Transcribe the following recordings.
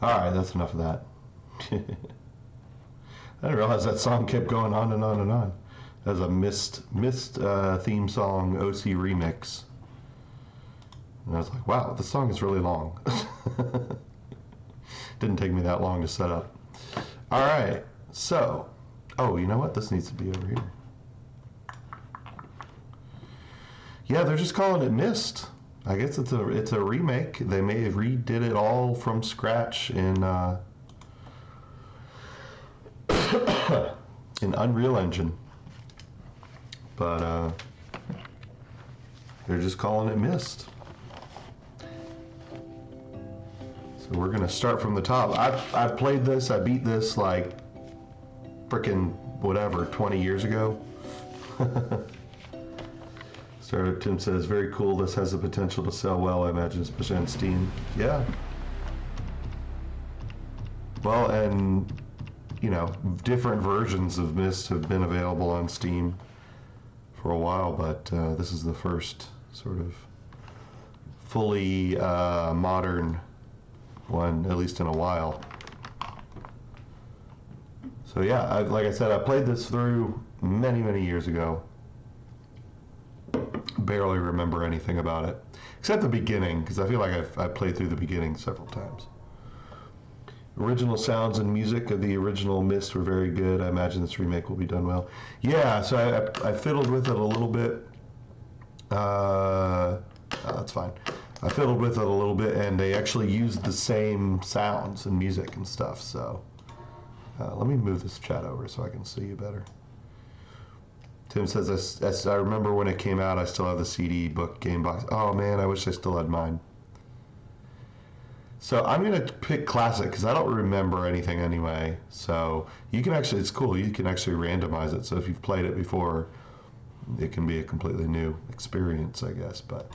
Alright, that's enough of that. I didn't realize that song kept going on and on and on. That was a Myst theme song OC remix. And I was like, wow, this song is really long. Didn't take me that long to set up. Alright, so, oh, you know what? This needs to be over here. Yeah, they're just calling it Myst. I guess it's a remake. They may have redid it all from scratch in in Unreal Engine, but they're just calling it Myst. So we're gonna start from the top. I played this. I beat this like frickin' whatever 20 years ago. Startup Tim says, very cool. This has the potential to sell well, I imagine, especially on Steam. Yeah. Well, and, you know, different versions of Myst have been available on Steam for a while, but this is the first sort of fully modern one, at least in a while. So yeah, like I said, I played this through many years ago. Barely remember anything about it, except the beginning, because I feel like I've played through the beginning several times. Original sounds and music of the original Myst were very good. I imagine this remake will be done well. Yeah, so I fiddled with it a little bit. That's fine. I fiddled with it a little bit, and they actually used the same sounds and music and stuff. So let me move this chat over so I can see you better. Tim says, I remember when it came out, I still have the CD book game box. Oh man, I wish I still had mine. So I'm going to pick classic because I don't remember anything anyway. So you can actually, it's cool, you can actually randomize it. So if you've played it before, it can be a completely new experience, I guess. But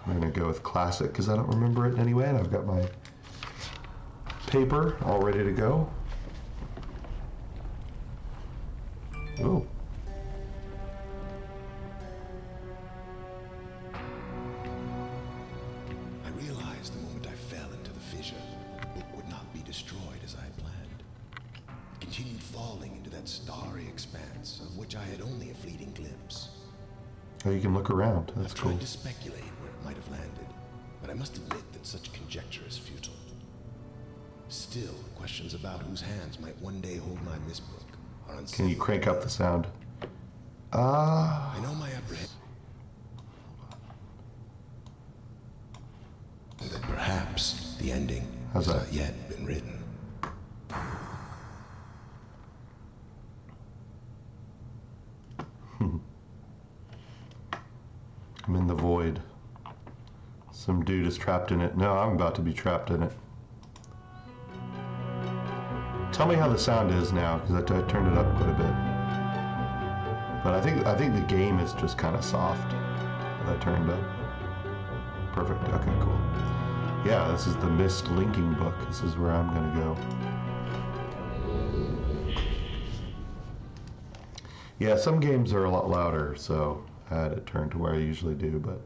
I'm going to go with classic because I don't remember it anyway. And I've got my paper all ready to go. Ooh. Starry expanse of which I had only a fleeting glimpse. Oh, you can look around. That's I've cool. tried to speculate where it might have landed, but I must admit that such conjecture is futile. Still, questions about whose hands might one day hold my Myst book are unsettled. Can you crank up the sound? I know my apprehension that perhaps the ending has not yet been written. I'm in the void. Some dude is trapped in it. No, I'm about to be trapped in it. Tell me how the sound is now, because I turned it up quite a bit. But I think the game is just kind of soft that I turned up. Perfect. Okay, cool. Yeah, this is the Myst linking book. This is where I'm going to go. Yeah, some games are a lot louder, so I had it turned to where I usually do, but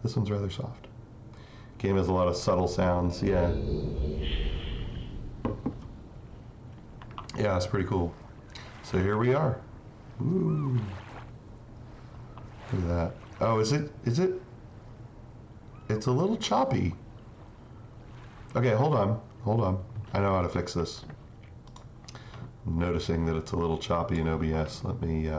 this one's rather soft. Game has a lot of subtle sounds, yeah. Yeah, it's pretty cool. So here we are. Ooh. Look at that. Oh, is it? It's a little choppy. Okay, hold on. I know how to fix this. I'm noticing that it's a little choppy in OBS. Let me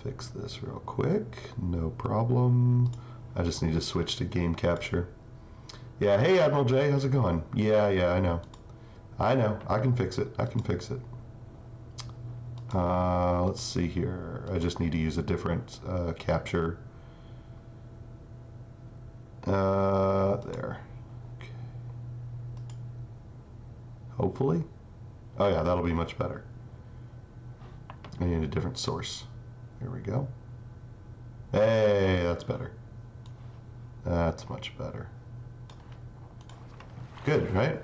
fix this real quick. No problem. I just need to switch to game capture. Yeah, hey Admiral J, how's it going? Yeah, I know. I can fix it. Let's see here. I just need to use a different capture. There. Okay. Hopefully. Oh yeah, that'll be much better. I need a different source. Here we go. Hey, that's better. That's much better. Good, right?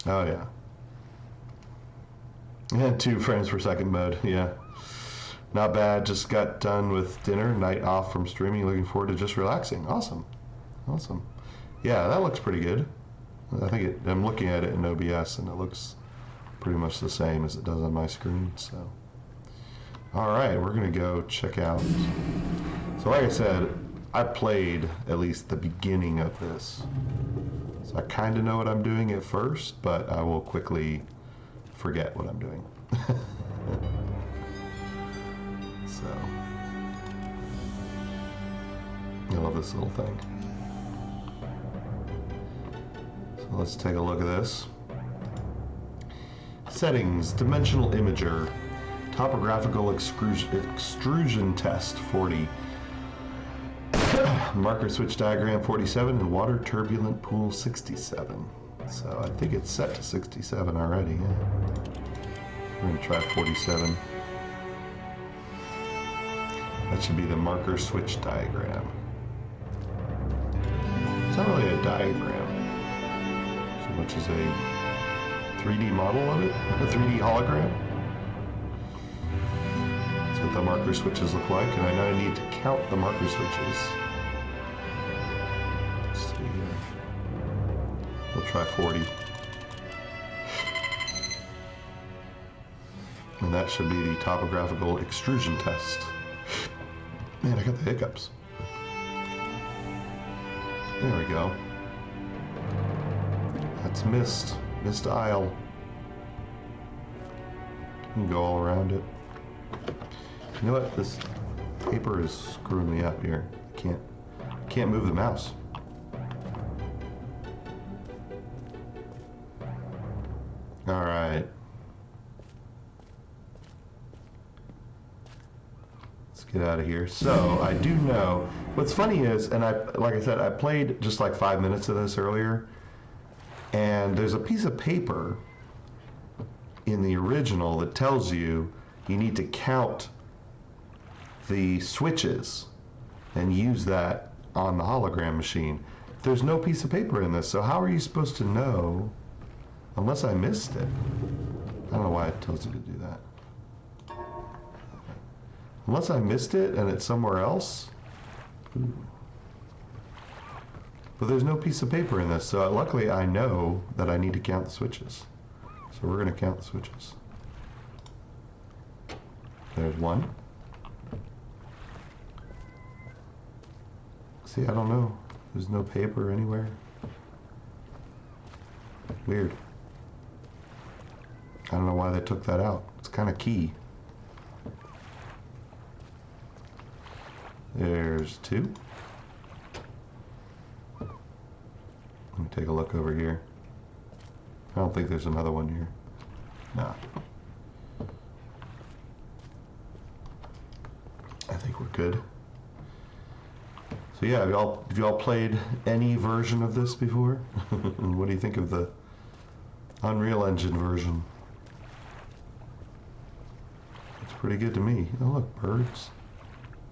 Oh yeah. And 2 frames per second mode, yeah. Not bad, just got done with dinner, night off from streaming, looking forward to just relaxing. Awesome. Yeah, that looks pretty good. I'm looking at it in OBS, and it looks pretty much the same as it does on my screen. So, all right, we're gonna go check out. So, like I said, I played at least the beginning of this, so I kind of know what I'm doing at first, but I will quickly forget what I'm doing. So, I love this little thing. So let's take a look at this. Settings, dimensional imager, topographical extrusion test 40, marker switch diagram 47, and water turbulent pool 67. So I think it's set to 67 already, yeah. We're gonna try 47. That should be the marker switch diagram. It's not really a diagram, so much as a 3D model of it, a 3D hologram. That's what the marker switches look like, and I know I need to count the marker switches. Let's see here. We'll try 40. And that should be the topographical extrusion test. Man, I got the hiccups. There we go. That's Myst. Myst Isle. You can go all around it. You know what? This paper is screwing me up here. I can't move the mouse. All right. Get out of here. So I do know what's funny is, and like I said, I played just like 5 minutes of this earlier, and there's a piece of paper in the original that tells you need to count the switches and use that on the hologram machine. There's no piece of paper in this, so how are you supposed to know unless I missed it? I don't know why it tells you to do that. Unless I missed it and it's somewhere else. Ooh. But there's no piece of paper in this, so luckily I know that I need to count the switches. So we're going to count the switches. There's one. See, I don't know. There's no paper anywhere. Weird. I don't know why they took that out. It's kind of key. There's two. Let me take a look over here. I don't think there's another one here. No. I think we're good. So yeah, have y'all played any version of this before? And what do you think of the Unreal Engine version? It's pretty good to me. Oh look, birds.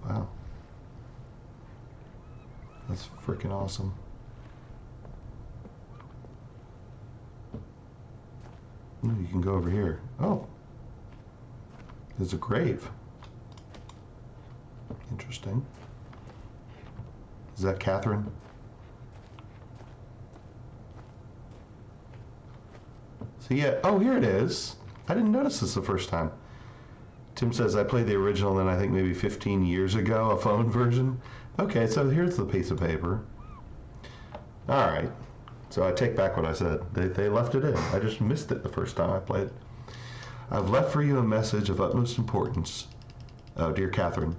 Wow. That's freaking awesome. Ooh, you can go over here. Oh. There's a grave. Interesting. Is that Catherine? So yeah, oh, here it is. I didn't notice this the first time. Tim says, I played the original then I think maybe 15 years ago, a phone version. Okay, so here's the piece of paper. All right. So I take back what I said. They left it in. I just missed it the first time I played. I've left for you a message of utmost importance. Oh, dear Catherine.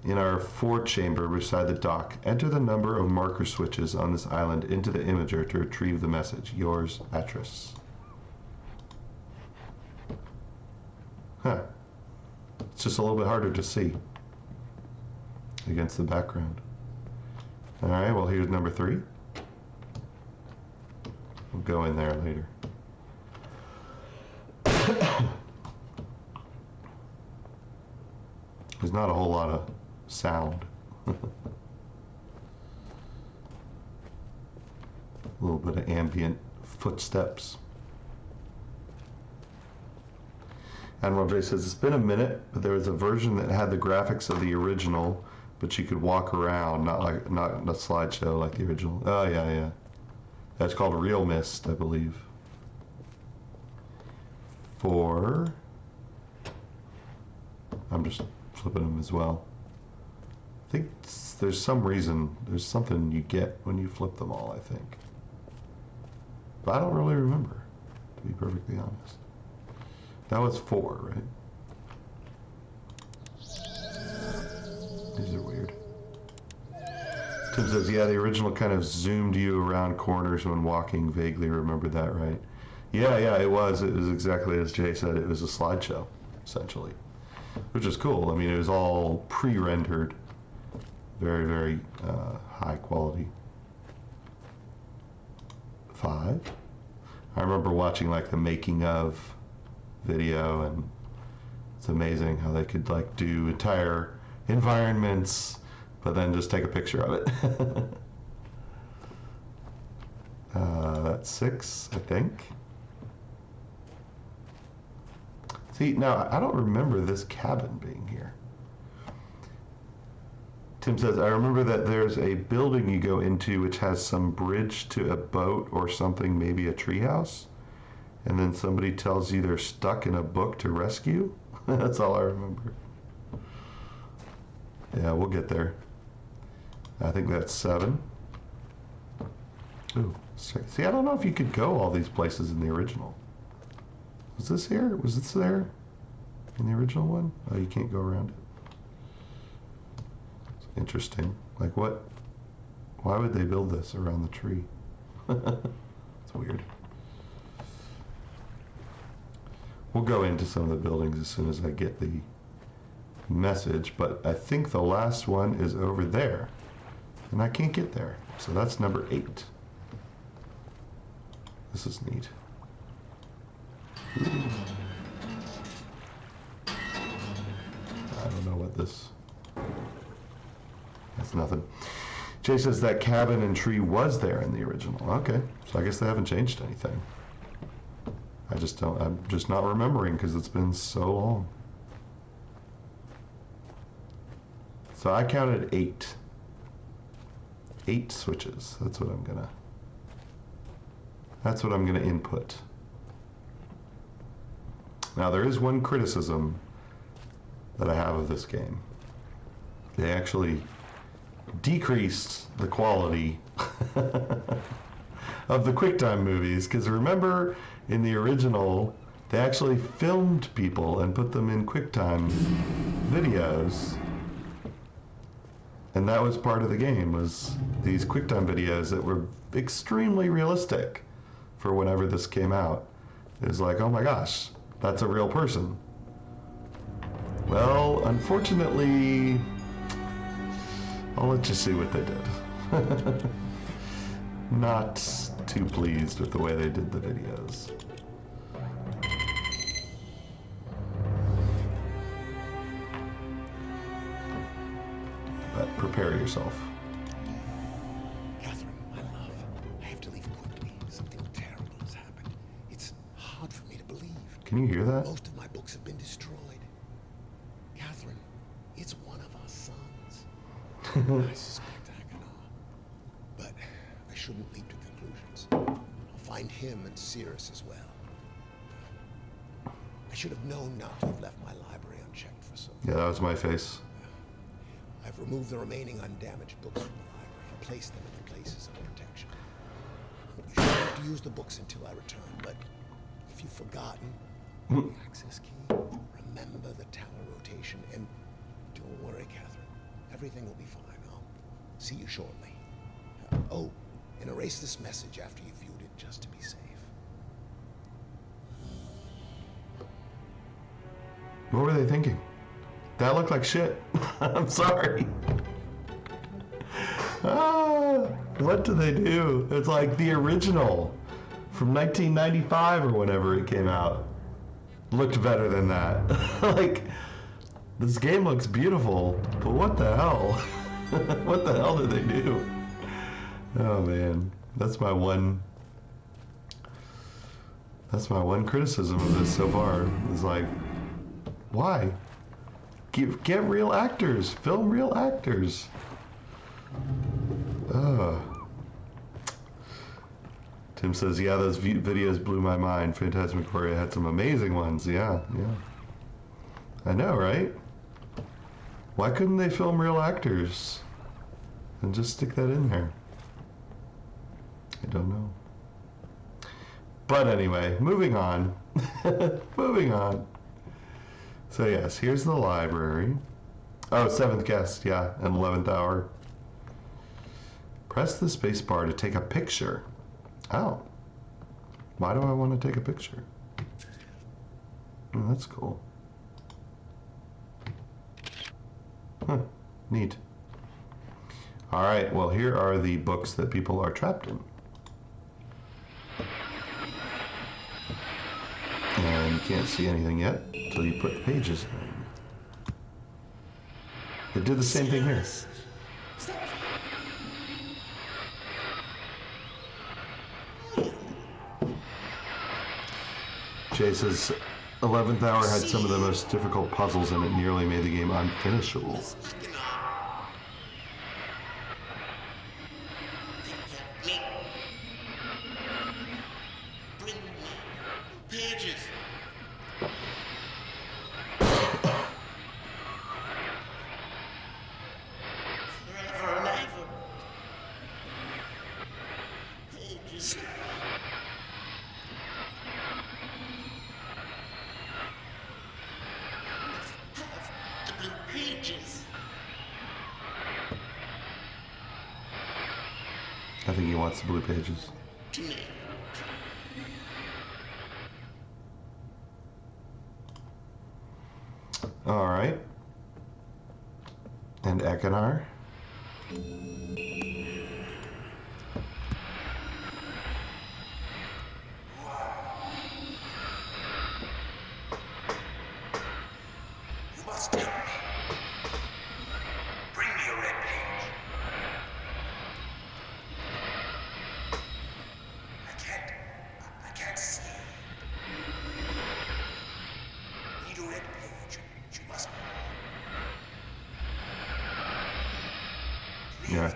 In our Ford chamber beside the dock, enter the number of marker switches on this island into the imager to retrieve the message. Yours, Atris. Huh. It's just a little bit harder to see against the background. All right, well, here's number 3. We'll go in there later. There's not a whole lot of sound. A little bit of ambient footsteps. Admiral J says, it's been a minute, but there was a version that had the graphics of the original, but you could walk around, not a slideshow like the original. Oh, yeah, yeah. That's called Real Myst, I believe. 4. I'm just flipping them as well. I think there's some reason, there's something you get when you flip them all, I think. But I don't really remember, to be perfectly honest. That was 4, right? These are weird. Tim says, yeah, the original kind of zoomed you around corners when walking. Vaguely remember that, right? Yeah, it was. It was exactly as Jay said. It was a slideshow, essentially. Which is cool. I mean, it was all pre-rendered. Very, very high quality. 5. I remember watching like the making of video, and it's amazing how they could like do entire environments but then just take a picture of it. That's 6, I think. See, now I don't remember this cabin being here. Tim says, I remember that there's a building you go into which has some bridge to a boat or something, maybe a treehouse, and then somebody tells you they're stuck in a book to rescue. That's all I remember. Yeah, we'll get there. I think that's 7. Ooh, see, I don't know if you could go all these places in the original. Was this here? Was this there in the original one? Oh, you can't go around it. It's interesting. Like what? Why would they build this around the tree? It's weird. We'll go into some of the buildings as soon as I get the message, but I think the last one is over there, and I can't get there. So that's number 8. This is neat. I don't know what this... That's nothing. Jay says that cabin and tree was there in the original. Okay, so I guess they haven't changed anything. I'm just not remembering because it's been so long. So I counted 8. 8 switches. That's what I'm gonna input. Now there is one criticism that I have of this game. They actually decreased the quality of the QuickTime movies, because remember in the original they actually filmed people and put them in QuickTime videos, and that was part of the game, was these QuickTime videos that were extremely realistic for whenever this came out. It was like, oh my gosh, that's a real person. Well, unfortunately, I'll let you see what they did. Not too pleased with the way they did the videos. But prepare yourself. Catherine, my love, I have to leave quickly. Something terrible has happened. It's hard for me to believe. Can you hear that? Most of my books have been destroyed. Catherine, it's one of our sons. I suspect Achenar. But I shouldn't leap to conclusions. I'll find him and Cirrus as well. I should have known not to have left my library unchecked for so long. Yeah, that was my face. I've removed the remaining undamaged books from the library and placed them in the places of protection. You shouldn't have to use the books until I return, but if you've forgotten the access key, remember the tower rotation, and don't worry, Catherine. Everything will be fine. I'll see you shortly. Oh, and erase this message after you've viewed it, just to be safe. What were they thinking? That looked like shit. I'm sorry. What do they do? It's like the original from 1995 or whenever it came out. Looked better than that. Like, this game looks beautiful, but what the hell? What the hell did they do? Oh man, that's my one criticism of this so far. Is like, why? Get real actors, film real actors. Tim says, yeah, those videos blew my mind. Phantasmagoria had some amazing ones. Yeah, yeah. I know, right? Why couldn't they film real actors and just stick that in there? I don't know. But anyway, moving on. Moving on. So yes, here's the library. Oh, 7th guest, yeah, and 11th hour. Press the space bar to take a picture. Oh. Why do I want to take a picture? Oh, that's cool. Huh, neat. All right, well, here are the books that people are trapped in. And you can't see anything yet until you put the pages in. They did the same thing here. Jay says 11th hour had some of the most difficult puzzles and it nearly made the game unfinishable. I think he wants the blue pages. All right. And Ekinar. Yeah.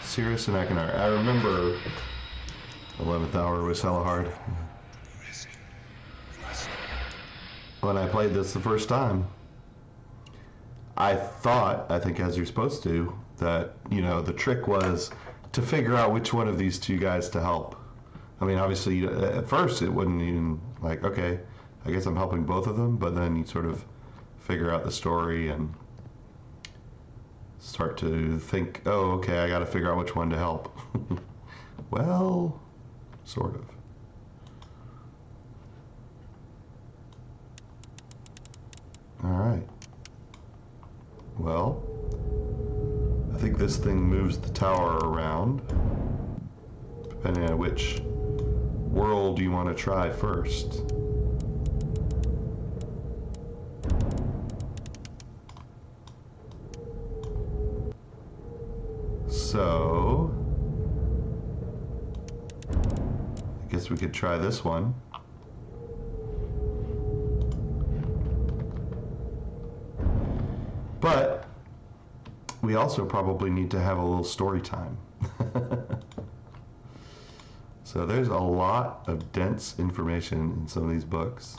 Sirius and Ekinar. I remember 11th hour was hella hard. When I played this the first time, I thought, I think as you're supposed to, that, you know, the trick was to figure out which one of these two guys to help. I mean, obviously, at first it wouldn't even, like, okay, I guess I'm helping both of them, but then you sort of figure out the story and start to think, oh, okay, I gotta figure out which one to help. Well, sort of. All right. Well, I think this thing moves the tower around, depending on which world you want to try first. So, I guess we could try this one. But we also probably need to have a little story time. So there's a lot of dense information in some of these books.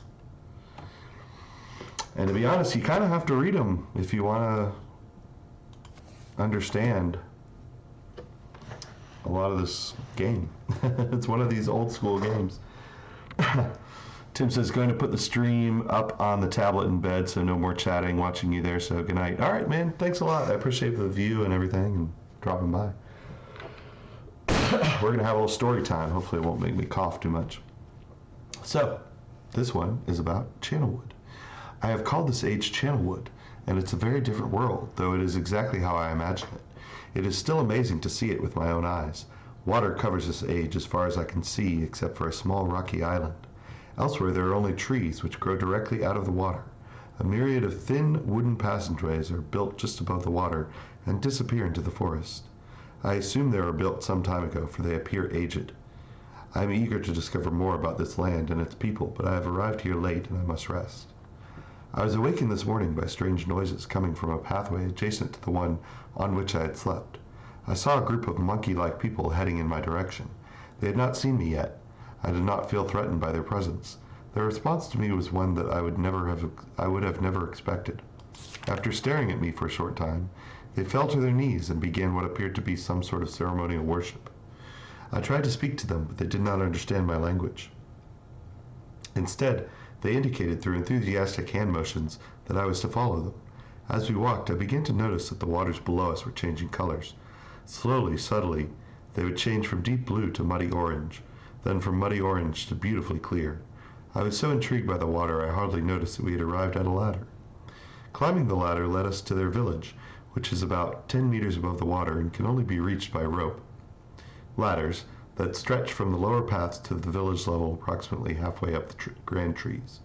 And to be honest, you kind of have to read them if you want to understand a lot of this game. It's one of these old school games. Tim says, going to put the stream up on the tablet in bed, so no more chatting, watching you there, so good night. All right, man, thanks a lot. I appreciate the view and everything and dropping by. We're going to have a little story time. Hopefully it won't make me cough too much. So, this one is about Channelwood. I have called this age Channelwood, and it's a very different world, though it is exactly how I imagine it. It is still amazing to see it with my own eyes. Water covers this age as far as I can see, except for a small rocky island. Elsewhere, there are only trees which grow directly out of the water. A myriad of thin wooden passageways are built just above the water and disappear into the forest. I assume they were built some time ago, for they appear aged. I am eager to discover more about this land and its people, but I have arrived here late and I must rest. I was awakened this morning by strange noises coming from a pathway adjacent to the one on which I had slept. I saw a group of monkey-like people heading in my direction. They had not seen me yet. I did not feel threatened by their presence. Their response to me was one that I would have never expected. After staring at me for a short time, they fell to their knees and began what appeared to be some sort of ceremonial worship. I tried to speak to them, but they did not understand my language. Instead, they indicated through enthusiastic hand motions that I was to follow them. As we walked, I began to notice that the waters below us were changing colors. Slowly, subtly, they would change from deep blue to muddy orange, then from muddy orange to beautifully clear. I was so intrigued by the water, I hardly noticed that we had arrived at a ladder. Climbing the ladder led us to their village, which is about 10 meters above the water and can only be reached by rope. Ladders that stretch from the lower paths to the village level approximately halfway up the grand trees.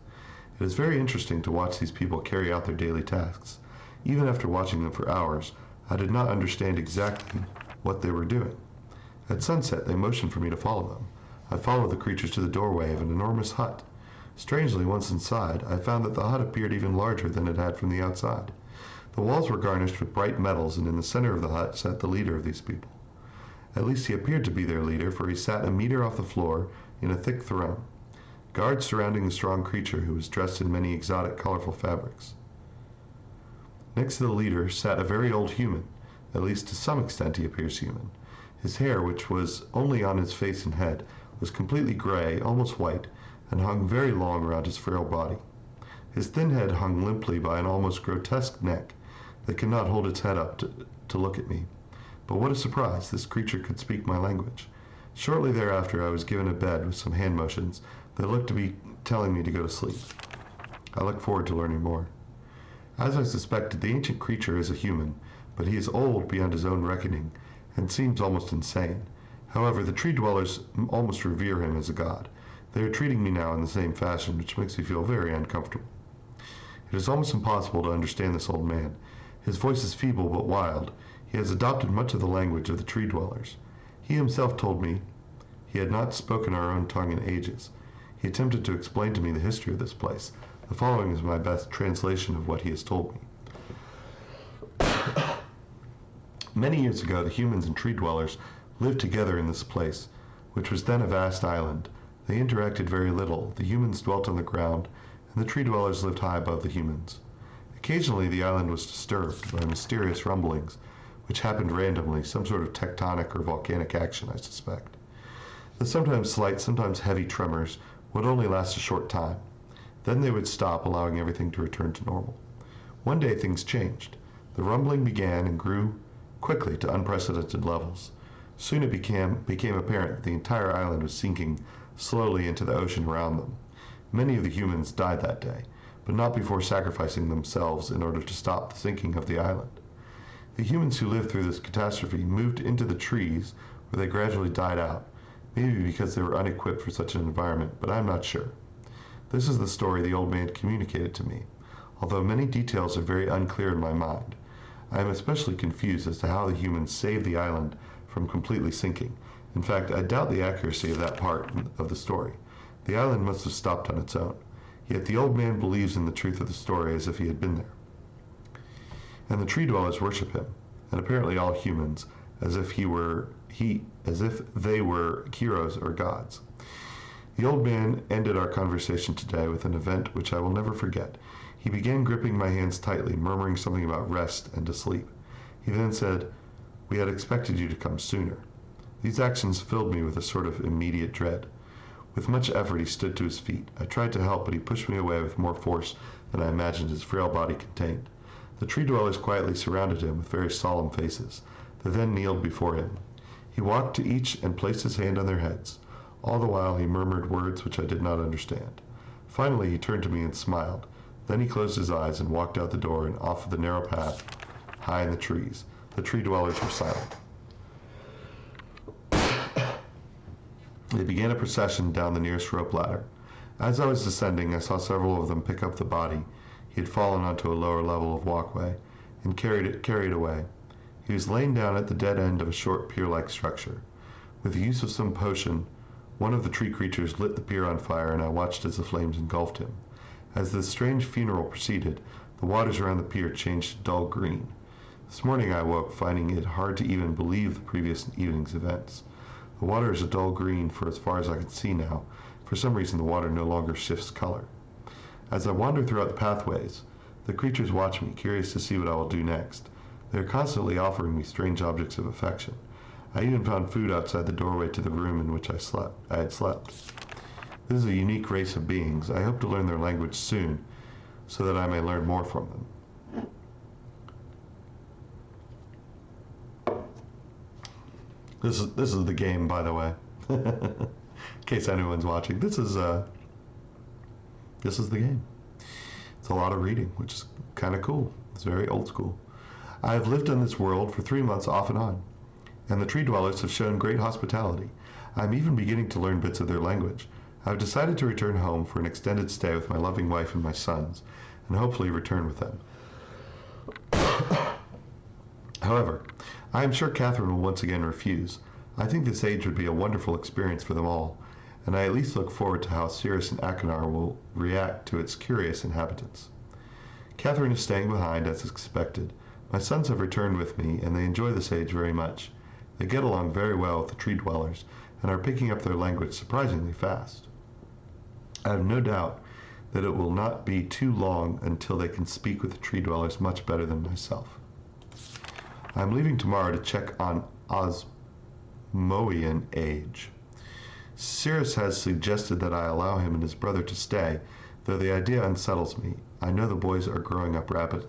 It is very interesting to watch these people carry out their daily tasks. Even after watching them for hours, I did not understand exactly what they were doing. At sunset, they motioned for me to follow them. I followed the creatures to the doorway of an enormous hut. Strangely, once inside, I found that the hut appeared even larger than it had from the outside. The walls were garnished with bright metals, and in the center of the hut sat the leader of these people. At least he appeared to be their leader, for he sat a meter off the floor in a thick throne, guards surrounding the strong creature who was dressed in many exotic, colorful fabrics. Next to the leader sat a very old human. At least to some extent he appears human. His hair, which was only on his face and head, was completely gray, almost white, and hung very long around his frail body. His thin head hung limply by an almost grotesque neck that could not hold its head up to look at me. But what a surprise, this creature could speak my language. Shortly thereafter I was given a bed with some hand motions that looked to be telling me to go to sleep. I look forward to learning more. As I suspected, the ancient creature is a human, but he is old beyond his own reckoning, and seems almost insane. However, the tree dwellers almost revere him as a god. They are treating me now in the same fashion, which makes me feel very uncomfortable. It is almost impossible to understand this old man. His voice is feeble but wild. He has adopted much of the language of the tree dwellers. He himself told me he had not spoken our own tongue in ages. He attempted to explain to me the history of this place. The following is my best translation of what he has told me. Many years ago, the humans and tree dwellers lived together in this place, which was then a vast island. They interacted very little. The humans dwelt on the ground, and the tree dwellers lived high above the humans. Occasionally, the island was disturbed by mysterious rumblings, which happened randomly, some sort of tectonic or volcanic action, I suspect. The sometimes slight, sometimes heavy tremors would only last a short time. Then they would stop, allowing everything to return to normal. One day things changed. The rumbling began and grew quickly to unprecedented levels. Soon it became apparent that the entire island was sinking slowly into the ocean around them. Many of the humans died that day, but not before sacrificing themselves in order to stop the sinking of the island. The humans who lived through this catastrophe moved into the trees, where they gradually died out, maybe because they were unequipped for such an environment, but I'm not sure. This is the story the old man communicated to me, although many details are very unclear in my mind. I am especially confused as to how the humans saved the island from completely sinking. In fact, I doubt the accuracy of that part of the story. The island must have stopped on its own. Yet the old man believes in the truth of the story as if he had been there. And the tree dwellers worship him, and apparently all humans, as if they were heroes or gods. The old man ended our conversation today with an event which I will never forget. He began gripping my hands tightly, murmuring something about rest and to sleep. He then said, "We had expected you to come sooner." These actions filled me with a sort of immediate dread. With much effort he stood to his feet. I tried to help, but he pushed me away with more force than I imagined his frail body contained. The tree dwellers quietly surrounded him with very solemn faces. They then kneeled before him. He walked to each and placed his hand on their heads. All the while he murmured words which I did not understand. Finally he turned to me and smiled. Then he closed his eyes and walked out the door and off the narrow path high in the trees. The tree dwellers were silent. They began a procession down the nearest rope ladder. As I was descending, I saw several of them pick up the body. He had fallen onto a lower level of walkway and carried away. He was laying down at the dead end of a short pier-like structure. With the use of some potion, one of the tree creatures lit the pier on fire, and I watched as the flames engulfed him. As this strange funeral proceeded, the waters around the pier changed to dull green. This morning I awoke, finding it hard to even believe the previous evening's events. The water is a dull green for as far as I can see now. For some reason, the water no longer shifts color. As I wander throughout the pathways, the creatures watch me, curious to see what I will do next. They are constantly offering me strange objects of affection. I even found food outside the doorway to the room in which I had slept. This is a unique race of beings. I hope to learn their language soon, so that I may learn more from them. This is the game, by the way. In case anyone's watching, this is the game. It's a lot of reading, which is kind of cool. It's very old school. I have lived in this world for 3 months off and on, and the tree dwellers have shown great hospitality. I am even beginning to learn bits of their language. I have decided to return home for an extended stay with my loving wife and my sons, and hopefully return with them. However, I am sure Catherine will once again refuse. I think this age would be a wonderful experience for them all, and I at least look forward to how Sirius and Akinar will react to its curious inhabitants. Catherine is staying behind as expected. My sons have returned with me, and they enjoy this age very much. They get along very well with the tree dwellers, and are picking up their language surprisingly fast. I have no doubt that it will not be too long until they can speak with the tree dwellers much better than myself. I am leaving tomorrow to check on Osmoian age. Sirius has suggested that I allow him and his brother to stay, though the idea unsettles me. I know the boys are growing up rapidly.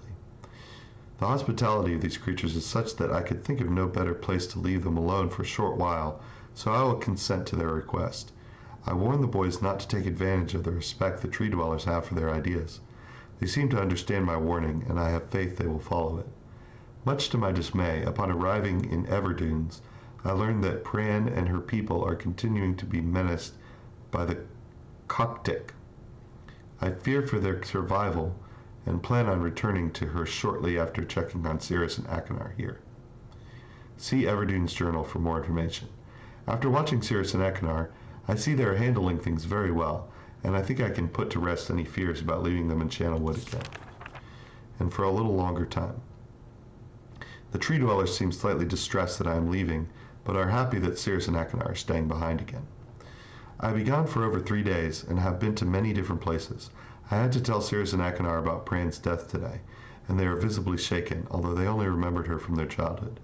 The hospitality of these creatures is such that I could think of no better place to leave them alone for a short while, so I will consent to their request. I warn the boys not to take advantage of the respect the tree dwellers have for their ideas. They seem to understand my warning, and I have faith they will follow it. Much to my dismay, upon arriving in Everdunes, I learned that Pran and her people are continuing to be menaced by the Coptic. I fear for their survival, and plan on returning to her shortly after checking on Sirius and Akinar here. See Everdune's journal for more information. After watching Sirius and Akinar, I see they are handling things very well, and I think I can put to rest any fears about leaving them in Channelwood again, and for a little longer time. The tree dwellers seem slightly distressed that I am leaving, but are happy that Sirius and Akinar are staying behind again. I have been gone for over 3 days, and have been to many different places. I had to tell Sirius and Akinar about Pran's death today, and they are visibly shaken, although they only remembered her from their childhood.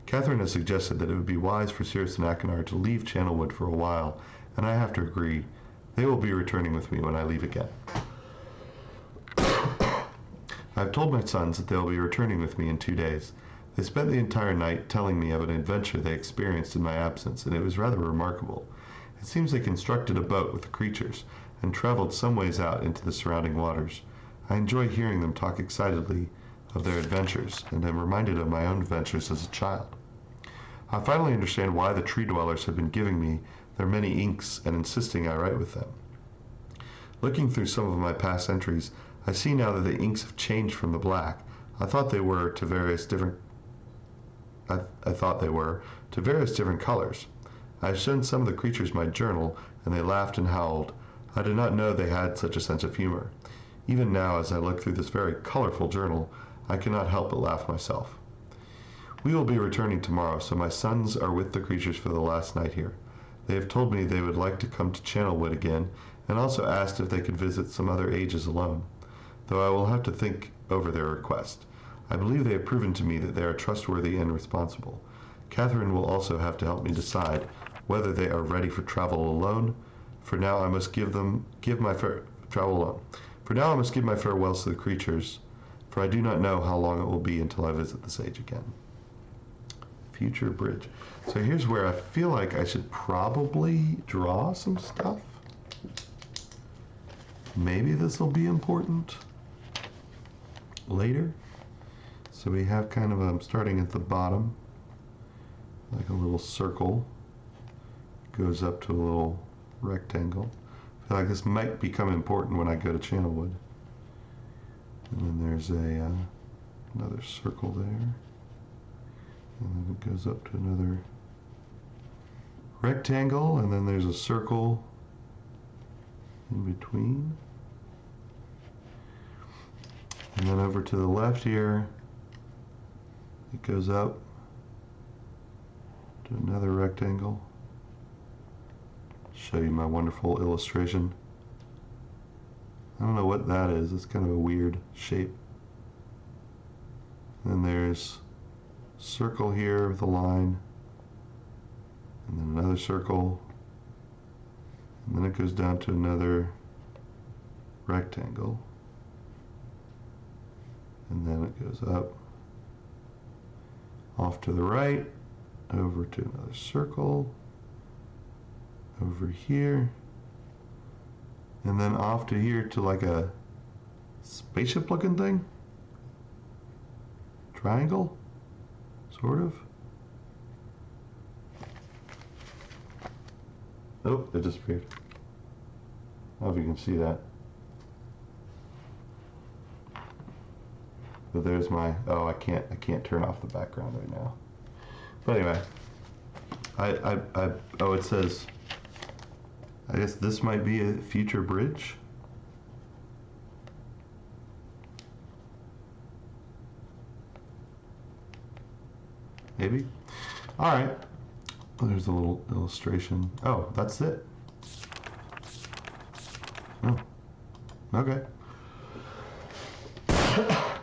Catherine has suggested that it would be wise for Sirius and Akinar to leave Channelwood for a while, and I have to agree. They will be returning with me when I leave again. I have told my sons that they will be returning with me in 2 days. They spent the entire night telling me of an adventure they experienced in my absence, and it was rather remarkable. It seems they constructed a boat with the creatures, and traveled some ways out into the surrounding waters. I enjoy hearing them talk excitedly of their adventures, and am reminded of my own adventures as a child. I finally understand why the tree dwellers have been giving me their many inks and insisting I write with them. Looking through some of my past entries, I see now that the inks have changed from the black. I thought they were to various different colors. I have shown some of the creatures my journal, and they laughed and howled. I did not know they had such a sense of humor. Even now, as I look through this very colorful journal, I cannot help but laugh myself. We will be returning tomorrow, so my sons are with the creatures for the last night here. They have told me they would like to come to Channelwood again, and also asked if they could visit some other ages alone, though I will have to think over their request. I believe they have proven to me that they are trustworthy and responsible. Catherine will also have to help me decide whether they are ready for travel alone. For now, I must give my farewells to the creatures, for I do not know how long it will be until I visit this age again. Future bridge. So here's where I feel like I should probably draw some stuff. Maybe this will be important later. So we have kind of starting at the bottom, like a little circle, goes up to a little rectangle. I feel like this might become important when I go to Channelwood. And then there's another circle there. And then it goes up to another rectangle, and then there's a circle in between. And then over to the left here, it goes up to another rectangle. Show you my wonderful illustration. I don't know what that is. It's kind of a weird shape. And then there's a circle here with a line, and then another circle, and then it goes down to another rectangle, and then it goes up off to the right, over to another circle, over here, and then off to here to like a spaceship looking thing. Triangle, sort of. Oh, it disappeared. I don't know if you can see that. But there's my, oh, I can't turn off the background right now. But anyway, oh, it says, I guess this might be a future bridge. Maybe. All right. There's a little illustration. Oh, that's it. Oh, okay.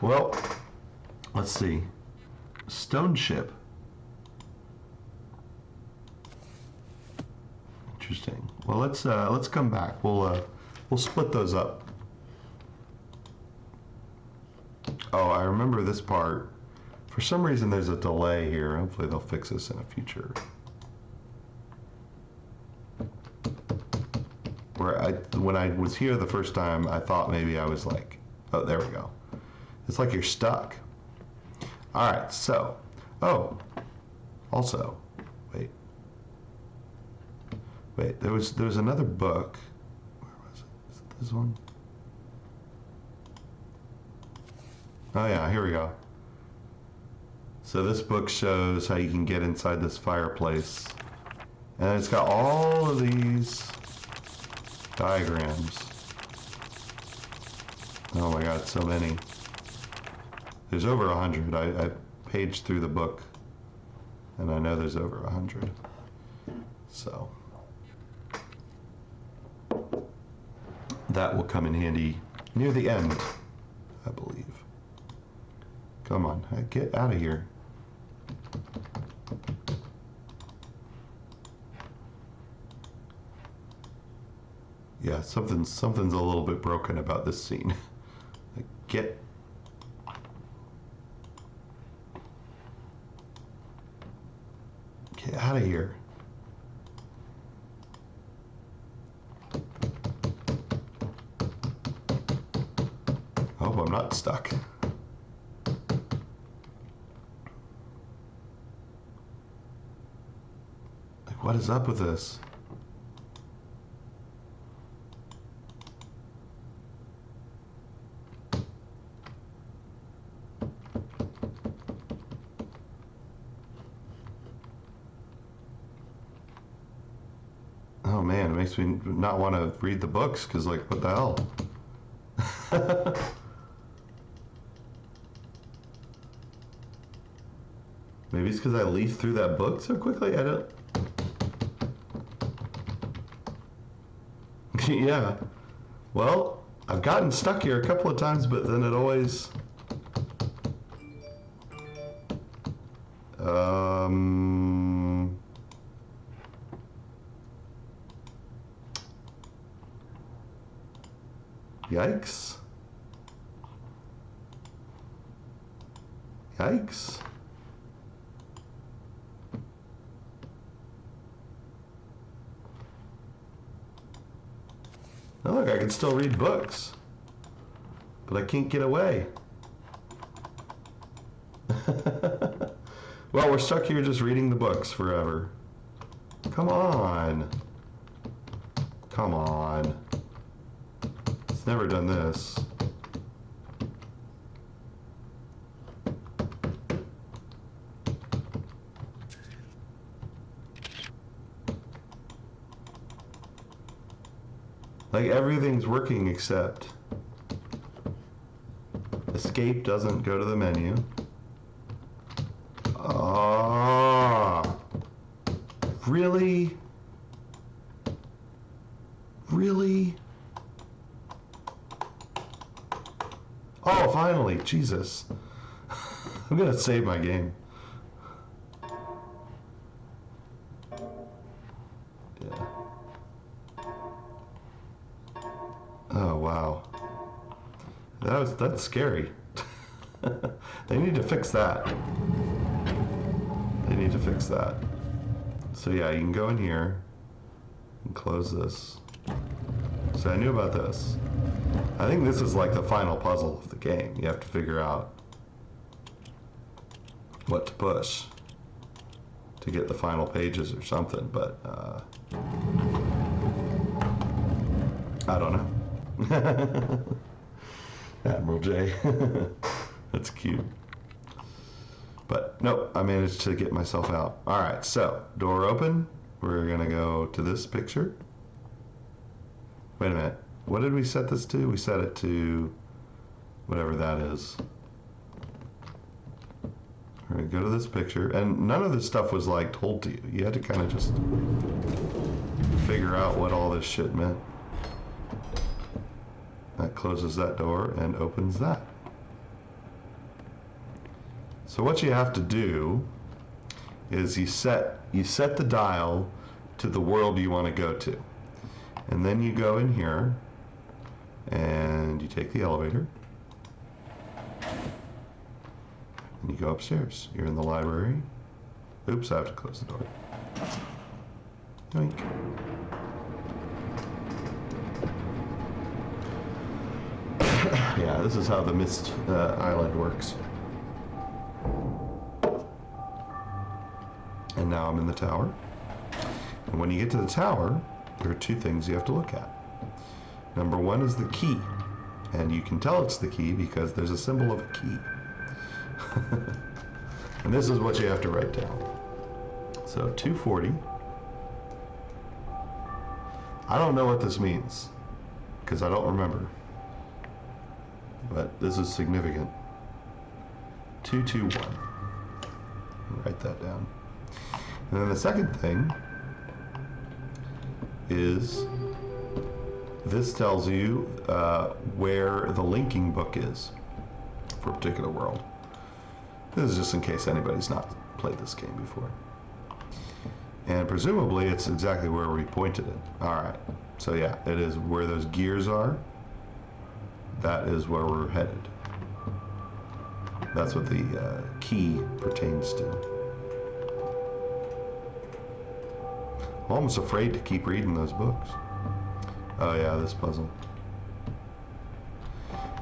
Well, let's see. Stone ship. Interesting. Well, let's come back. We'll split those up. Oh, I remember this part. For some reason, there's a delay here. Hopefully, they'll fix this in a future. When I was here the first time, I thought maybe I was like, oh, there we go. It's like you're stuck. All right, so, oh, also, wait, there was another book. Where was it? Is it this one? Oh yeah, here we go. So this book shows how you can get inside this fireplace. And it's got all of these diagrams. Oh my God, so many. There's over 100. I paged through the book, and I know there's over 100. So that will come in handy near the end, I believe. Come on, get out of here. Yeah, something's a little bit broken about this scene. Like, get out of here. I hope I'm not stuck. Like, what is up with this? Oh man, it makes me not want to read the books, because like, what the hell? Maybe it's because I leafed through that book so quickly, I don't... Yeah. Well, I've gotten stuck here a couple of times, but then it always... Yikes. Yikes. Oh, look, I can still read books, but I can't get away. Well, we're stuck here just reading the books forever. Come on. Come on. It's never done this. Like everything's working except escape doesn't go to the menu. Oh, really? Really? Oh, finally, Jesus. I'm gonna save my game. Yeah. Oh, wow. That's scary. They need to fix that. They need to fix that. So yeah, you can go in here and close this. So I knew about this. I think this is like the final puzzle of the game. You have to figure out what to push to get the final pages or something, but I don't know. Admiral J. That's cute. But nope, I managed to get myself out. All right, so door open. We're gonna go to this picture. Wait a minute. What did we set this to? We set it to whatever that is. We're gonna go to this picture, and none of this stuff was like told to you. You had to kind of just figure out what all this shit meant. That closes that door and opens that. So what you have to do is you set the dial to the world you want to go to. And then you go in here and you take the elevator and you go upstairs. You're in the library. Oops, I have to close the door. Doink. Yeah, this is how the Myst Island works. And now I'm in the tower. And when you get to the tower, there are two things you have to look at. Number one is the key. And you can tell it's the key because there's a symbol of a key. And this is what you have to write down. So 240. I don't know what this means because I don't remember. But this is significant. 221. Write that down. And then the second thing is this tells you where the linking book is for a particular world. This is just in case anybody's not played this game before. And presumably it's exactly where we pointed it. Alright, so yeah, it is where those gears are. That is where we're headed. That's what the key pertains to. I'm almost afraid to keep reading those books. Oh yeah, this puzzle.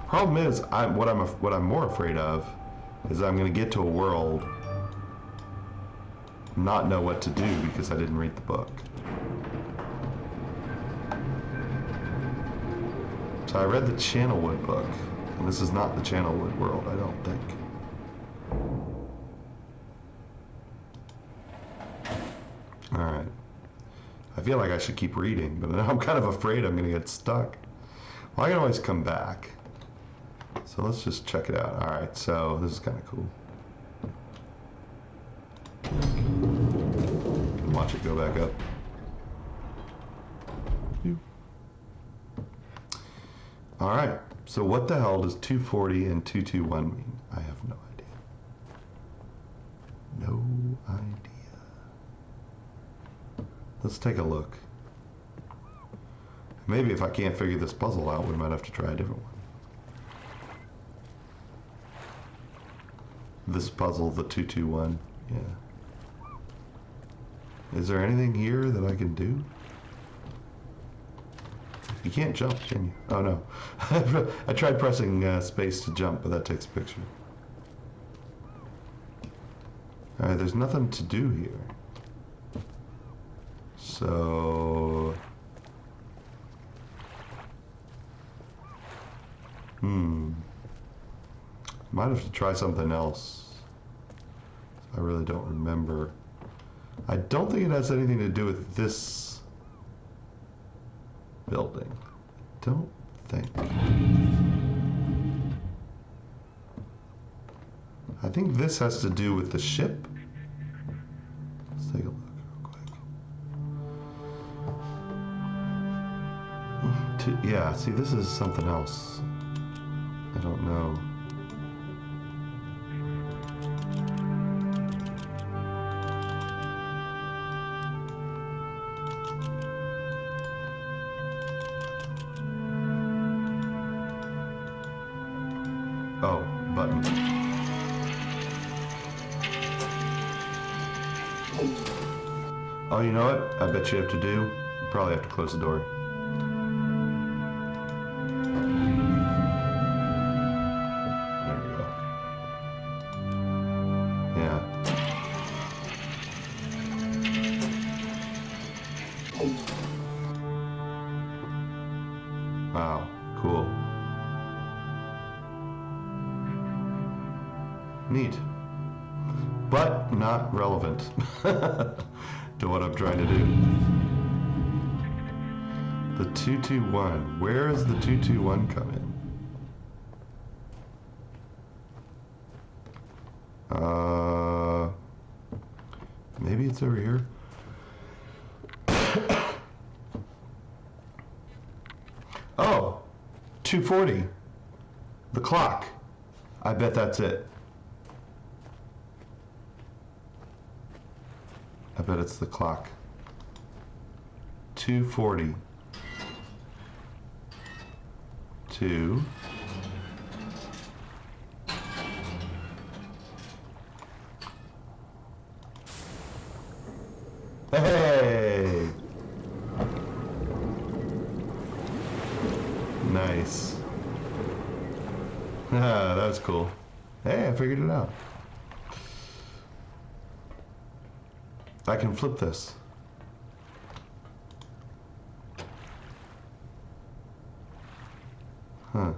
Problem is, what I'm more afraid of is I'm going to get to a world, not know what to do because I didn't read the book. So I read the Channelwood book, and this is not the Channelwood world, I don't think. Alright. I feel like I should keep reading, but I'm kind of afraid I'm going to get stuck. Well, I can always come back. So let's just check it out. Alright, so this is kind of cool. Can watch it go back up. Alright, so what the hell does 240 and 221 mean? I have no idea. No idea. Let's take a look. Maybe if I can't figure this puzzle out, we might have to try a different one. This puzzle, the 221, yeah. Is there anything here that I can do? You can't jump, can you? Oh no. I tried pressing space to jump, but that takes a picture. Alright, there's nothing to do here. So... Might have to try something else. I really don't remember. I don't think it has anything to do with this building. don't think. I think this has to do with the ship. Let's take a look real quick. Yeah, see, this is something else. I don't know. Oh, button. Oh, you know what? I bet you have to do? You probably have to close the door. There you go. Yeah. Wow, cool. Neat. But not relevant to what I'm trying to do. The 221. Where is the 221 come in? Maybe it's over here. Oh, 240. The clock. I bet that's it. I bet it's the clock. 240. 2. Hey! Nice. Ah, that was cool. Hey, I figured it out. I can flip this. Huh.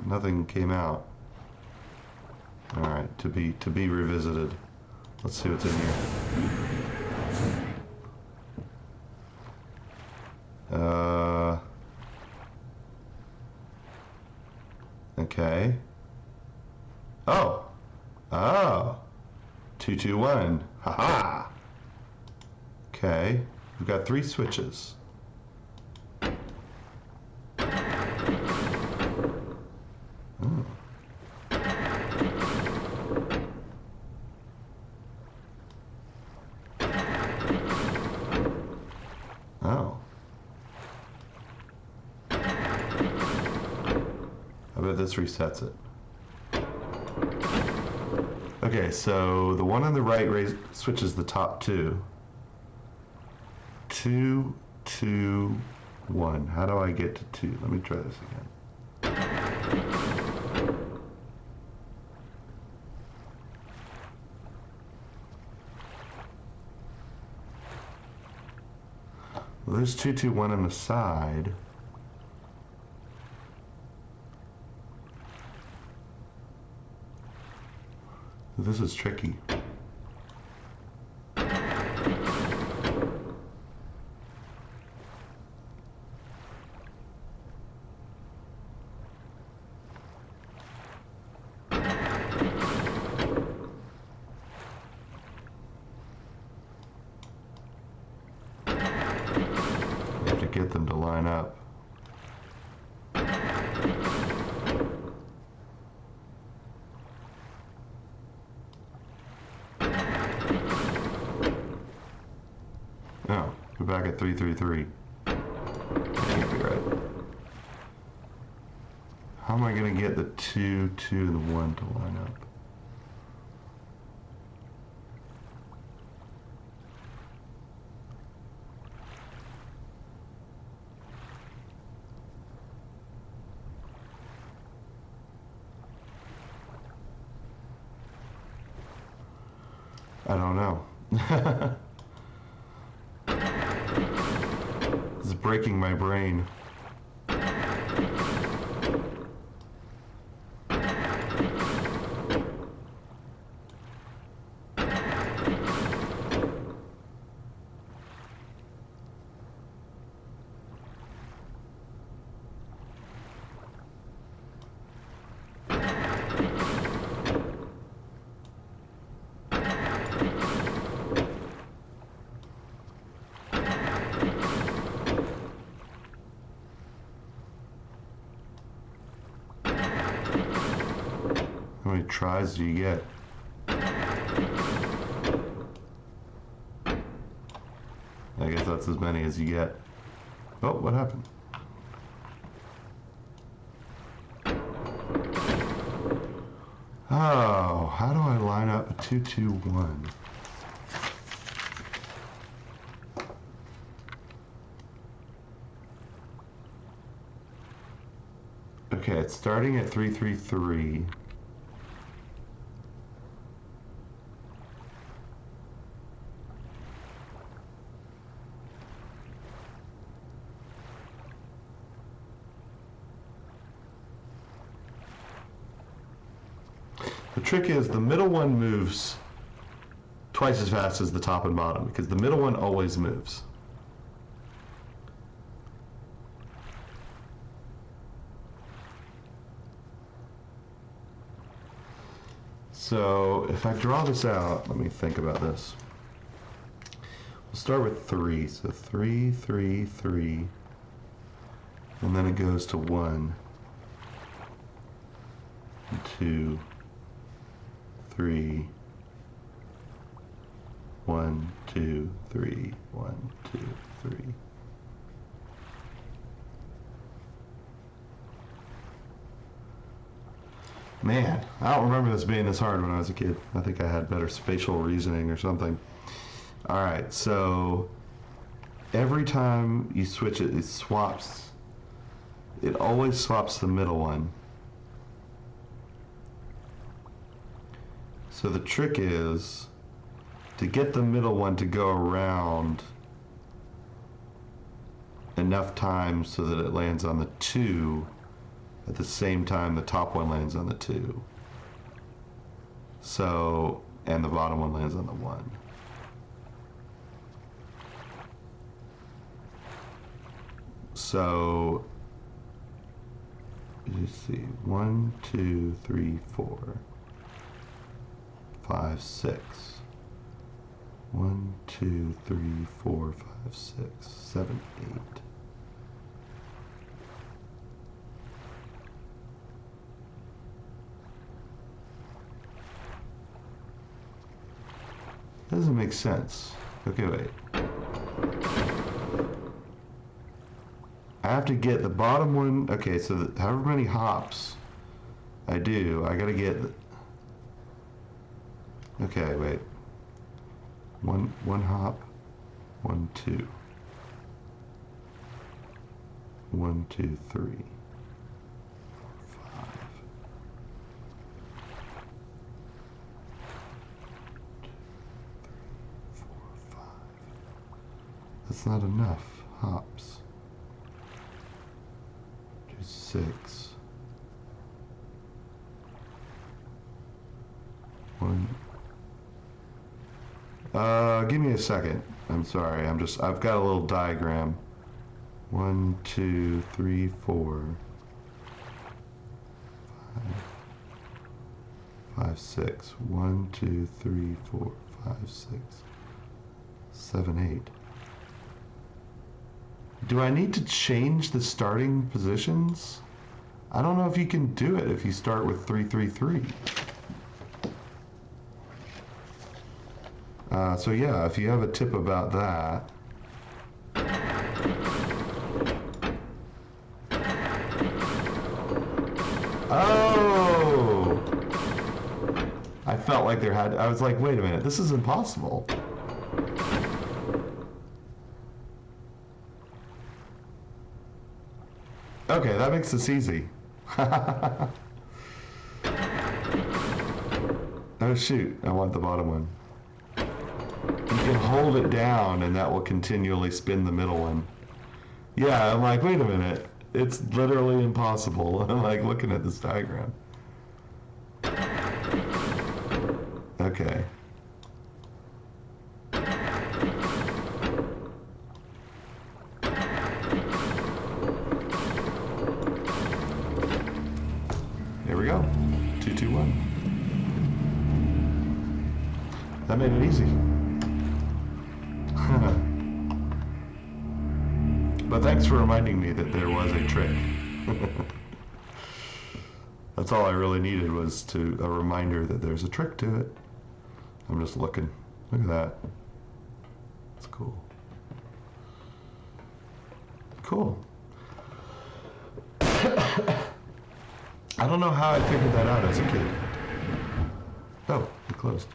Nothing came out. All right, to be revisited. Let's see what's in here. Okay. Oh. Oh. 221. Haha. Okay. We've got 3 switches. Oh. Oh. I bet this resets it. Okay, so the one on the right switches the top 2. 2, 2, 1. How do I get to 2? Let me try this again. Well, there's 2, 2, 1 on the side. This is tricky. You have to get them to line up. Oh, we're back at 333. That can't be right. How am I going to get the 2, 2, and the 1 to line up? I don't know. This is breaking my brain. How many tries do you get? I guess that's as many as you get. Oh, what happened? Oh, how do I line up a 2-2-1? Okay, it's starting at 3-3-3. The trick is the middle one moves twice as fast as the top and bottom because the middle one always moves. So if I draw this out, let me think about this. We'll start with 3. So 3, 3, 3. And then it goes to 1, 2, 3, 1, 2, 3, 1, 2, 3. Man, I don't remember this being this hard when I was a kid. I think I had better spatial reasoning or something. Alright, so every time you switch it, it swaps. It always swaps the middle one. So the trick is to get the middle one to go around enough times so that it lands on the 2 at the same time the top one lands on the 2. So, and the bottom one lands on the 1. So, you see, 1, 2, 3, 4, 5, 6. 1, 2, 3, 4, 5, 6, 7, 8. That doesn't make sense. Okay, wait. I have to get the bottom one. Okay, so however many hops I do, I gotta get. Okay, wait. One hop. 1, 2. 1, 2, 3. 5. That's not enough hops. 6. 1. Give me a second. I'm sorry. I've got a little diagram. 1, 2, 3, 4. 5, 6. 1, 2, 3, 4, 5, 6. 7, 8. Do I need to change the starting positions? I don't know if you can do it if you start with 3, 3, 3. So yeah, if you have a tip about that. Oh! I felt like I was like, wait a minute, this is impossible. Okay, that makes this easy. Oh shoot, I want the bottom one. You can hold it down and that will continually spin the middle one. Yeah, I'm like, wait a minute. It's literally impossible. I'm like looking at this diagram. Okay. There we go. 2, 2, 1. That made it easy. But thanks for reminding me that there was a trick. That's all I really needed was a reminder that there's a trick to it. I'm just looking. Look at that. That's cool. Cool. I don't know how I figured that out as a kid. Oh, it closed.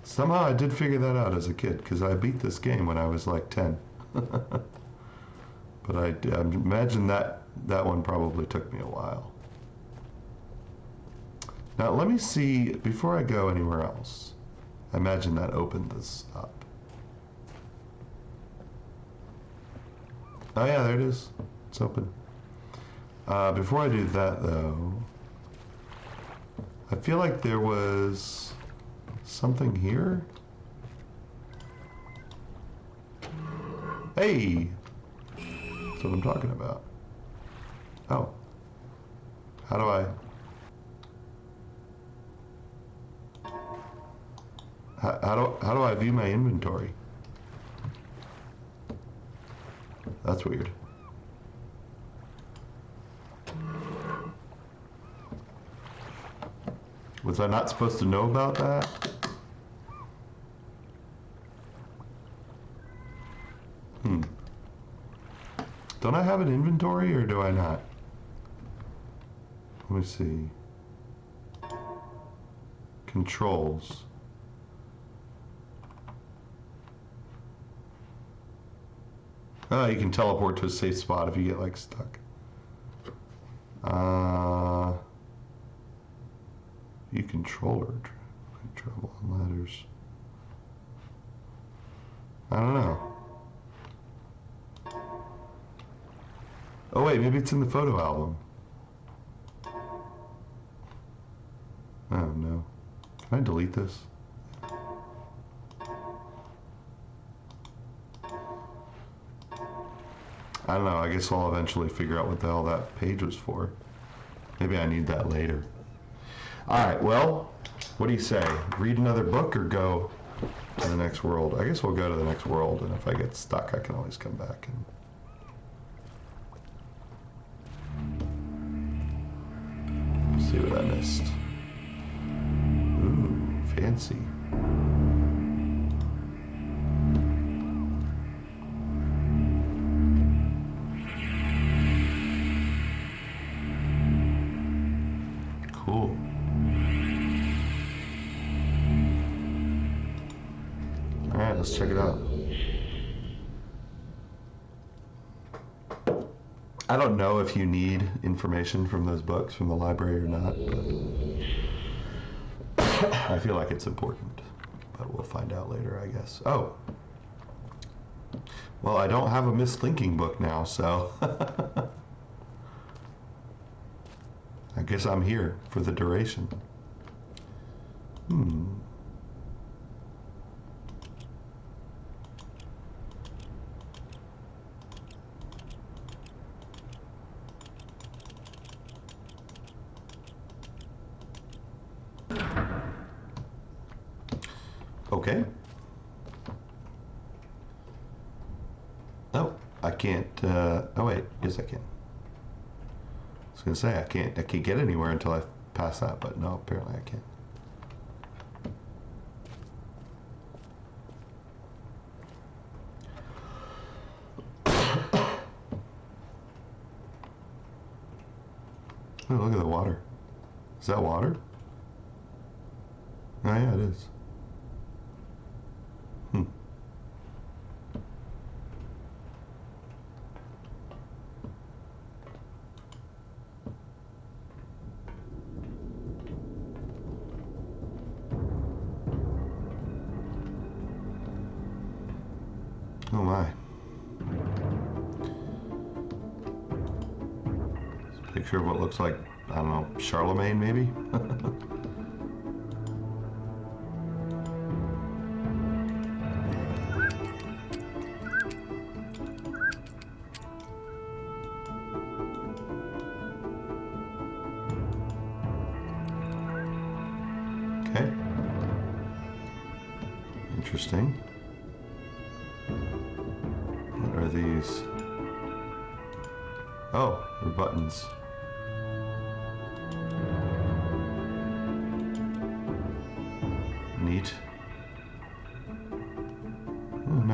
Somehow I did figure that out as a kid, because I beat this game when I was like 10. But I imagine that one probably took me a while. Now let me see, before I go anywhere else, I imagine that opened this up. Oh yeah, there it is. It's open. Before I do that though, I feel like there was something here. Hey! That's what I'm talking about. Oh. How do I... How do I view my inventory? That's weird. Was I not supposed to know about that? Don't I have an inventory or do I not? Let me see. Controls. Oh, you can teleport to a safe spot if you get like stuck. You controller. Travel on ladders. I don't know. Oh wait, maybe it's in the photo album. Oh no. Can I delete this? I don't know, I guess I'll eventually figure out what the hell that page was for. Maybe I need that later. Alright, well, what do you say? Read another book or go to the next world? I guess we'll go to the next world, and if I get stuck, I can always come back and... see what I missed. Ooh, fancy. Cool. Alright, let's check it out. I don't know if you need information from those books from the library or not, but I feel like it's important. But we'll find out later, I guess. Oh. Well, I don't have a mislinking book now, so I guess I'm here for the duration. Okay. Oh, I can't, oh wait, yes I can. I was gonna say, I can't get anywhere until I pass that, but no, apparently I can't. Oh, look at the water. Is that water? Oh yeah, it is. Oh my. It's a picture of what looks like, I don't know, Charlemagne maybe? Okay. Interesting. What are these? Oh, they're buttons.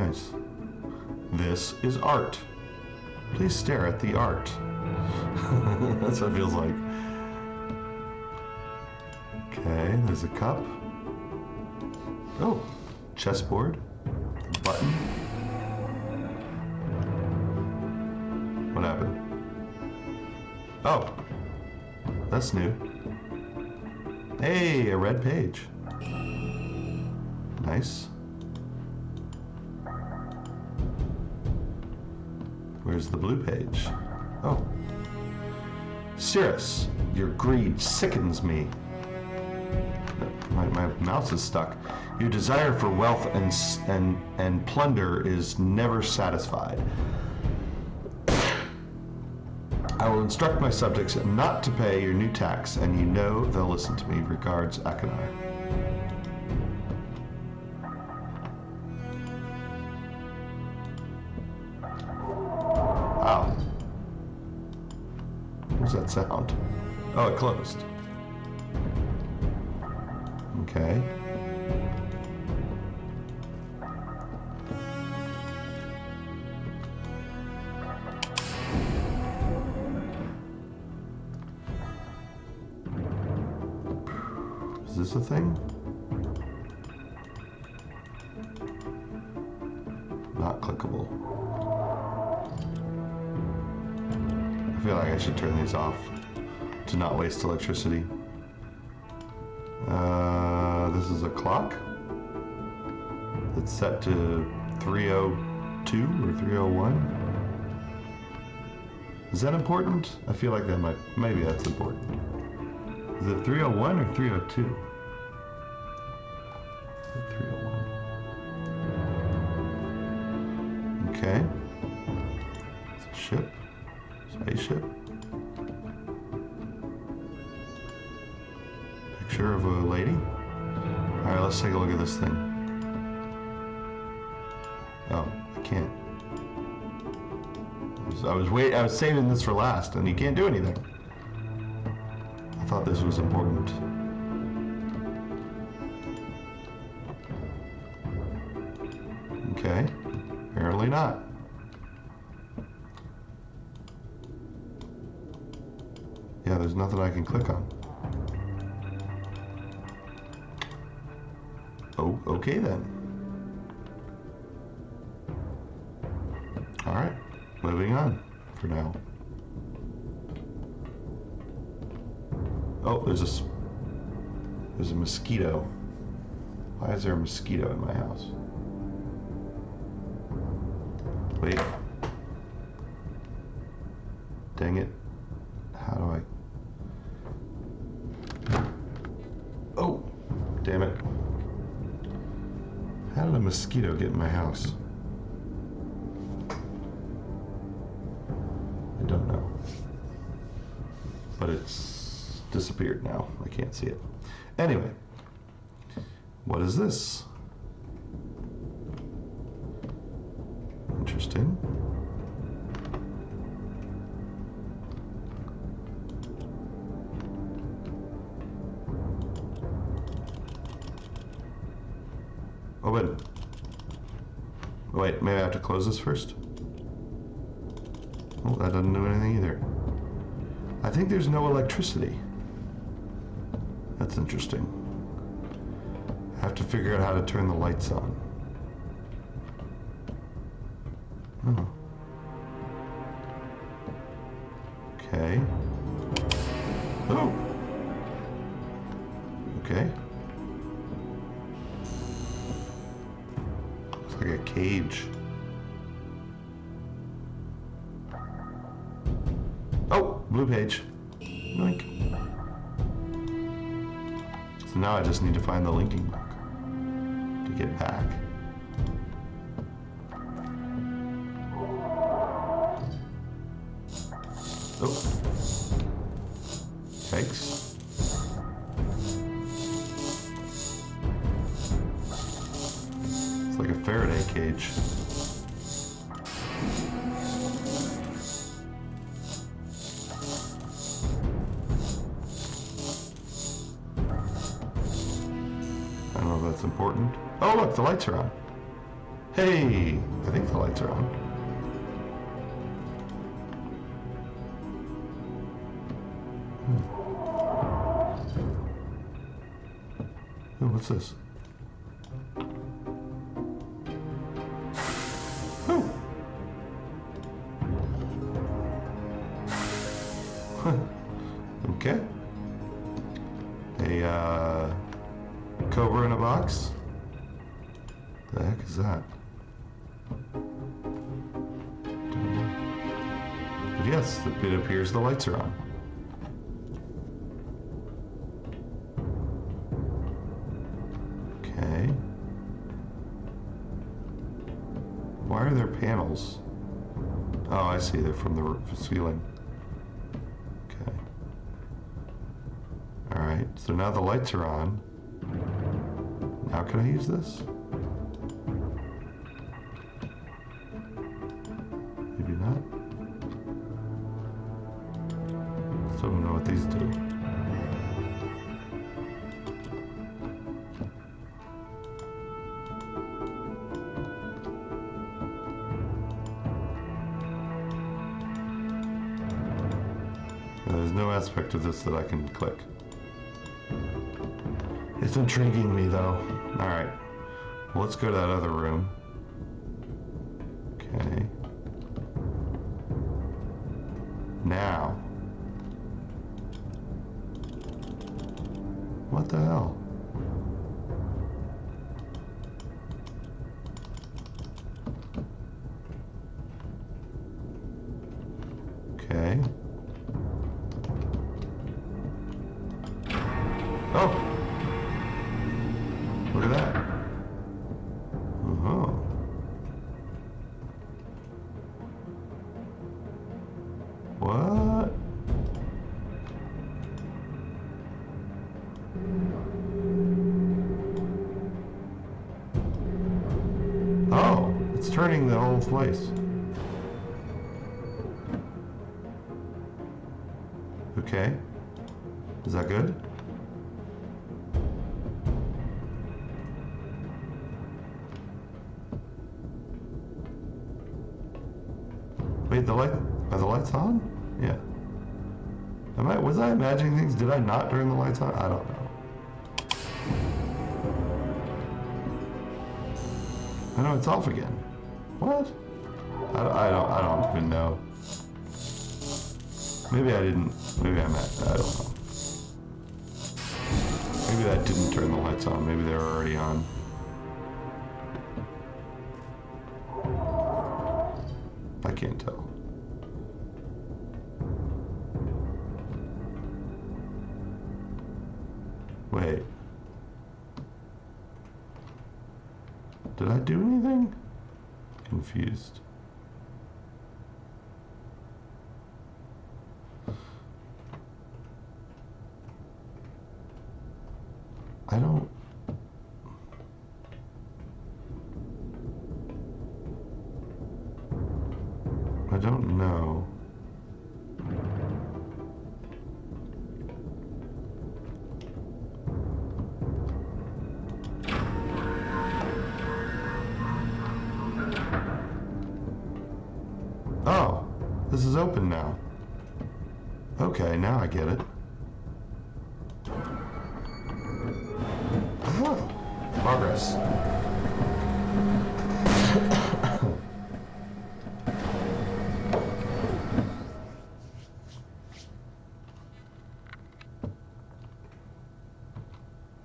nice. This is art. Please stare at the art. That's what it feels like. Okay, there's a cup. Oh, chessboard. Button. What happened? Oh, that's new. Hey, a red page. Nice. Where's the blue page? Oh. Cirrus, your greed sickens me. My mouse is stuck. Your desire for wealth and plunder is never satisfied. I will instruct my subjects not to pay your new tax, and you know they'll listen to me. Regards, Akanar. Wow. What's that sound? Oh, it closed. Okay. Is this a thing? Not clickable. I feel like I should turn these off to not waste electricity. This is a clock that's set to 3:02 or 3:01. Is that important? I feel like that maybe that's important. Is it 3:01 or 3:02? 3:01. Okay. It's a ship. Spaceship. Picture of a lady. Alright, let's take a look at this thing. Oh, I can't. I was saving this for last, and you can't do anything. I thought this was important. Okay, apparently not. Yeah, there's nothing I can click on. Oh, okay then. All right, moving on for now. Oh, there's a mosquito. Why is there a mosquito in my house? Wait. Dang it. How do I... Oh, damn it. How did a mosquito get in my house? I don't know. But it's disappeared now. I can't see it. Anyway, what is this? Interesting. Oh, wait, maybe I have to close this first? Oh, that doesn't do anything either. I think there's no electricity. That's interesting. I have to figure out how to turn the lights on. Oh. Okay. Oh! Okay. Looks like a cage. Oh! Blue page. Yoink. So now I just need to find the linking book to get back. Oh. Yikes. It's like a Faraday cage. I don't know if that's important. Oh, look, the lights are on. Hey, I think the lights are on. Oh, what's this? Oh. Okay. A cobra in a box? The heck is that? Don't know. But yes, it appears the lights are on. Okay. Why are there panels? Oh, I see. They're from the ceiling. Okay. Alright, so now the lights are on. Now can I use this? Maybe not. Still don't know what these do. There's no aspect of this that I can click. It's intriguing me though. Alright. Well, let's go to that other room. Okay. Now. What the hell? Okay. Oh! Look at that. Oh. What? Oh, it's turning the whole place. Okay. Is that good? Wait, are the lights on? Yeah. Was I imagining things? Did I not turn the lights on? I don't know. I know it's off again. What? I don't even know. Maybe I didn't. Maybe I don't know. Maybe that didn't turn the lights on. Maybe they were already on. I can't tell. Wait. Did I do anything? Confused. I don't... I don't know. Oh, this is open now. Okay, now I get it. Progress.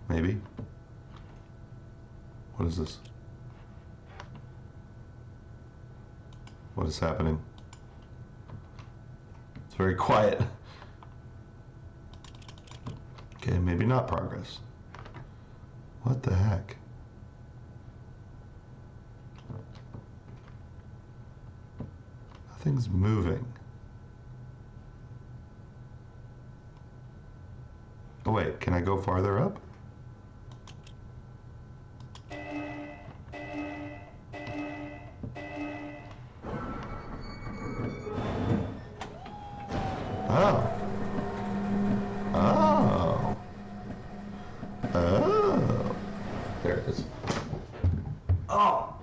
Maybe. What is this? What is happening? It's very quiet. Okay, maybe not progress. What the heck? Nothing's moving. Oh wait, can I go farther up? Oh. Oh. Oh. There it is. Oh.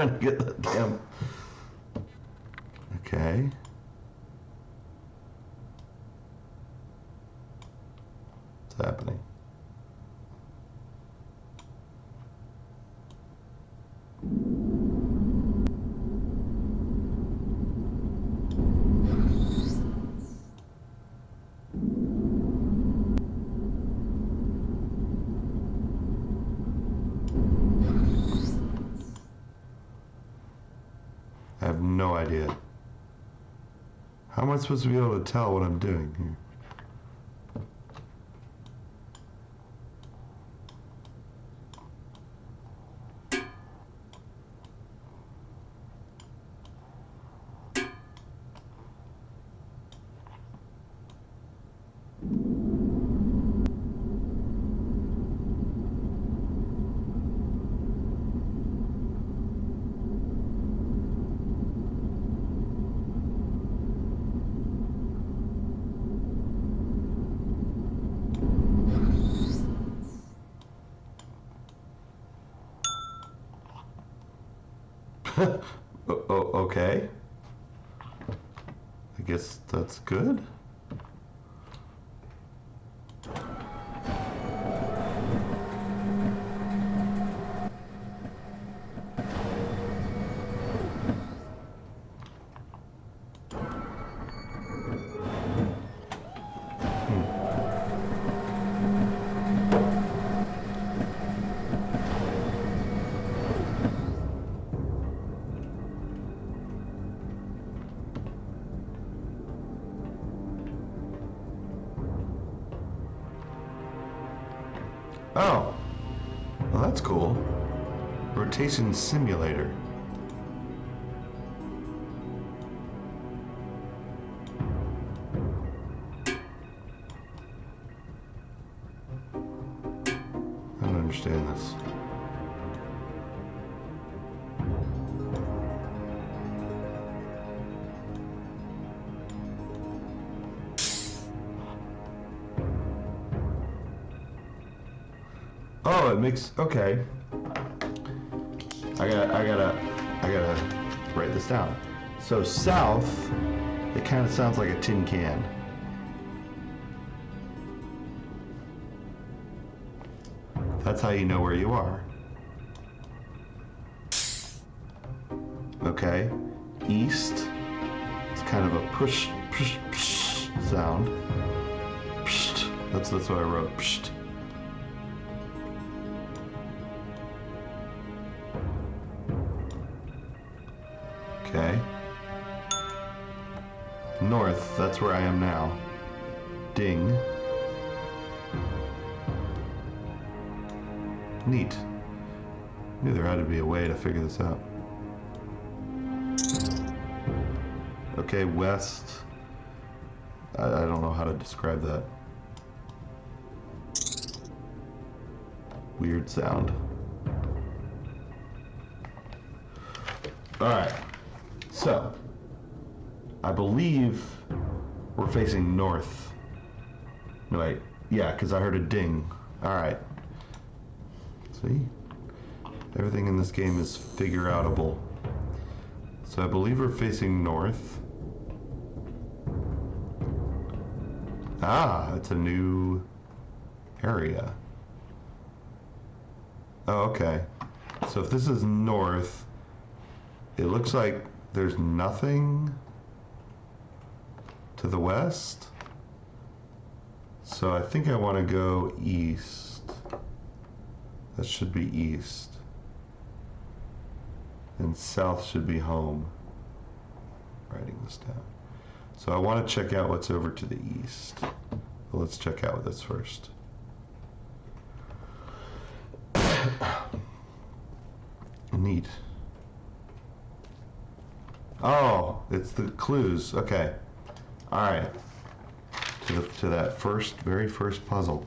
trying to get that damn. Okay. What's happening? I have no idea. How am I supposed to be able to tell what I'm doing here? Okay. I guess that's good. Oh, well that's cool. Rotation simulator. I don't understand this. Oh, it makes, okay. I gotta write this down. So south, it kind of sounds like a tin can. That's how you know where you are. Okay. East, it's kind of a push, push, push sound. Psht. That's what I wrote. Psht. Okay. North, that's where I am now. Ding. Neat. Knew there had to be a way to figure this out. Okay, west. I don't know how to describe that. Weird sound. Alright. So, I believe we're facing north. No, wait. Yeah, because I heard a ding. Alright. See? Everything in this game is figure-outable. So I believe we're facing north. Ah, it's a new area. Oh, okay. So if this is north, it looks like there's nothing to the west. So I think I want to go east. That should be east. And south should be home. Writing this down. So I want to check out what's over to the east. Well, let's check out this first. Neat. Oh, it's the clues. Okay. All right. To that very first puzzle.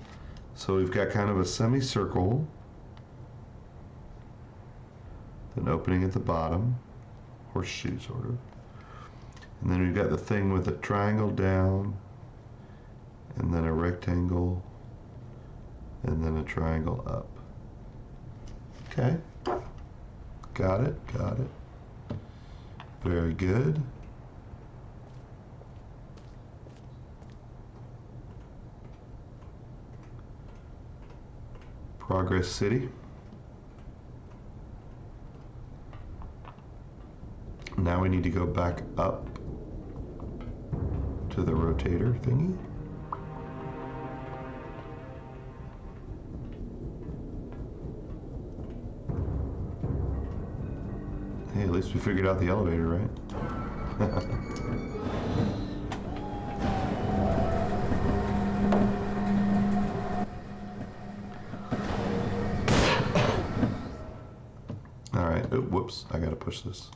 So we've got kind of a semicircle, an opening at the bottom, horseshoe sort of, and then we've got the thing with a triangle down, and then a rectangle, and then a triangle up. Okay. Got it. Got it. Very good. Progress City. Now we need to go back up to the rotator thingy. Hey, at least we figured out the elevator, right? All right. Oh, whoops. I gotta push this.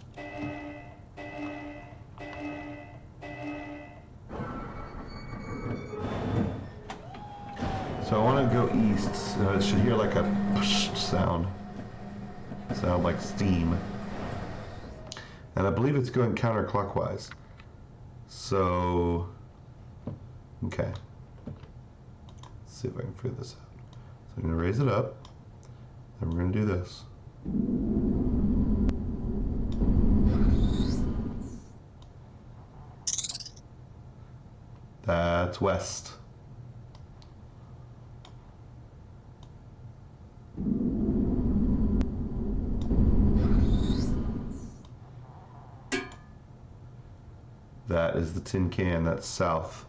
So I want to go east. So it should hear like a push sound. Sound like steam. And I believe it's going counterclockwise. So, okay. Let's see if I can figure this out. So I'm going to raise it up. And we're going to do this. That's west. That is the tin can. That's south.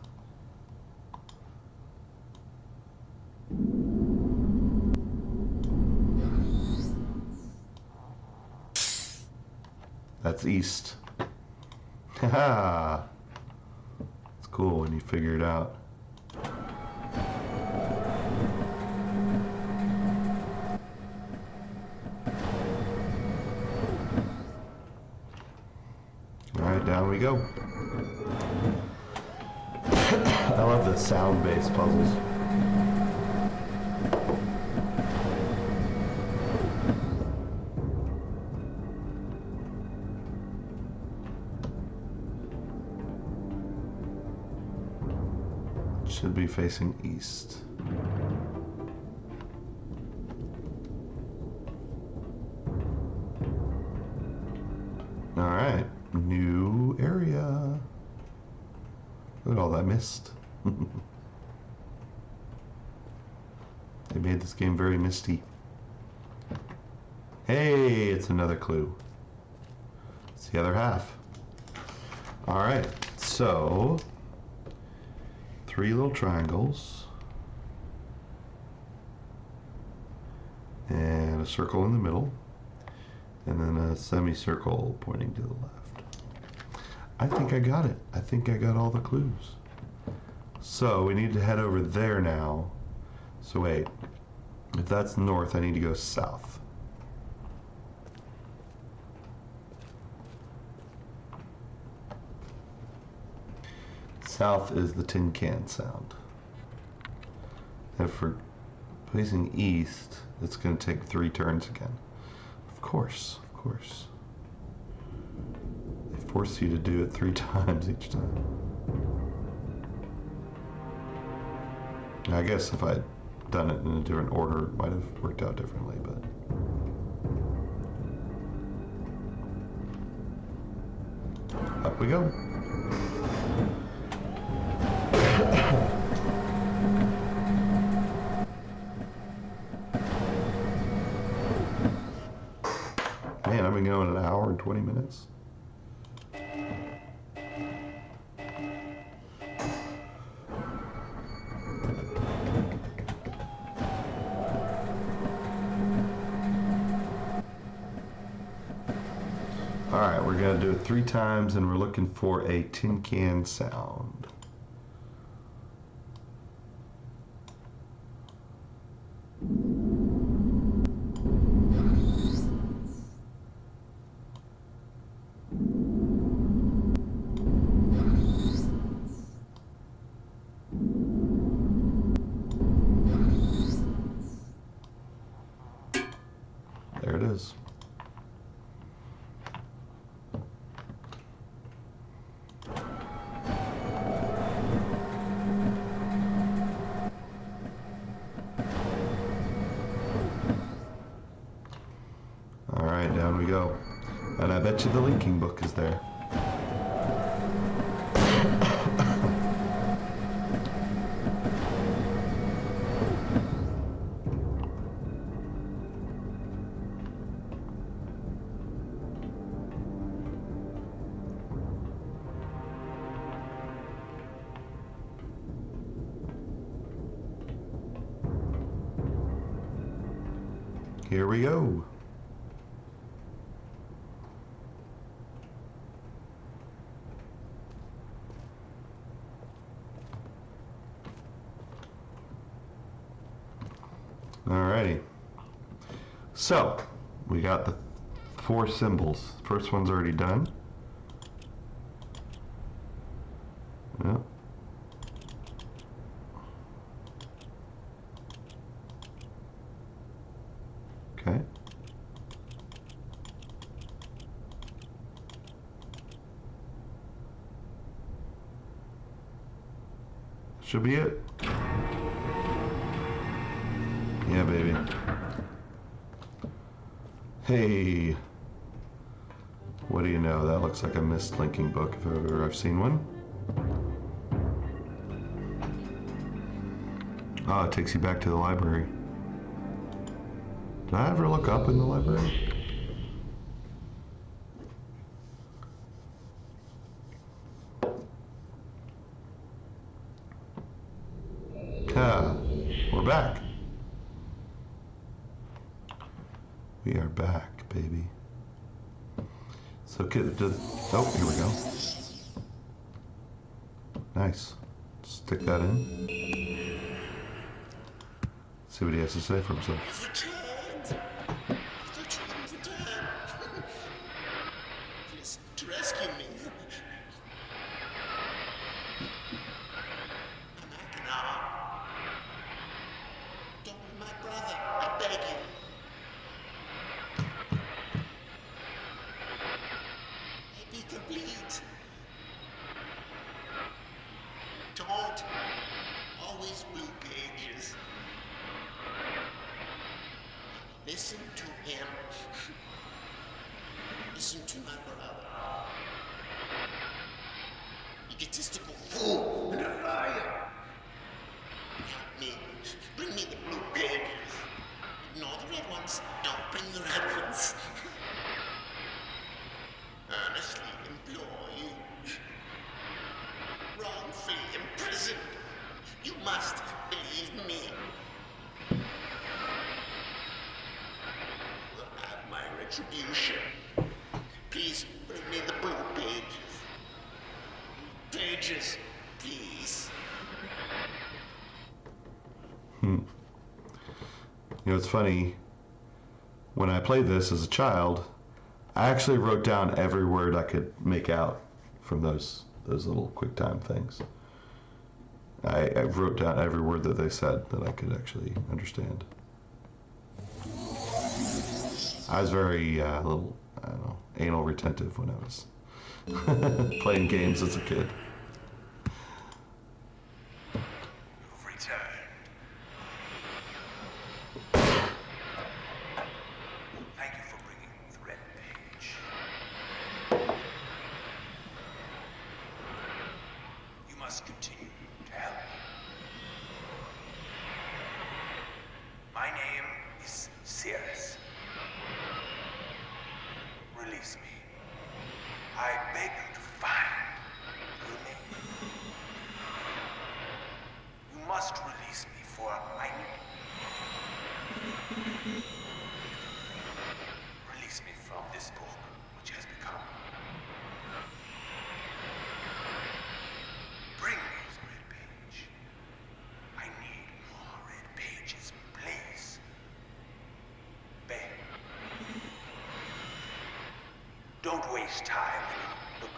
That's east. Haha. It's cool when you figure it out. Alright, down we go. I love the sound-based puzzles. Should be facing east. All right, new area. Look at all that mist. They made this game very misty. Hey, it's another clue. It's the other half. All right, so 3 little triangles and a circle in the middle, and then a semicircle pointing to the left. I think I got it. I think I got all the clues. So we need to head over there now. So wait, if that's north, I need to go south. South is the tin can sound. And for facing east, it's going to take 3 turns again. Of course, of course. They force you to do it 3 times each time. I guess if I'd done it in a different order, it might have worked out differently, but... Up we go. Man, I've been going 1 hour and 20 minutes. All right, we're gonna do it 3 times, and we're looking for a tin can sound. There it is. I bet you the linking book is there. Here we go. Alrighty. So, we got the 4 symbols. First one's already done. Yep. Okay. Should be it. Yeah, baby. Hey. What do you know? That looks like a Myst linking book if ever I've seen one. Oh, it takes you back to the library. Did I ever look up in the library? Yeah, we're back. We are back, baby. So, oh, here we go. Nice. Stick that in. See what he has to say for himself. You've returned. I thought you wouldn't return. Yes, to rescue me. Anakin, don't be my brother. I beg you. Be complete. Don't always blue pages. Listen to him. Listen to my brother. Egotistical fool and a liar. Help me. Bring me the blue pages. Ignore the red ones. Don't bring the red ones. Earnestly implore you. Wrongfully imprisoned. You must believe me. Will have my retribution. Please bring me the blue pages. Pages, please. You know, it's funny. When I played this as a child, I actually wrote down every word I could make out from those little QuickTime things. I wrote down every word that they said that I could actually understand. I was very little, I don't know, anal retentive when I was playing games as a kid. You've returned. Thank you for bringing the red page. You must continue to help me. My name is Cirrus. Release me. I beg you to find your name. You must release me, for I need. Release me from this book, which has become. Bring me the red page. I need more red pages, please. Beg. Don't waste time. Look.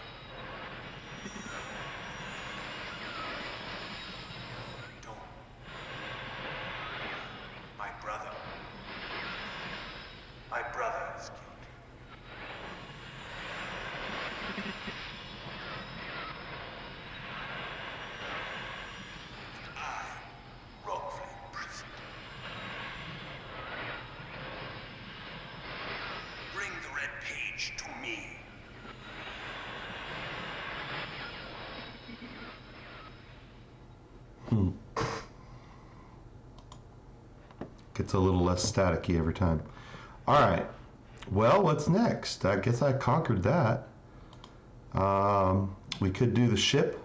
Don't. My brother. My brother is guilty. And I, wrongfully imprisoned. Bring the red page to me. Gets a little less staticky every time. All right. Well, what's next? I guess I conquered that. We could do the ship.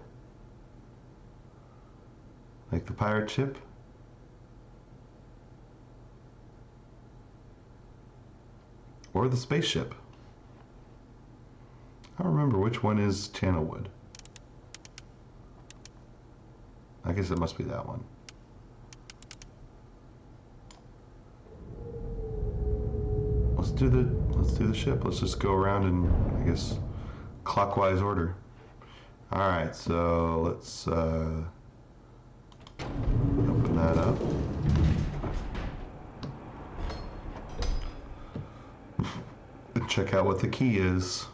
Like the pirate ship. Or the spaceship. I don't remember which one is Channelwood. I guess it must be that one. Let's do the ship. Let's just go around in, I guess, clockwise order. All right, so let's open that up. Check out what the key is.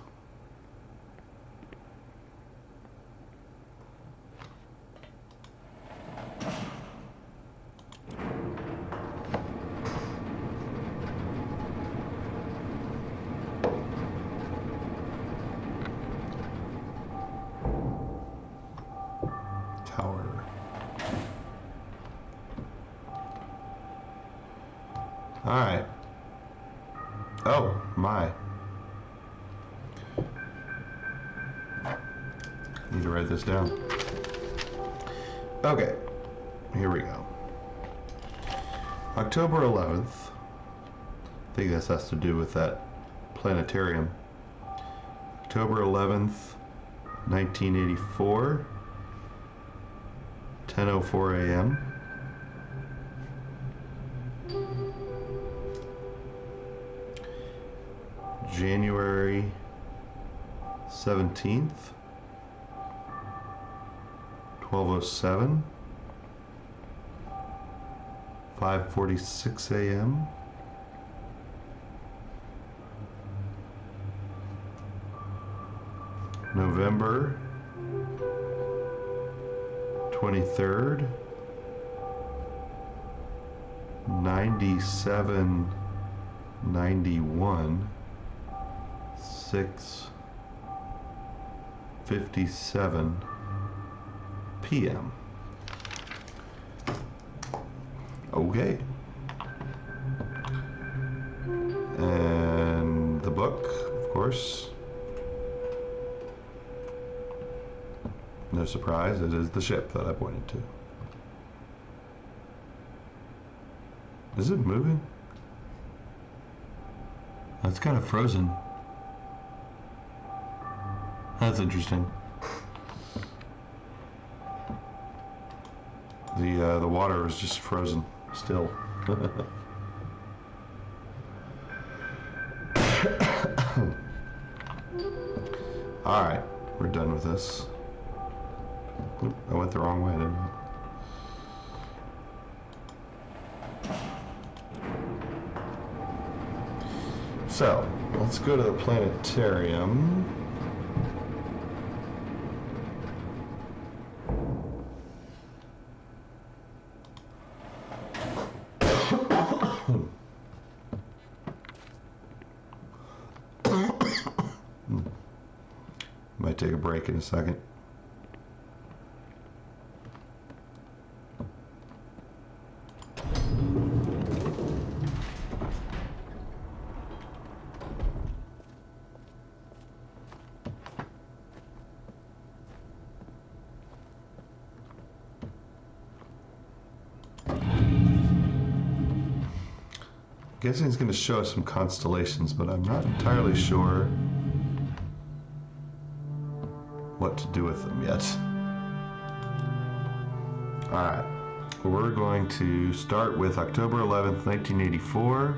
Tower. All right. Oh, my. Need to write this down. Okay, here we go. October 11th. I think this has to do with that planetarium. October 11th, 1984. 10:04 a.m. January 17th, 12:07, 5:46 a.m. November 23rd, 97:91, 6:57 p.m. Okay. And the book, of course. No surprise, it is the ship that I pointed to. Is it moving? That's kind of frozen. That's interesting. The water is just frozen still. All right, we're done with this. Oop, I went the wrong way, didn't I? So, let's go to the planetarium. Might take a break in a second. Guessing it's going to show us some constellations, but I'm not entirely sure what to do with them yet. Alright, we're going to start with October 11th, 1984.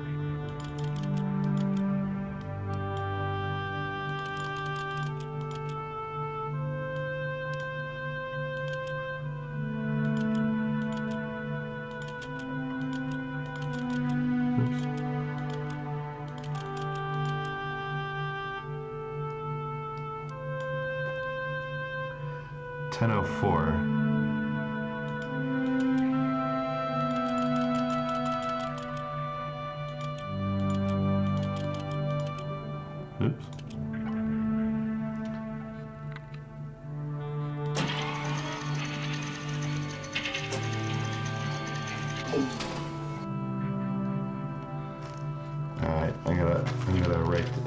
Oops. 10:04. Oops.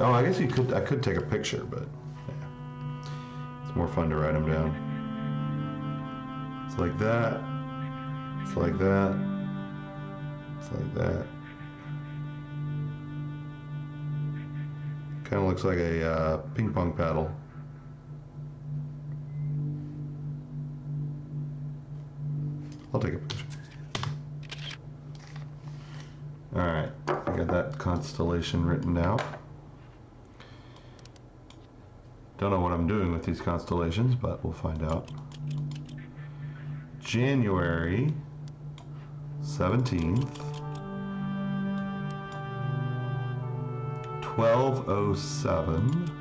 Oh, I guess I could take a picture, but yeah. It's more fun to write them down. It's like that. It's like that. It's like that. Kind of looks like a ping pong paddle. I'll take a picture. Alright, I got that constellation written down. Don't know what I'm doing with these constellations, but we'll find out. January 17th, 12:07.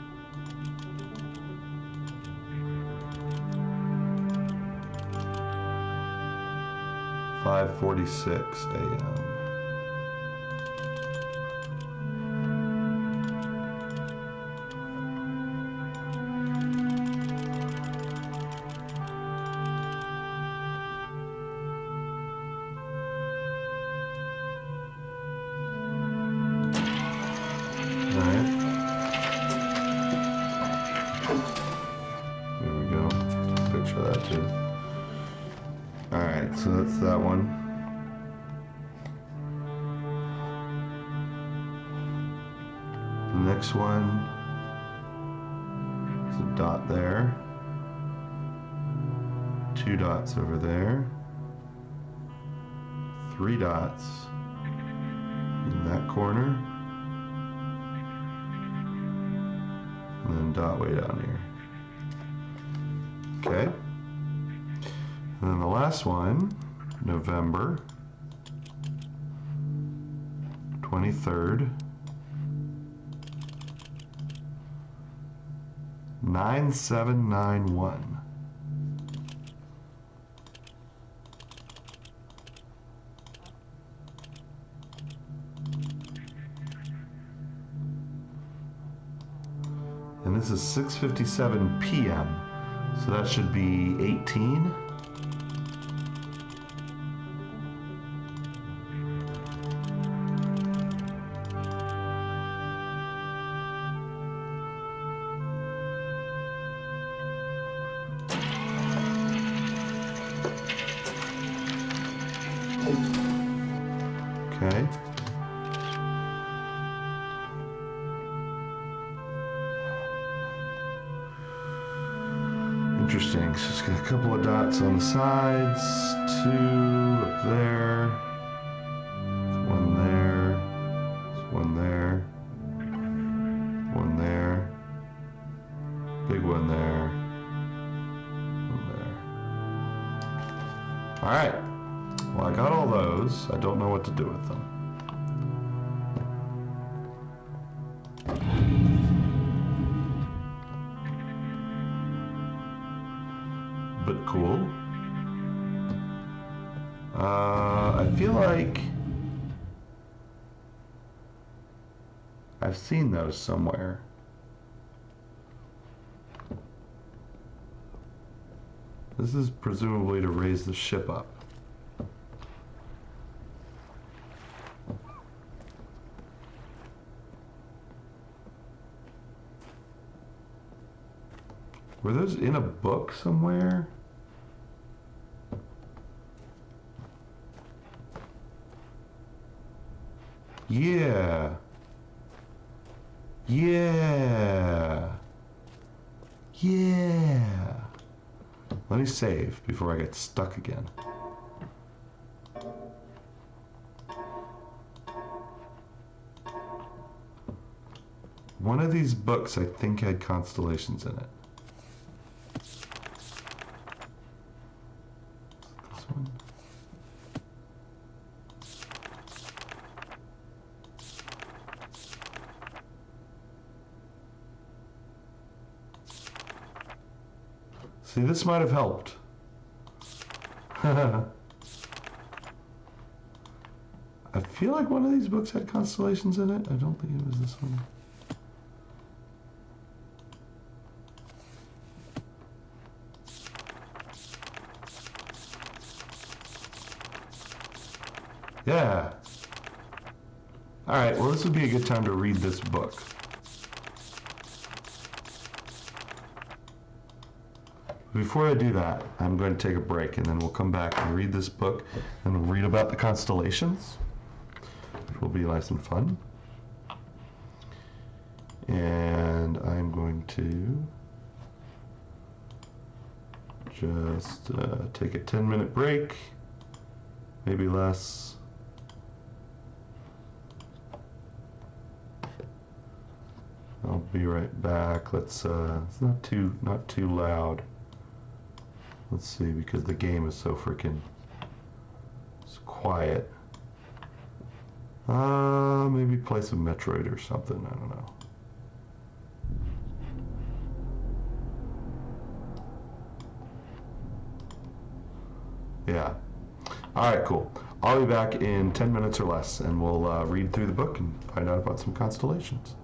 5:46 a.m. Alright. There we go. Picture that too. Alright, so that's that one. The next one is a dot there. 2 dots over there. 3 dots in that corner. And then dot way down here. Okay. And then the last one, November 23rd, 9791. And this is 6:57 p.m. So that should be 18. Okay. Interesting. So it's got a couple of dots on the sides, 2 up there, there's 1 there, there's 1 there, 1 there, big 1 there, 1 there. All right. Well, I got all those. I don't know what to do with them. But cool. I feel like I've seen those somewhere. This is presumably to raise the ship up. Were those in a book somewhere? Yeah. Yeah. Yeah. Let me save before I get stuck again. One of these books I think had constellations in it. This one? See, this might have helped. I feel like one of these books had constellations in it. I don't think it was this one. Yeah. All right, well, this would be a good time to read this book. Before I do that, I'm going to take a break, and then we'll come back and read this book and read about the constellations, which will be nice and fun. And I'm going to just take a 10-minute break, maybe less. I'll be right back. Let's it's not too loud. Let's see, because the game is so freaking quiet. Maybe play some Metroid or something. I don't know. Yeah. All right, cool. I'll be back in 10 minutes or less, and we'll read through the book and find out about some constellations.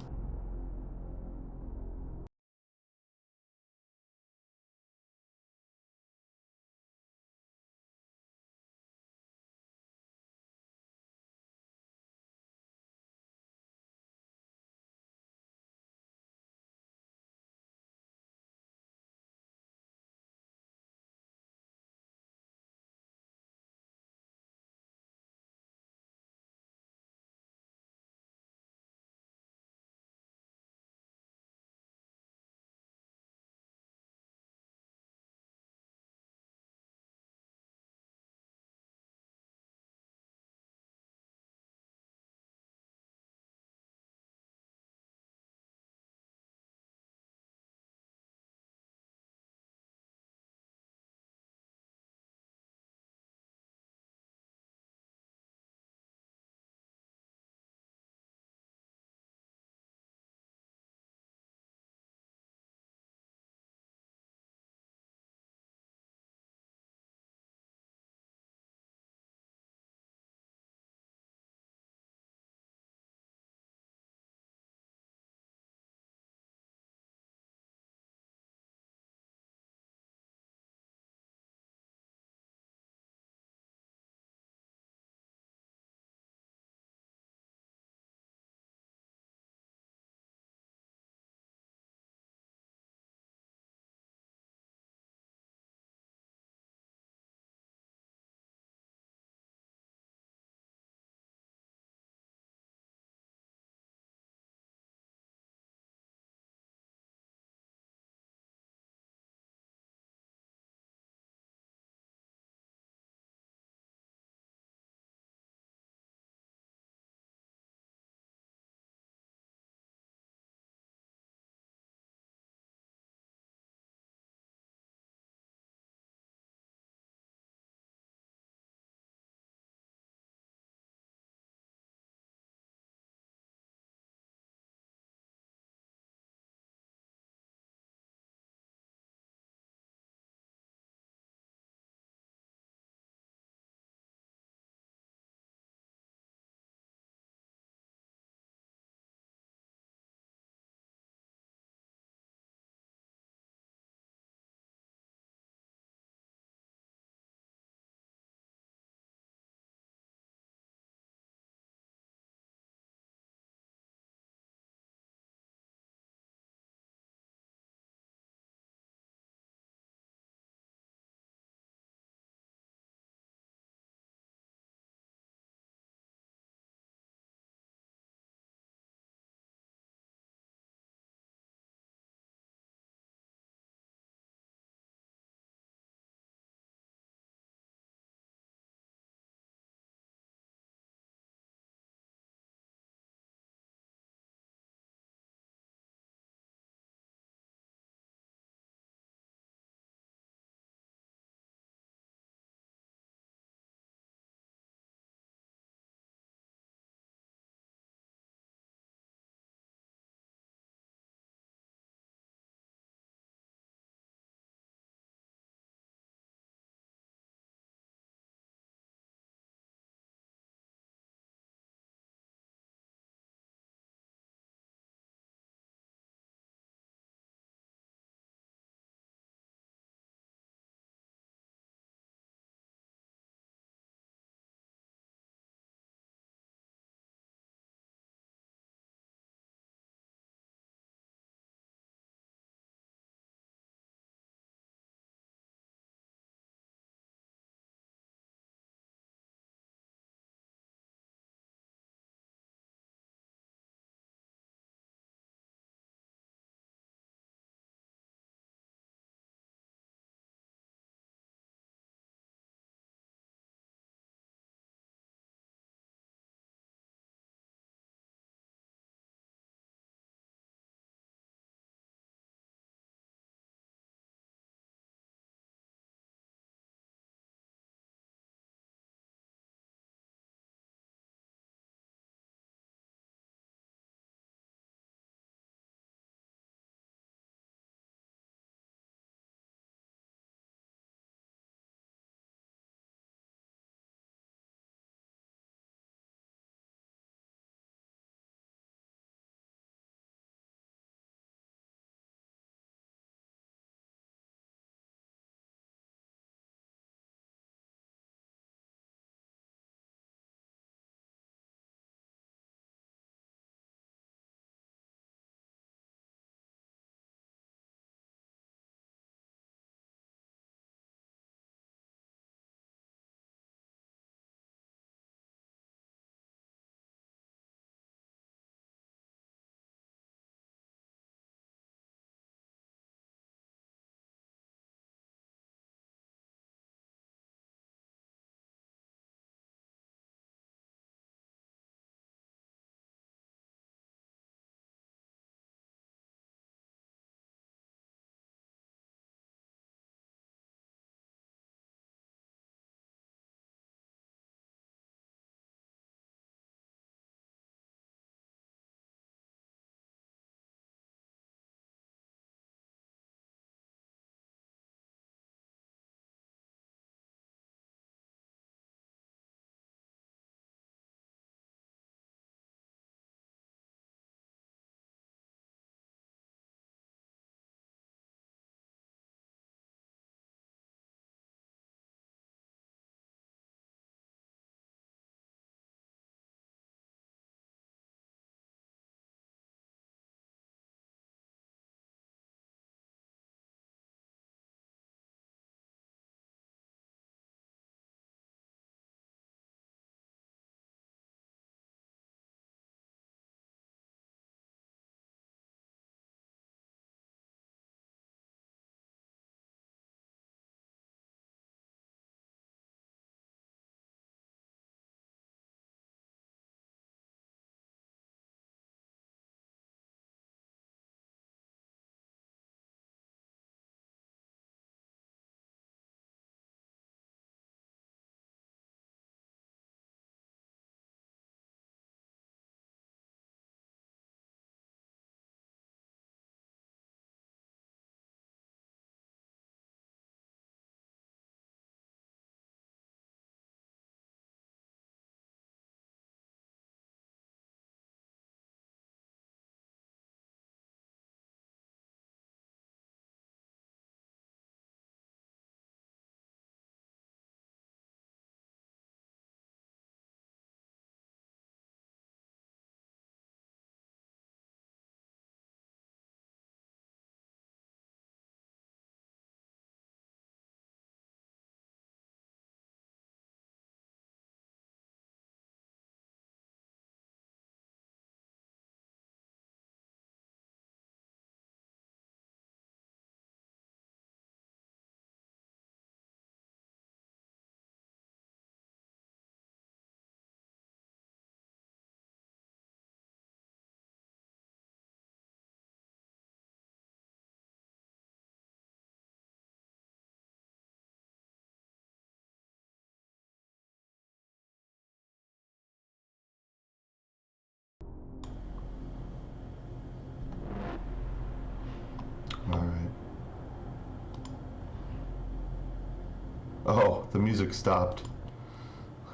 the music stopped.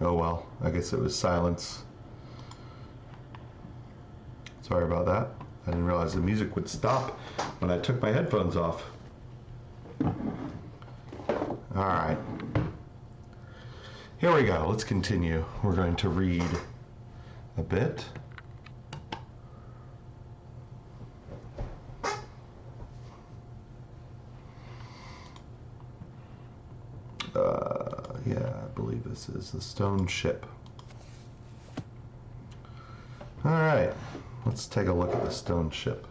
Oh well, I guess it was silence. Sorry about that. I didn't realize the music would stop when I took my headphones off. Alright. Here we go. Let's continue. We're going to read a bit. Yeah, I believe this is the Stone Ship. Alright, let's take a look at the Stone Ship.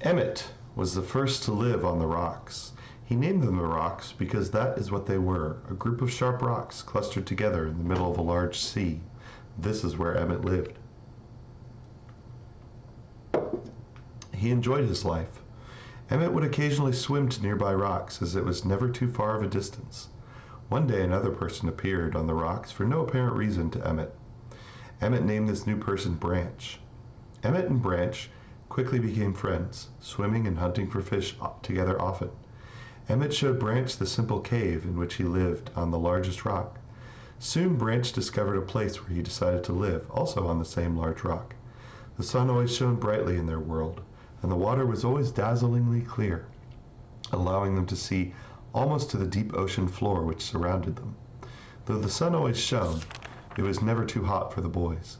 Emmett was the first to live on the rocks. He named them the rocks because that is what they were, a group of sharp rocks clustered together in the middle of a large sea. This is where Emmett lived. He enjoyed his life. Emmett would occasionally swim to nearby rocks, as it was never too far of a distance. One day another person appeared on the rocks for no apparent reason to Emmett. Emmett named this new person Branch. Emmett and Branch quickly became friends, swimming and hunting for fish together often. Emmett showed Branch the simple cave in which he lived on the largest rock. Soon Branch discovered a place where he decided to live, also on the same large rock. The sun always shone brightly in their world, and the water was always dazzlingly clear, allowing them to see almost to the deep ocean floor which surrounded them. Though the sun always shone, it was never too hot for the boys.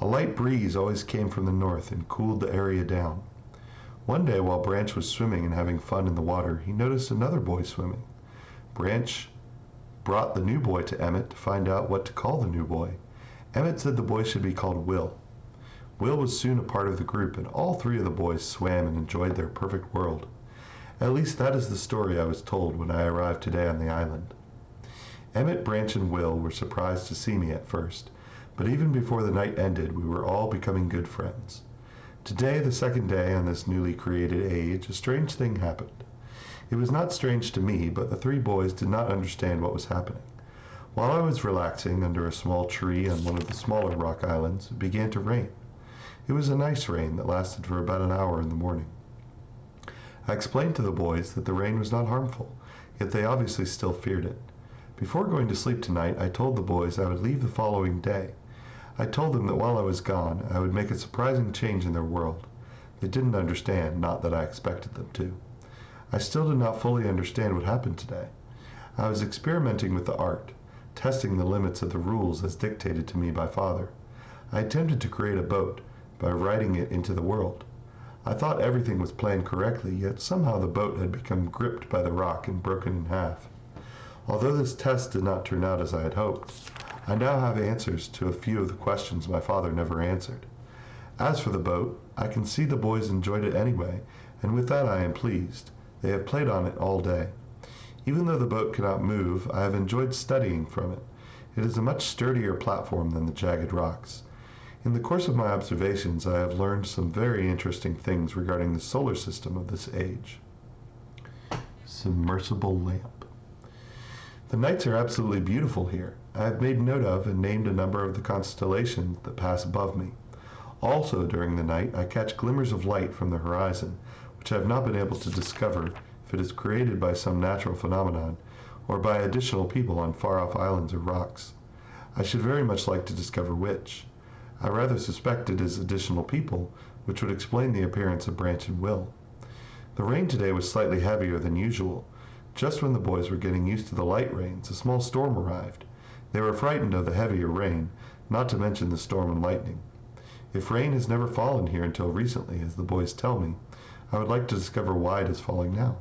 A light breeze always came from the north and cooled the area down. One day, while Branch was swimming and having fun in the water, he noticed another boy swimming. Branch brought the new boy to Emmett to find out what to call the new boy. Emmett said the boy should be called Will. Will was soon a part of the group, and all three of the boys swam and enjoyed their perfect world. At least that is the story I was told when I arrived today on the island. Emmett, Branch, and Will were surprised to see me at first, but even before the night ended, we were all becoming good friends. Today, the second day on this newly created age, a strange thing happened. It was not strange to me, but the three boys did not understand what was happening. While I was relaxing under a small tree on one of the smaller rock islands, it began to rain. It was a nice rain that lasted for about an hour in the morning. I explained to the boys that the rain was not harmful, yet they obviously still feared it. Before going to sleep tonight, I told the boys I would leave the following day. I told them that while I was gone, I would make a surprising change in their world. They didn't understand, not that I expected them to. I still did not fully understand what happened today. I was experimenting with the art, testing the limits of the rules as dictated to me by Father. I attempted to create a boat by writing it into the world. I thought everything was planned correctly, yet somehow the boat had become gripped by the rock and broken in half. Although this test did not turn out as I had hoped, I now have answers to a few of the questions my father never answered. As for the boat, I can see the boys enjoyed it anyway, and with that I am pleased. They have played on it all day. Even though the boat cannot move, I have enjoyed studying from it. It is a much sturdier platform than the jagged rocks. In the course of my observations, I have learned some very interesting things regarding the solar system of this age. Submersible lamp. The nights are absolutely beautiful here. I have made note of and named a number of the constellations that pass above me. Also, during the night, I catch glimmers of light from the horizon, which I have not been able to discover if it is created by some natural phenomenon or by additional people on far-off islands or rocks. I should very much like to discover which. I rather suspect it is additional people, which would explain the appearance of Branch and Will. The rain today was slightly heavier than usual. Just when the boys were getting used to the light rains, a small storm arrived. They were frightened of the heavier rain, not to mention the storm and lightning. If rain has never fallen here until recently, as the boys tell me, I would like to discover why it is falling now.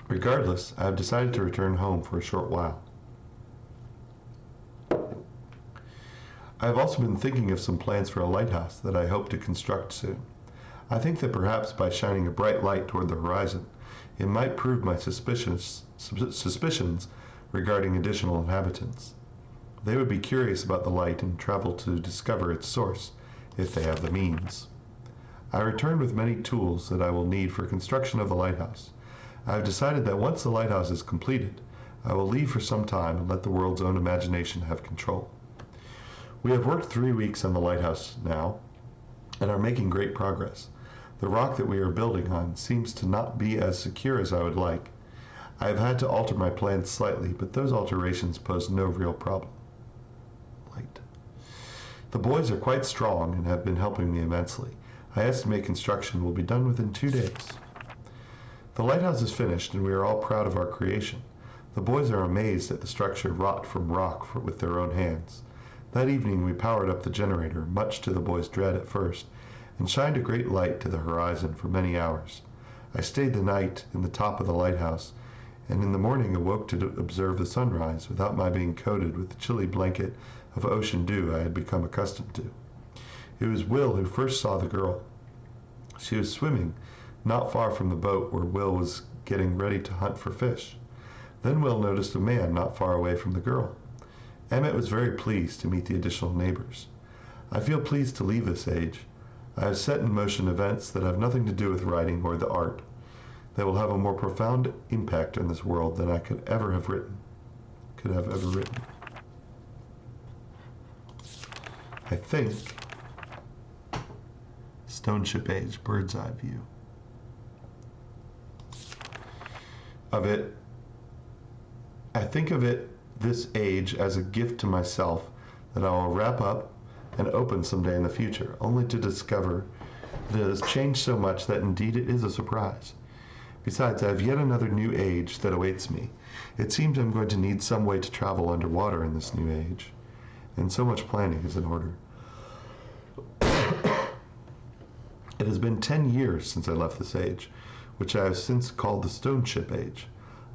Regardless, I have decided to return home for a short while. I have also been thinking of some plans for a lighthouse that I hope to construct soon. I think that perhaps by shining a bright light toward the horizon, it might prove my suspicions regarding additional inhabitants. They would be curious about the light and travel to discover its source, if they have the means. I return with many tools that I will need for construction of the lighthouse. I have decided that once the lighthouse is completed, I will leave for some time and let the world's own imagination have control. We have worked 3 weeks on the lighthouse now, and are making great progress. The rock that we are building on seems to not be as secure as I would like. I have had to alter my plans slightly, but those alterations pose no real problem. Light. The boys are quite strong and have been helping me immensely. I estimate construction will be done within 2 days. The lighthouse is finished, and we are all proud of our creation. The boys are amazed at the structure wrought from rock with their own hands. That evening we powered up the generator, much to the boys' dread at first, and shined a great light to the horizon for many hours. I stayed the night in the top of the lighthouse, and in the morning awoke to observe the sunrise without my being coated with the chilly blanket of ocean dew I had become accustomed to. It was Will who first saw the girl. She was swimming not far from the boat where Will was getting ready to hunt for fish. Then Will noticed a man not far away from the girl. Emmett was very pleased to meet the additional neighbors. I feel pleased to leave this age. I have set in motion events that have nothing to do with writing or the art. They will have a more profound impact on this world than I could have ever written. I think Stone Ship Age, bird's eye view of it. I think of it, this age, as a gift to myself that I will wrap up and open someday in the future, only to discover that it has changed so much that indeed it is a surprise. Besides, I have yet another new age that awaits me. It seems I'm going to need some way to travel underwater in this new age, and so much planning is in order. It has been 10 years since I left this age, which I have since called the Stone Ship Age.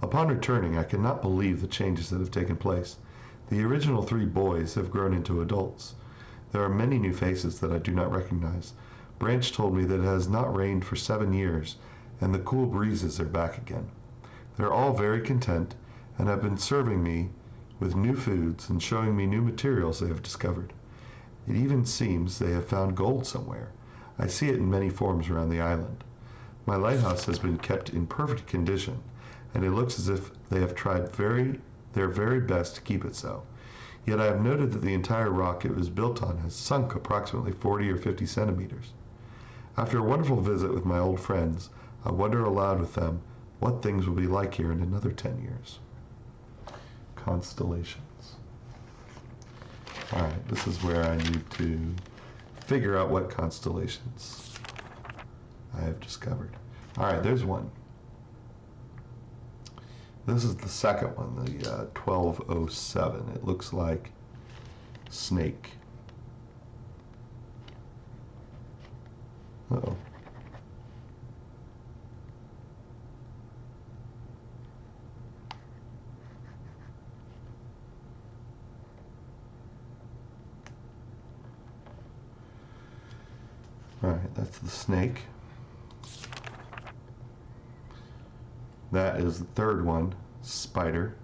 Upon returning, I cannot believe the changes that have taken place. The original 3 boys have grown into adults. There are many new faces that I do not recognize. Branch told me that it has not rained for 7 years, and the cool breezes are back again. They're all very content, and have been serving me with new foods and showing me new materials they have discovered. It even seems they have found gold somewhere. I see it in many forms around the island. My lighthouse has been kept in perfect condition, and it looks as if they have tried their very best to keep it so. Yet I have noted that the entire rock it was built on has sunk approximately 40 or 50 centimeters. After a wonderful visit with my old friends, I wonder aloud with them what things will be like here in another 10 years. Constellations. All right, this is where I need to figure out what constellations I have discovered. All right, there's one. This is the second one, the 1207. It looks like snake. Uh-oh. All right, that's the snake. That is the third one, spider.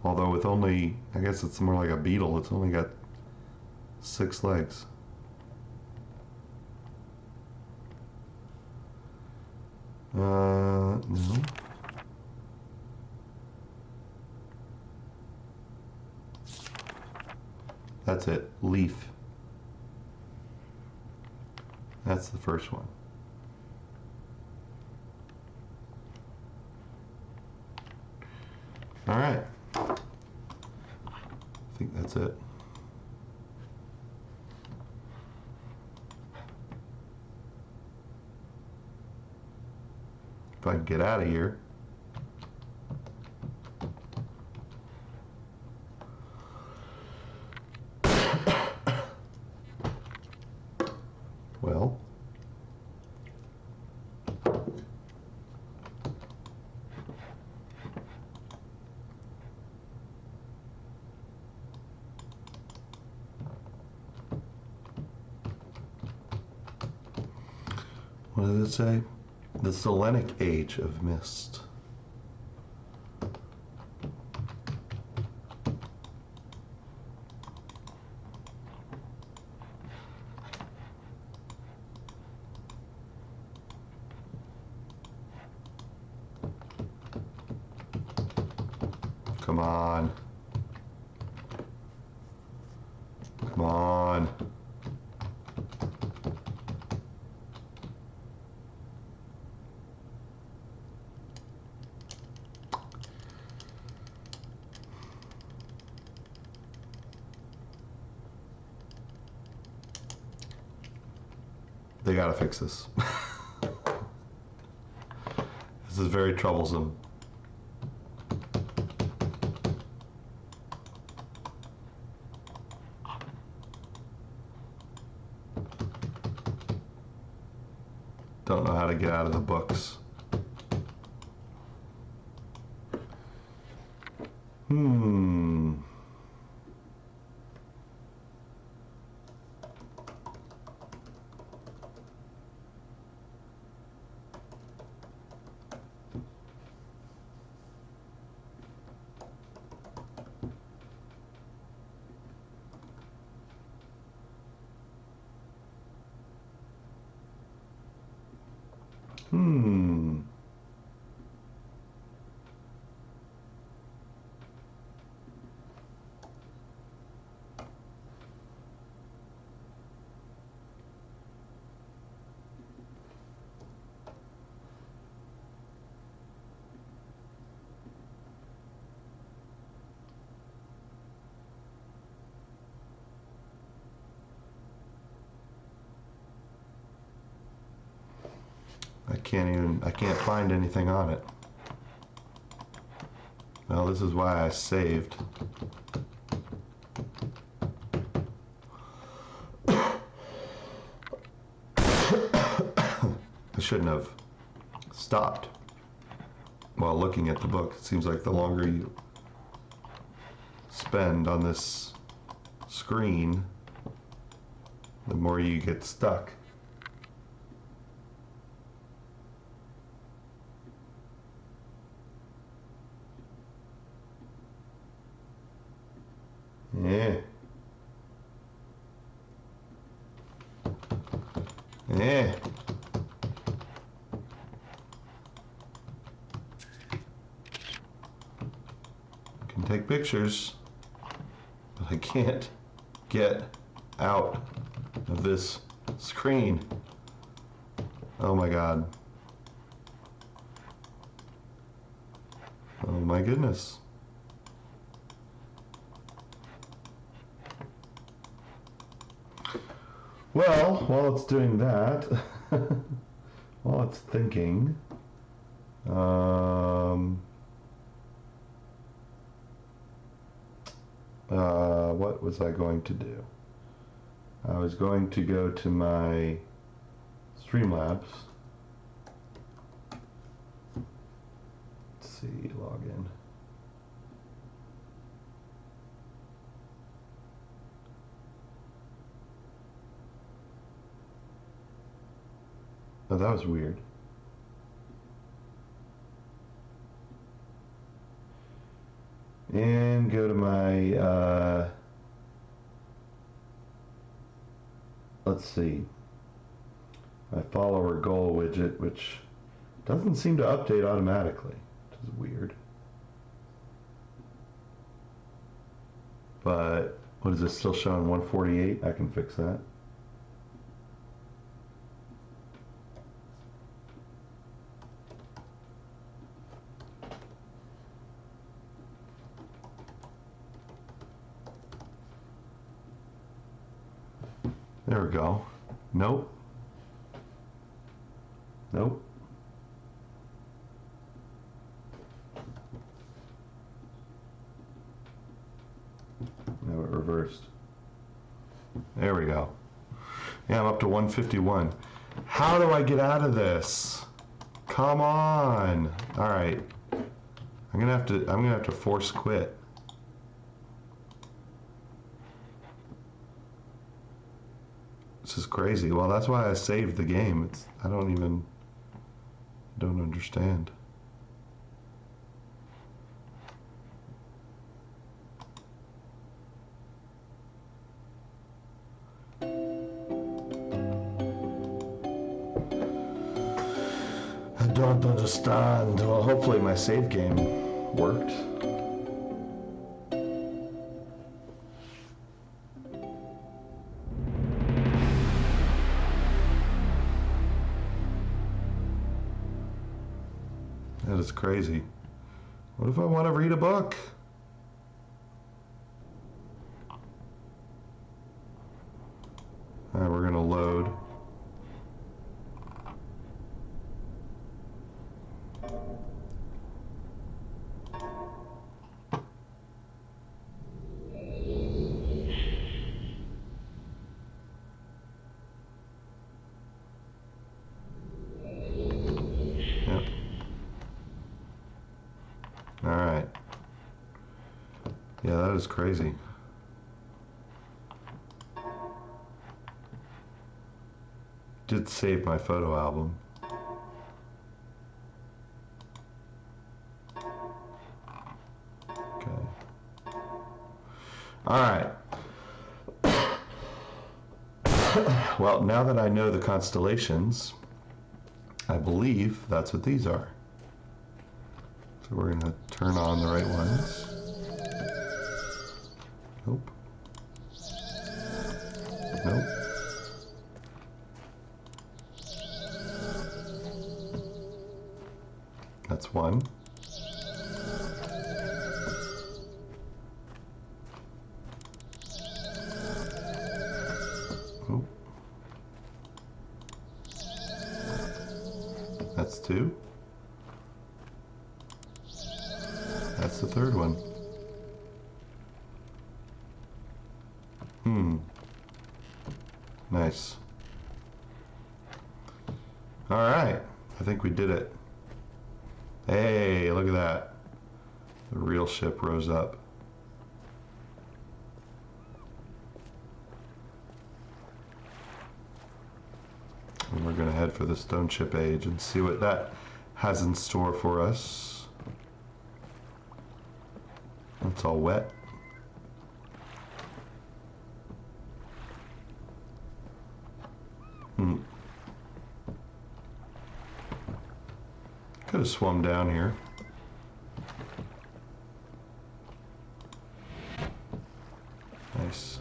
Although with only, I guess it's more like a beetle, it's only got 6 legs. No. That's it, leaf. That's the first one. All right. I think that's it. If I can get out of here. Well, what did it say? The Selenic Age of Myst. Come on. Come on. on. They gotta fix this. This is very troublesome. Don't know how to get out of the books. I can't find anything on it. Well, this is why I saved. I shouldn't have stopped while looking at the book. It seems like the longer you spend on this screen, the more you get stuck. Yeah. Yeah. Can take pictures, but I can't get out of this screen. Oh my God. Oh my goodness. Well, while it's doing that, while it's thinking, what was I going to do? I was going to go to my Streamlabs. Let's see, log in. Oh, that was weird. And go to my, let's see, my follower goal widget, which doesn't seem to update automatically, which is weird. But what is this still showing 148? I can fix that. There we go. Nope. Nope. Now it reversed. There we go. Yeah, I'm up to 151. How do I get out of this? Come on. All right. I'm gonna have to force quit. This is crazy. Well, that's why I saved the game. I don't understand. I don't understand. Well, hopefully my save game worked. That is crazy. What if I want to read a book? All right, we're going to load. Yep. All right. Yeah, that is crazy. Did save my photo album. Okay. All right. Well, now that I know the constellations, I believe that's what these are. So we're going to turn on the right ones. Nope. Nope. That's one. Oop. That's two. That's the third one. Nice. All right. I think we did it. Hey, look at that. The real ship rose up. And we're going to head for the stone ship age and see what that has in store for us. It's all wet. Could have swum down here. Nice.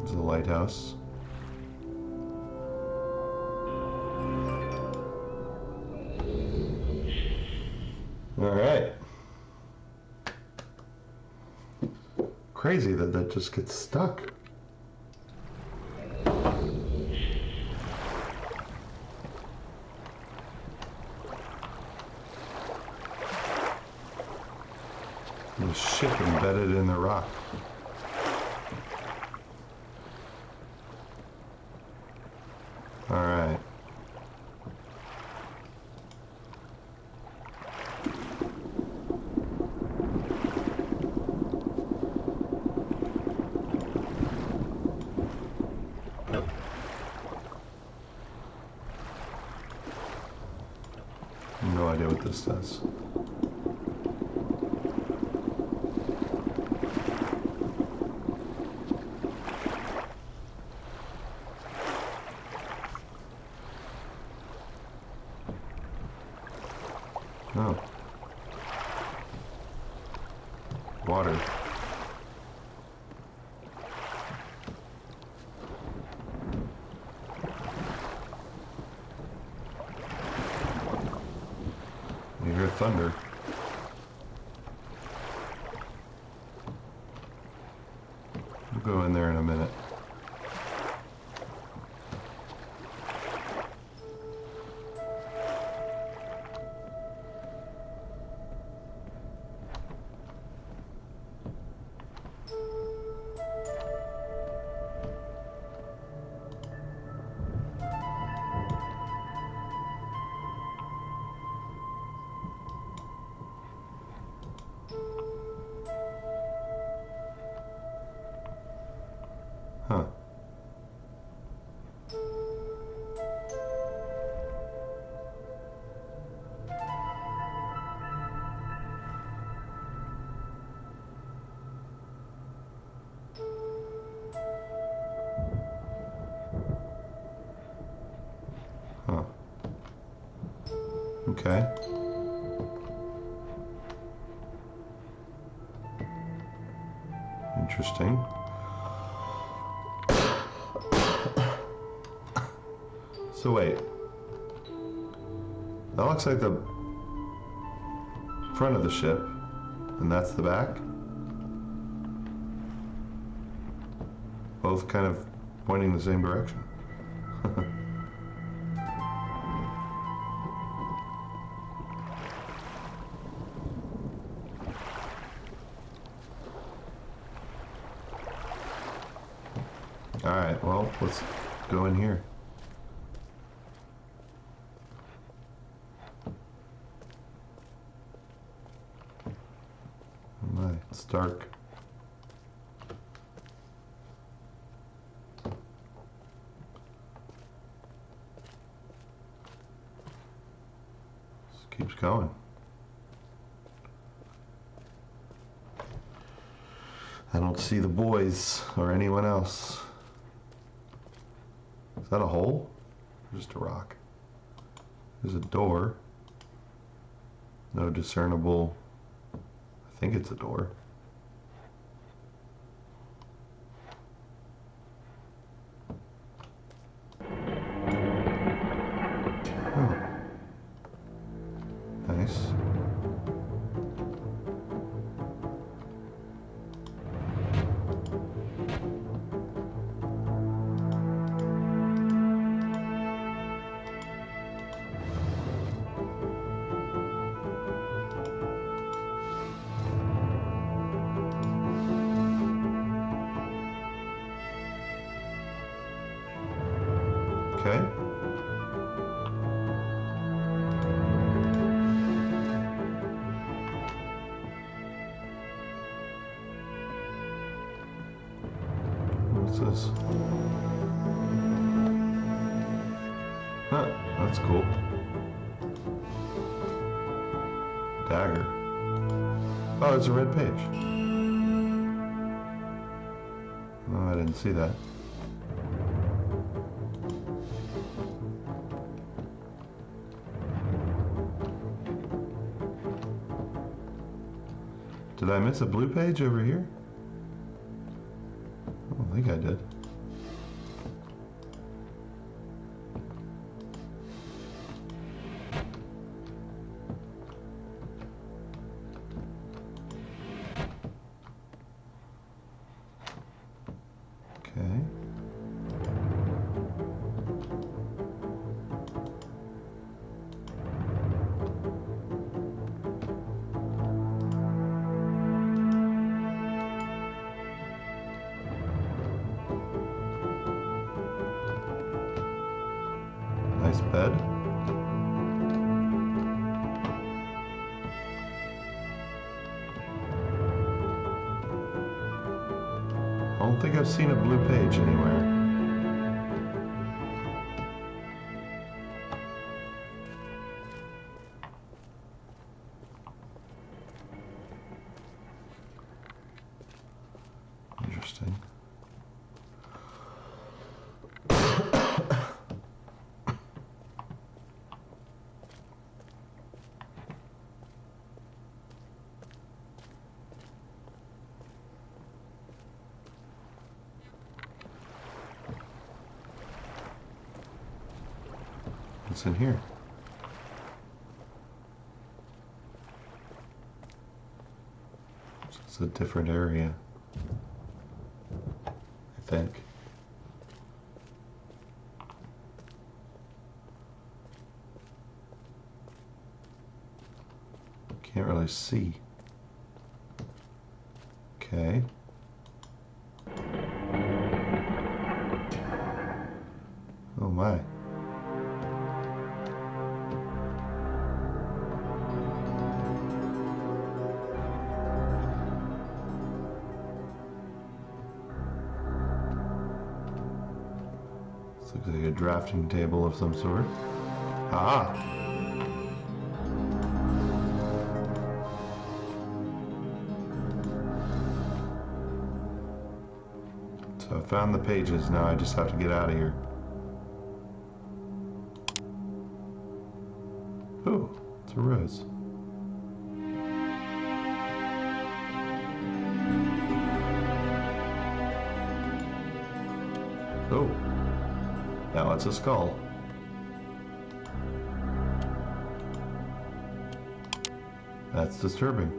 There's a lighthouse. All right. Crazy that that just gets stuck. The ship embedded in the rock. All right. No idea what this does. Oh. Water. You hear thunder. We'll go in there in a minute. Huh. Huh. Okay. Interesting. So wait. That looks like the front of the ship, and that's the back. Both kind of pointing the same direction. Alright, well, let's go in here. Oh my, it's dark. Just keeps going. I don't see the boys or anyone else. Is that a hole? Or just a rock? There's a door. No discernible. I think it's a door. Oh. Nice. Okay. What's this? Huh, that's cool. Dagger. Oh, it's a red page. Oh, I didn't see that. Did I miss a blue page over here? I don't think I did. Okay. Nice bed. I don't think I've seen a blue page anywhere. Interesting. What's in here? It's a different area, I think. Can't really see. Okay. Oh my. This looks like a drafting table of some sort. Ah! So I found the pages, now I just have to get out of here. Oh, it's a rose. Oh. Now it's a skull. That's disturbing.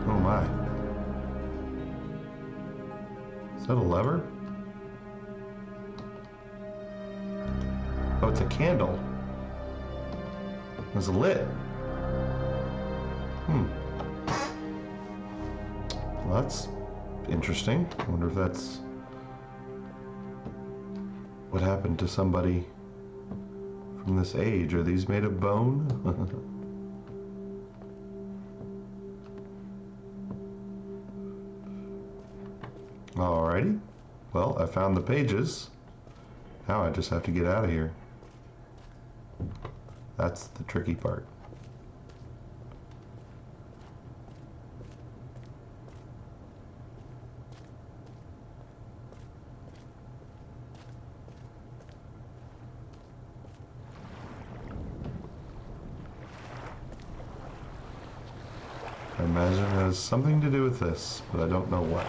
Oh my. Is that a lever? Oh, it's a candle. It's lit. Well, that's interesting. I wonder if that's what happened to somebody from this age. Are these made of bone? Alrighty. Well, I found the pages. Now I just have to get out of here. That's the tricky part. I imagine it has something to do with this, but I don't know what.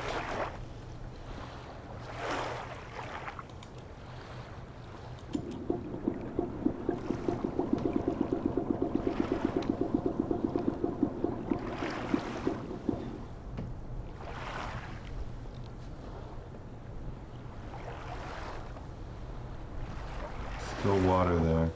Still water there.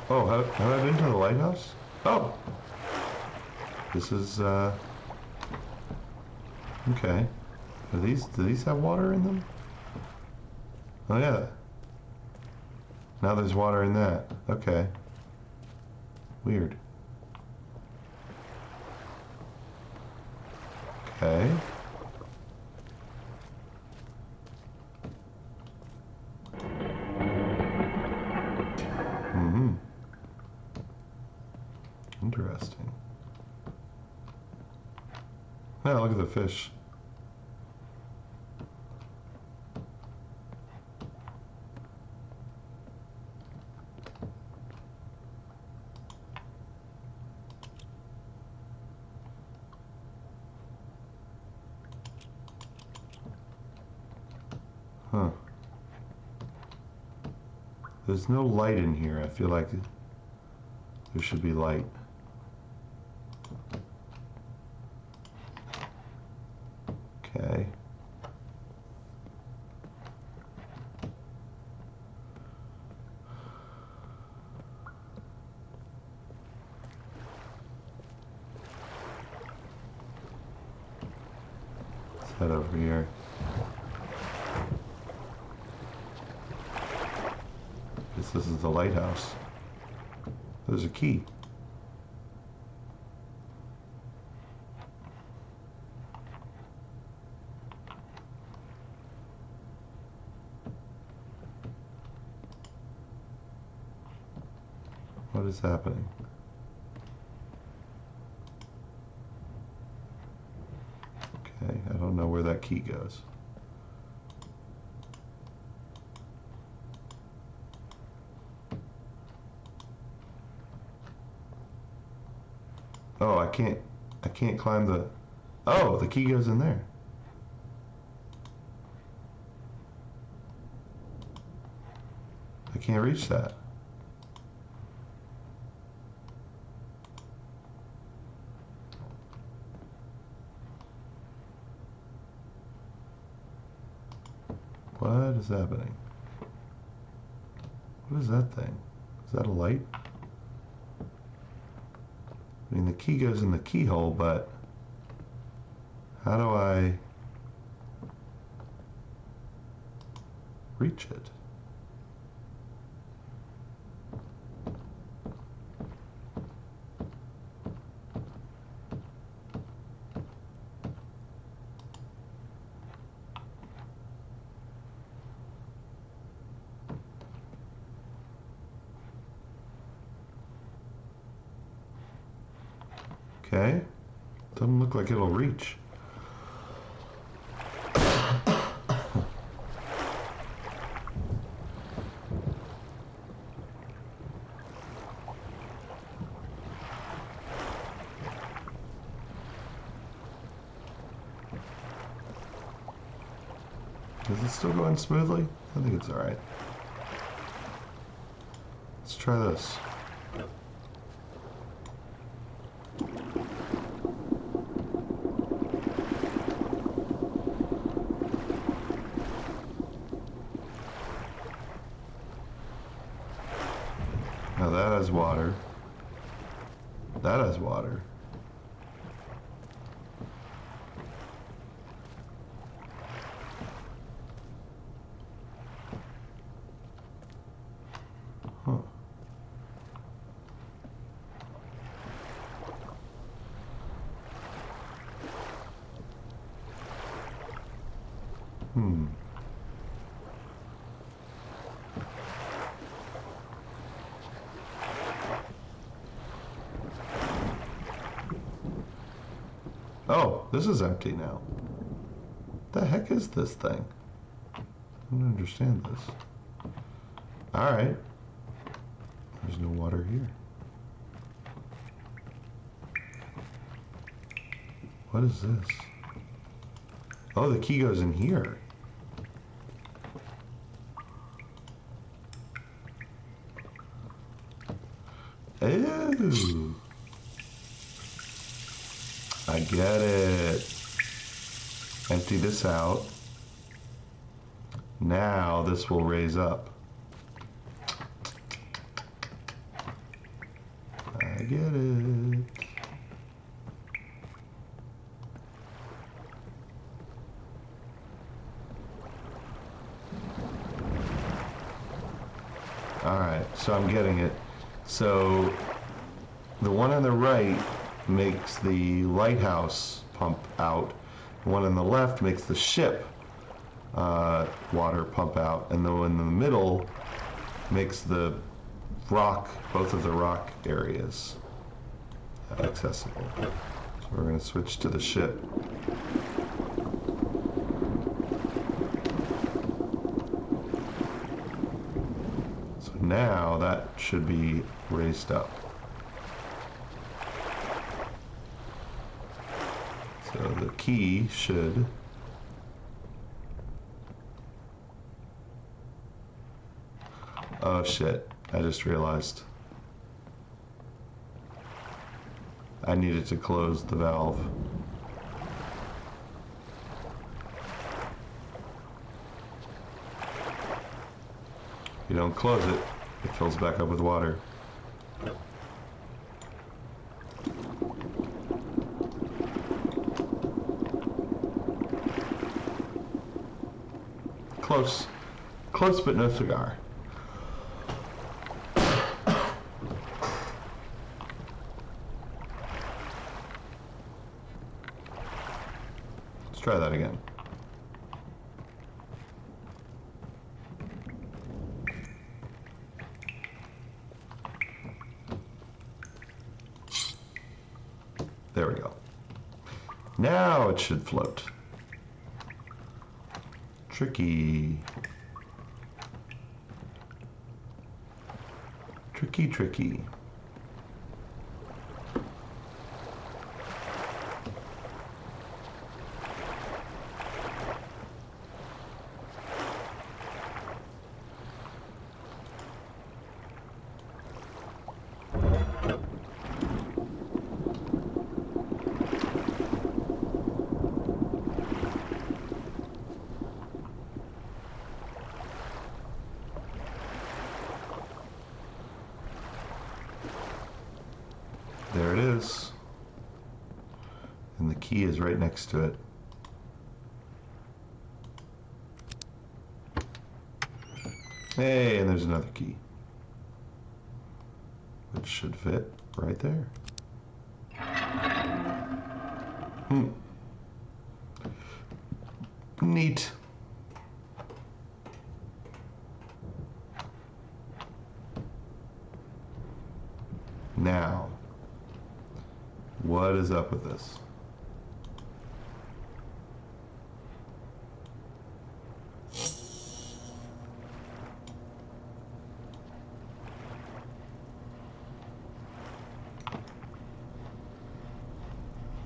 Oh, have I been to the lighthouse? Oh! This is, okay. Do these have water in them? Oh yeah. Now there's water in that. Okay. Weird. Okay. Interesting. Yeah, look at the fish. Huh. There's no light in here. I feel like there should be light. Okay. Let's head over here. Guess this is the lighthouse. There's a key. What is happening? Okay, I don't know where that key goes. Oh, I can't climb the... Oh, the key goes in there. I can't reach that. What is happening? What is that thing? Is that a light? I mean, the key goes in the keyhole, but How do I reach it? Okay. Doesn't look like it'll reach. Is it still going smoothly? I think it's alright. Let's try this. Now that has water. That has water. Huh. Hmm. Oh, this is empty now. The heck is this thing? I don't understand this. Alright. There's no water here. What is this? Oh, the key goes in here. Ooh. I get it. Empty this out. Now this will raise up. I get it. Alright, so I'm getting it. So the one on the right makes the lighthouse pump out. The one on the left makes the ship water pump out. And the one in the middle makes the rock, both of the rock areas accessible. So we're going to switch to the ship. So now that should be raised up. So the key should oh shit, I just realized I needed to close the valve. If you don't close it, it fills back up with water. Close. Close but no cigar. Let's try that again. There we go. Now it should float. Tricky. Tricky, tricky. There it is. And the key is right next to it. Hey, and there's another key. Which should fit right there. Neat. Now, what is up with this?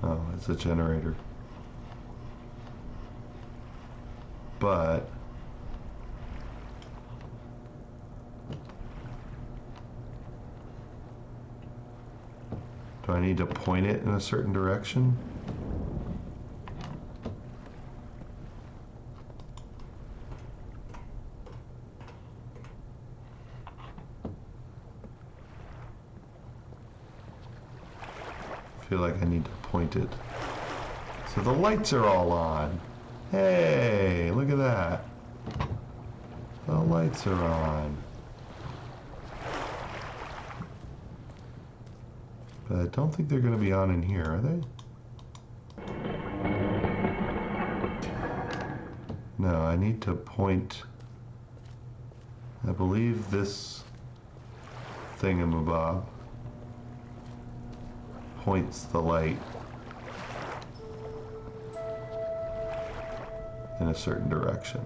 Oh, it's a generator. But do I need to point it in a certain direction? I feel like I need to point it. So the lights are all on. Hey, look at that. The lights are on. But I don't think they're going to be on in here, are they? No, I need to point, I believe, this thingamabob points the light in a certain direction.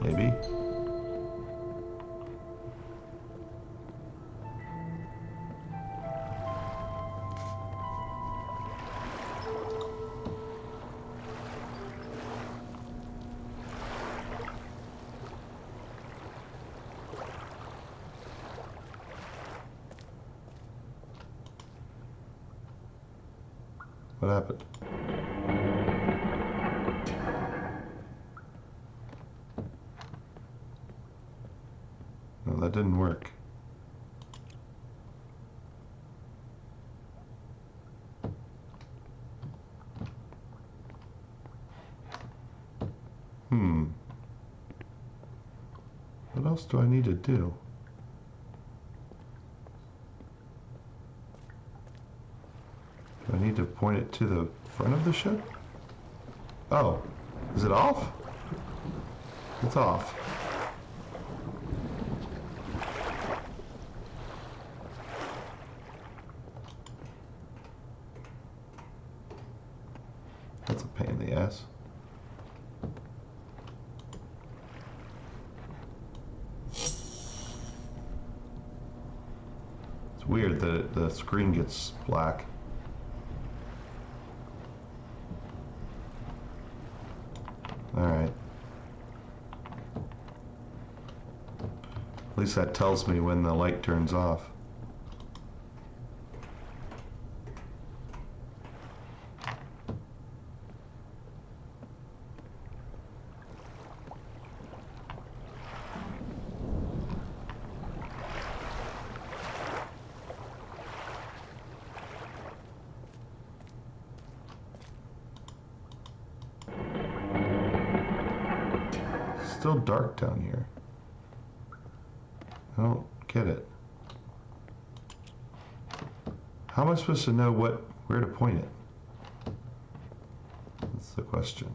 Maybe. What happened? No, that didn't work. What else do I need to do? Do I need to point it to the front of the ship? Oh, is it off? It's off. That's a pain in the ass. It's weird that the screen gets black. Alright. At least that tells me when the light turns off. Still dark down here. I don't get it. How am I supposed to know where to point it? That's the question.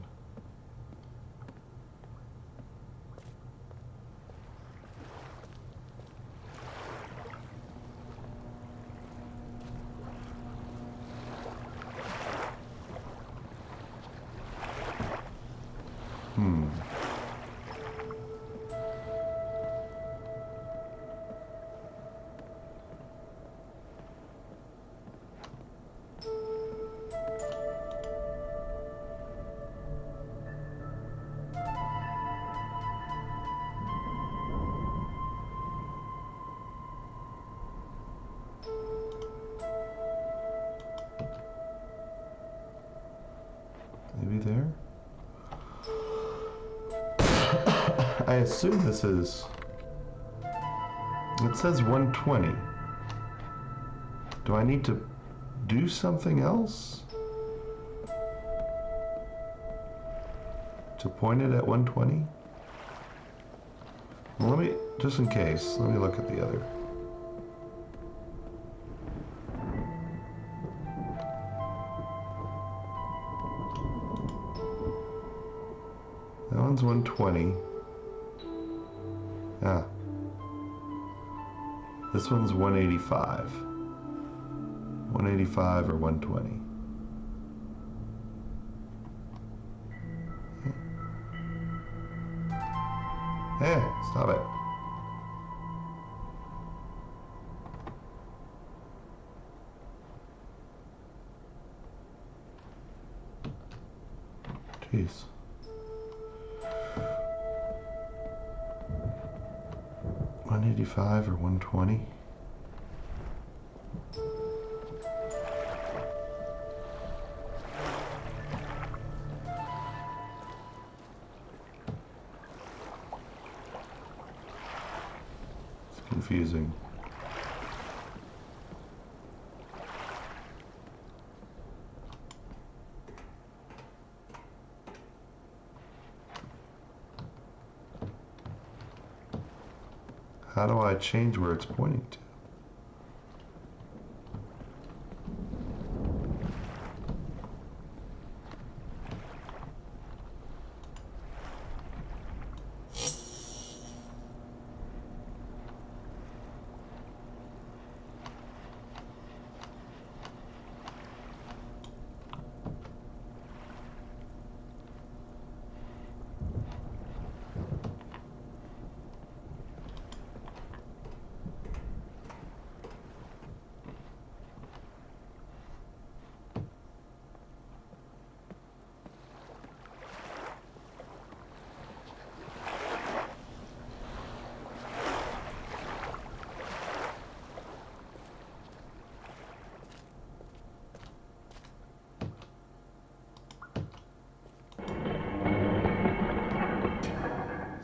I assume this is... It says 120. Do I need to do something else to point it at 120? Well, let me, just in case, let me look at the other. That one's 120. Ah. This one's 185. 185 or 120. Hey, stop it. Jeez. $185 or $120? It's confusing. How do I change where it's pointing to?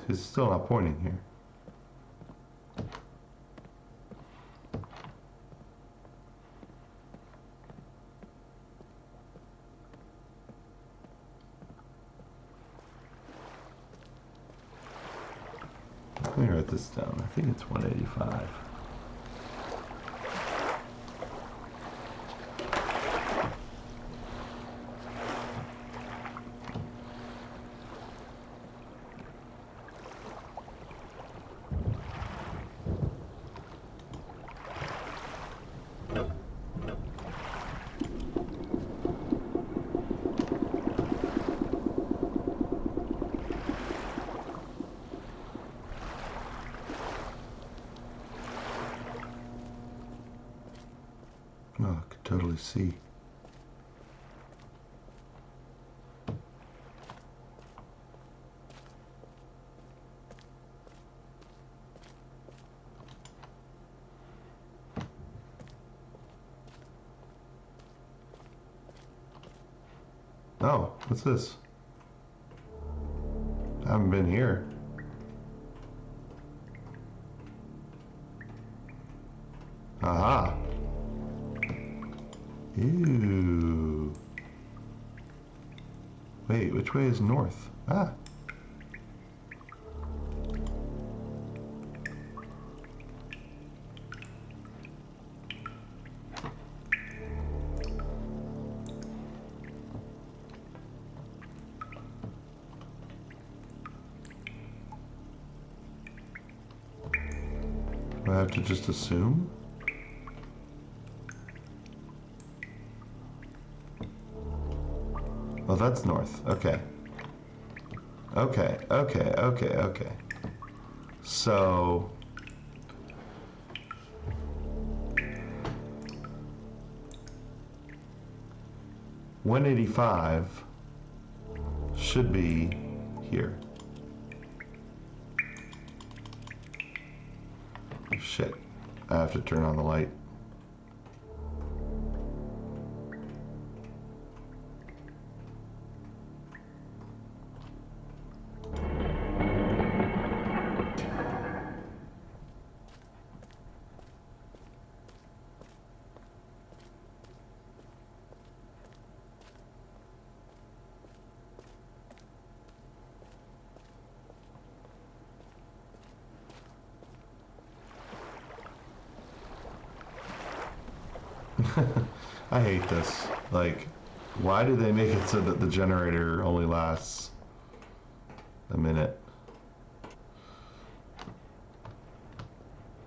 It's still not pointing here. Let me write this down. I think it's 185. Oh, I could totally see. Oh, what's this? I haven't been here. Aha. Ew. Wait, which way is north? Ah. Do I have to just assume? Oh, that's north. Okay. Okay. So... $185 should be here. Shit. I have to turn on the light. I hate this. Like, why do they make it so that the generator only lasts a minute?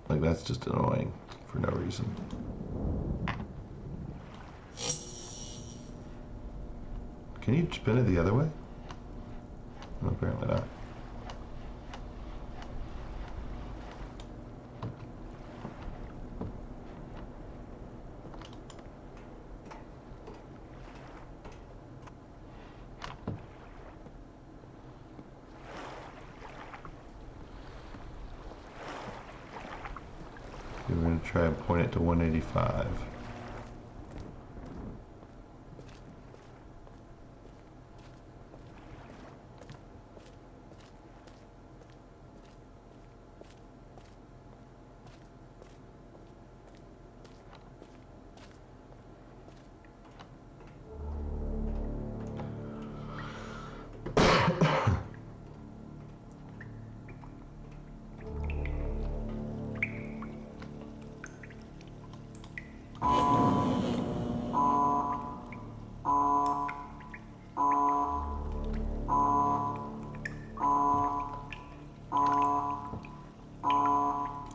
Like, that's just annoying for no reason. Can you spin it the other way? No, apparently not. We're going to try and point it to 185.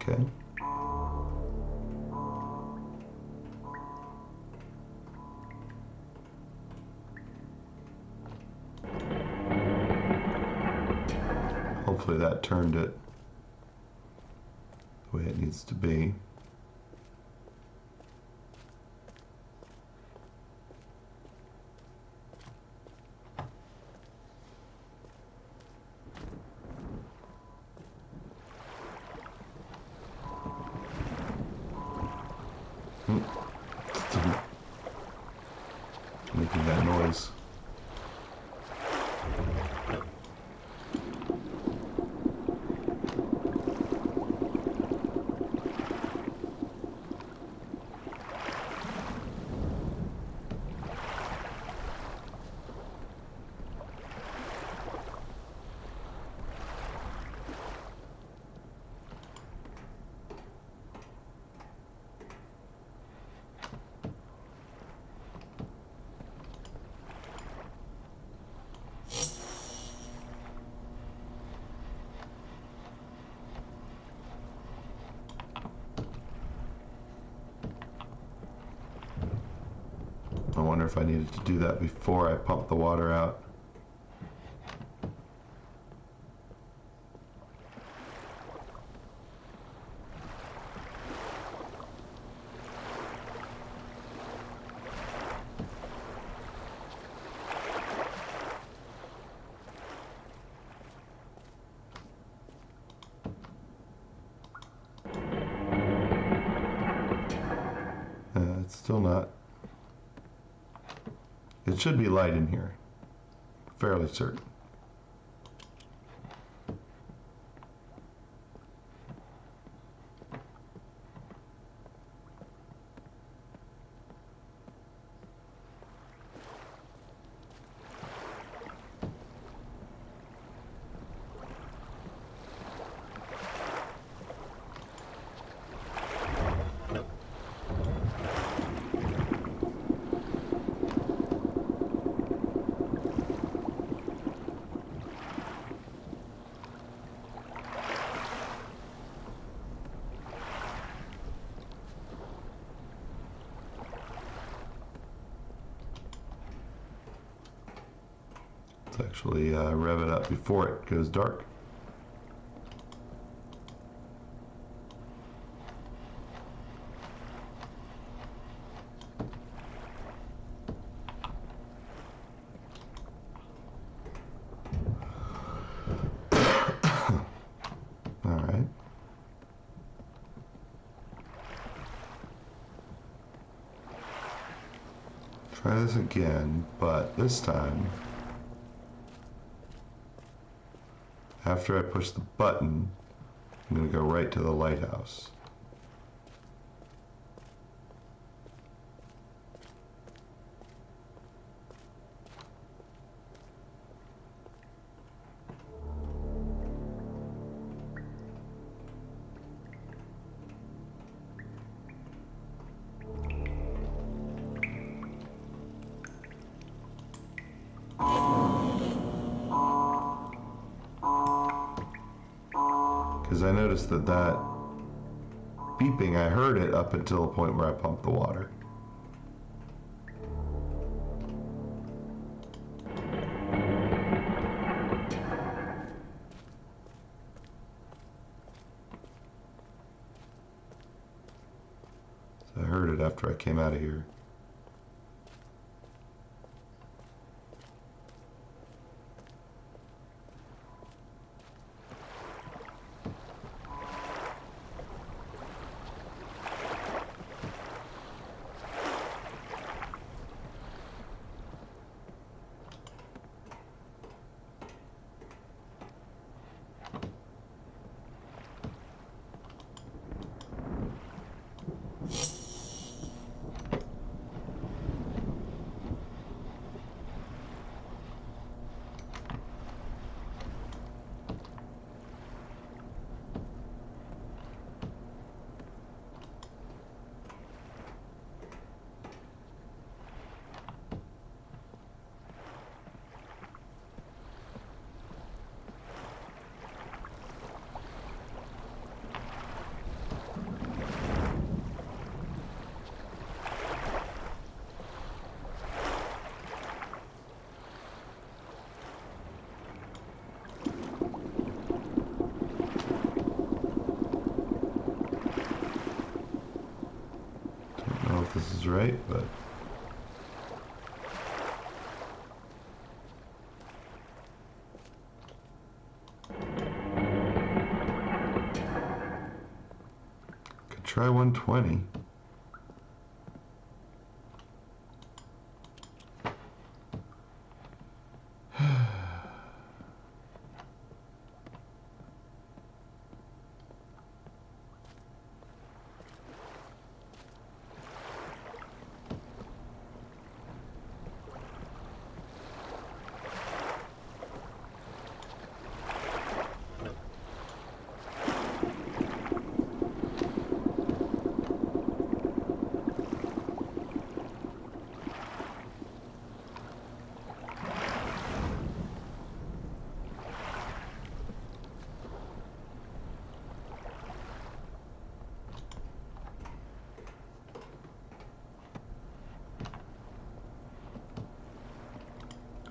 Okay. Hopefully that turned it the way it needs to be. Still making that noise. I wonder if I needed to do that before I pump the water out. It's still not. It should be light in here. Fairly certain. Let's actually rev it up before it goes dark. All right. Try this again, but this time, after I push the button, I'm going to go right to the lighthouse. because I noticed that beeping, I heard it up until the point where I pumped the water. So I heard it after I came out of here. I don't know if this is right, but could try 120.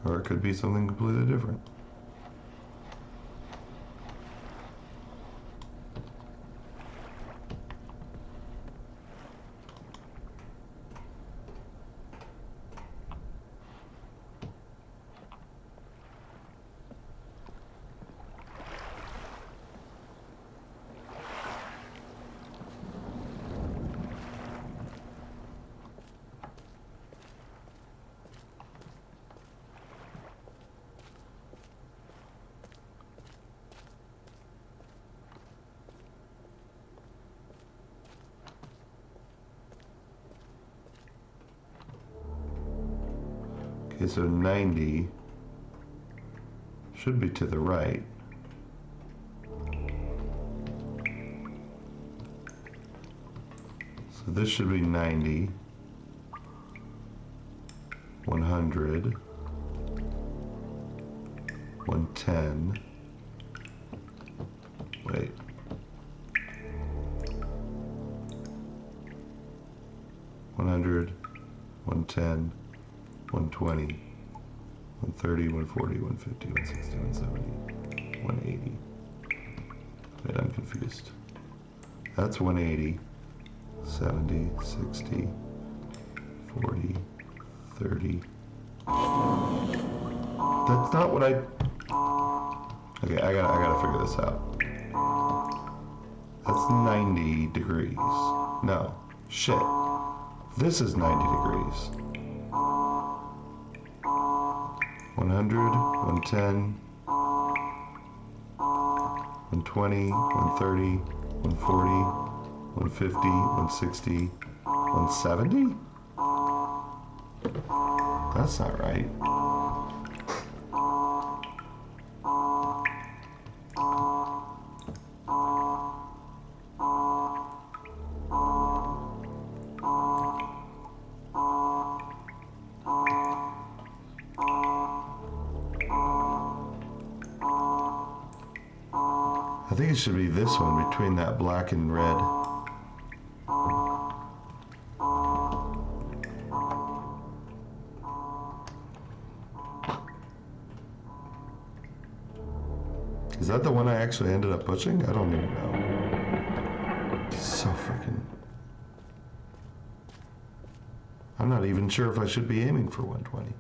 Or it could be something completely different. Okay, so 90 should be to the right. So this should be 90, 100, 110. Wait. 100, 110, 120, 130, 140, 150, 160, 170, 180. Wait, I'm confused. That's 180, 70, 60, 40, 30. That's not what I... Okay, I gotta figure this out. That's 90 degrees. No. Shit. This is 90 degrees. 100, 110, 120, 130, 140, 150, 160, 170? That's not right. I think it should be this one between that black and red. Is that the one I actually ended up pushing? I don't even know. So freaking... I'm not even sure if I should be aiming for 120.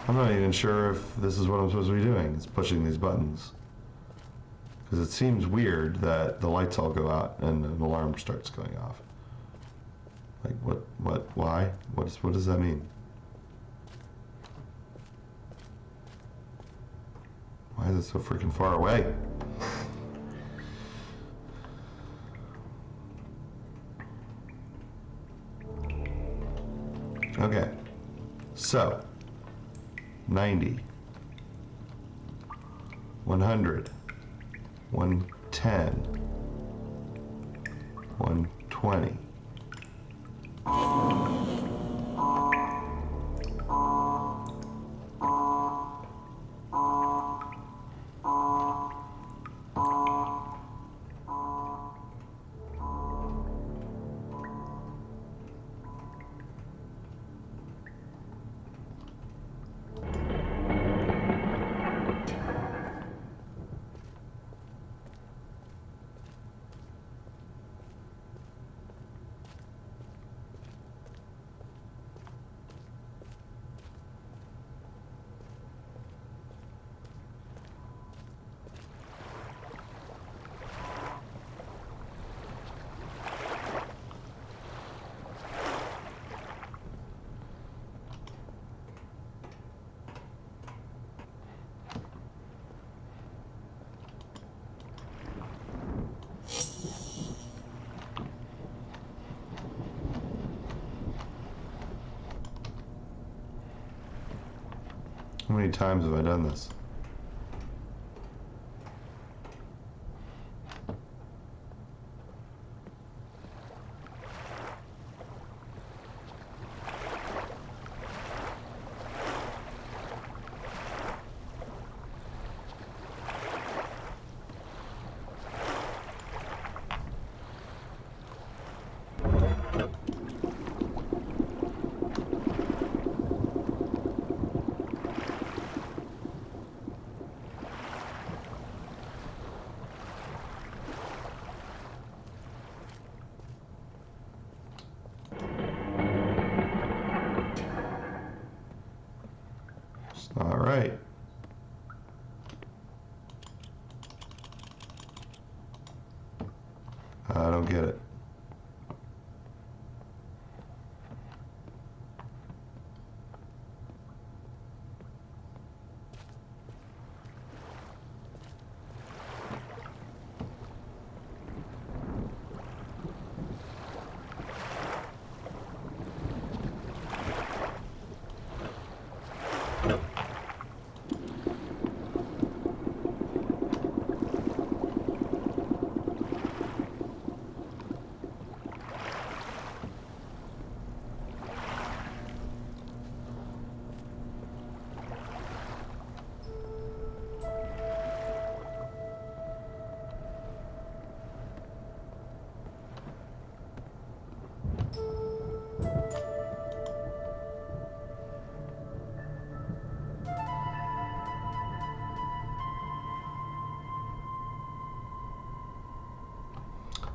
I'm not even sure if this is what I'm supposed to be doing, is pushing these buttons. Because it seems weird that the lights all go out and an alarm starts going off. Like, why? What does that mean? Why is it so freaking far away? Okay, so 90, 100, 110, 120. How many times have I done this? It's not right. I don't get it.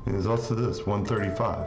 And there's also this, 135.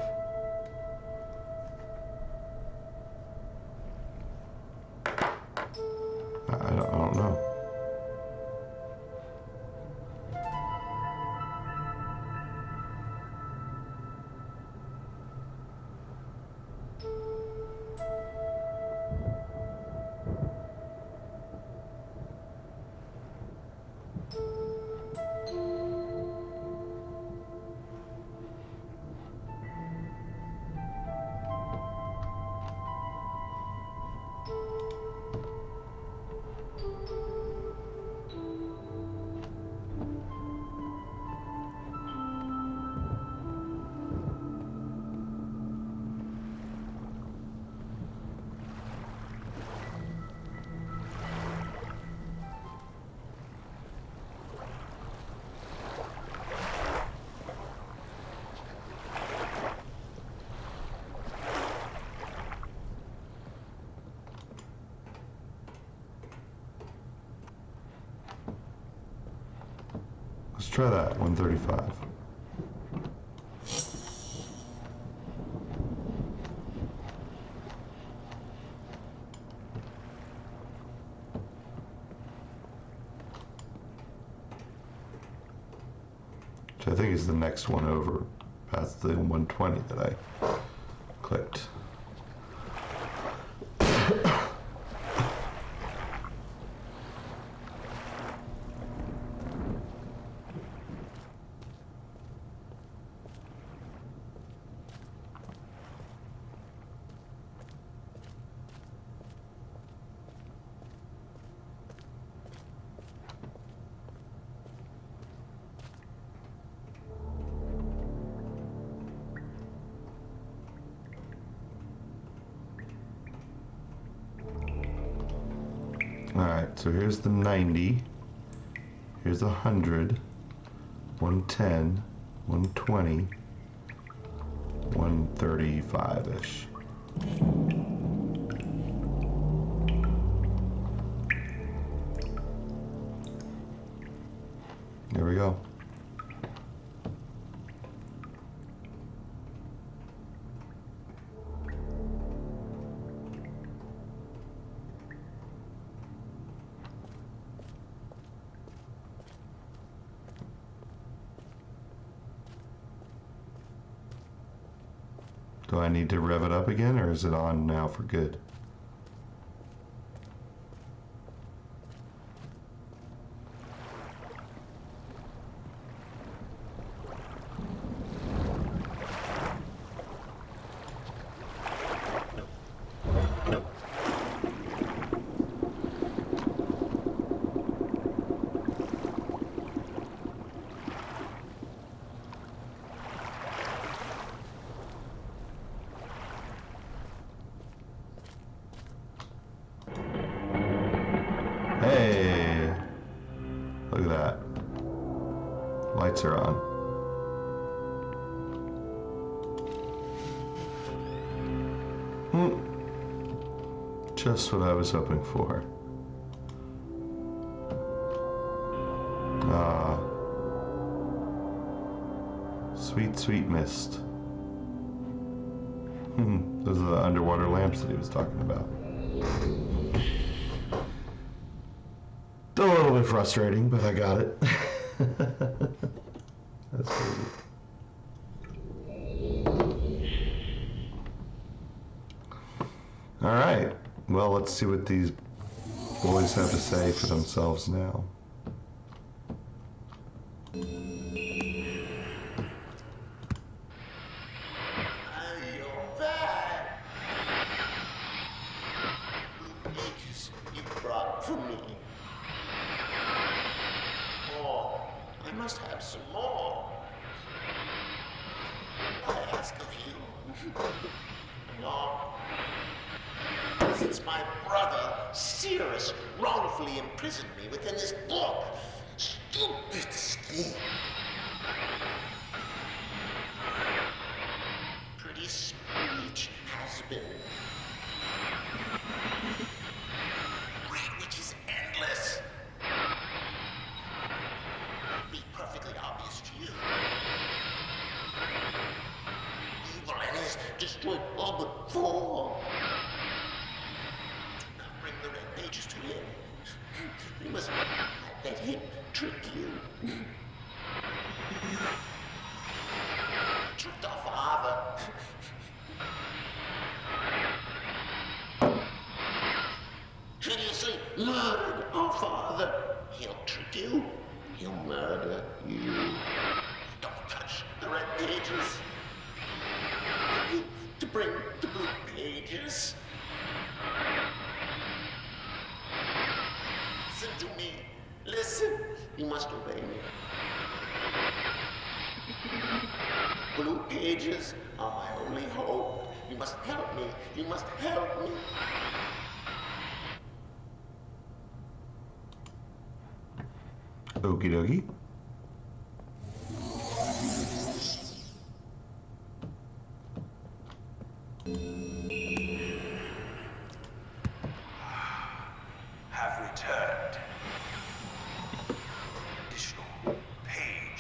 try that, 135. Which I think is the next one over, past the 120 that I clicked. Alright, so here's the 90, here's 100, 110, 120, 135-ish. There we go. Do I need to rev it up again, or is it on now for good? Hey! Look at that. Lights are on. Just what I was hoping for. Ah. Sweet, sweet Myst. Those are the underwater lamps that he was talking about. A little bit frustrating, but I got it. That's crazy. All right. Well, let's see what these boys have to say for themselves now. You're back. Blue pages you brought for me. More. I must have some more. I ask of you. No. Since my brother, Cyrus, wrongfully imprisoned me within this book. Stupid scheme. Pretty speech has been. Read which is endless. Be perfectly obvious to you. Evil and has destroyed all but four. Now bring the red pages to him. You must let him trick you. Tricked our father. Hideously murdered our father. He'll trick you. He'll murder you. Don't touch the red pages. You to bring the blue pages. Listen to me. Listen. You must obey me. Blue pages are my only hope. You must help me. You must help me. Okie dokie. Have returned. Additional page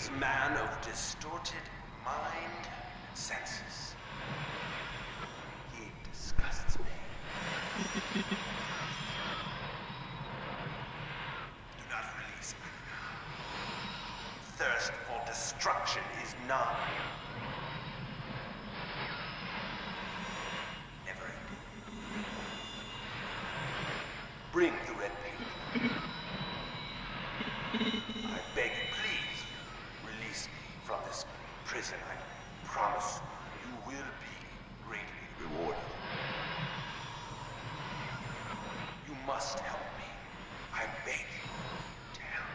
this man of distorted mind and senses. He disgusts me. Do not release me now. Thirst for destruction is none. Never ending. Bring the red paint. I beg you, please, release me from this prison. I promise you will be greatly rewarded. You must help me. I beg you to help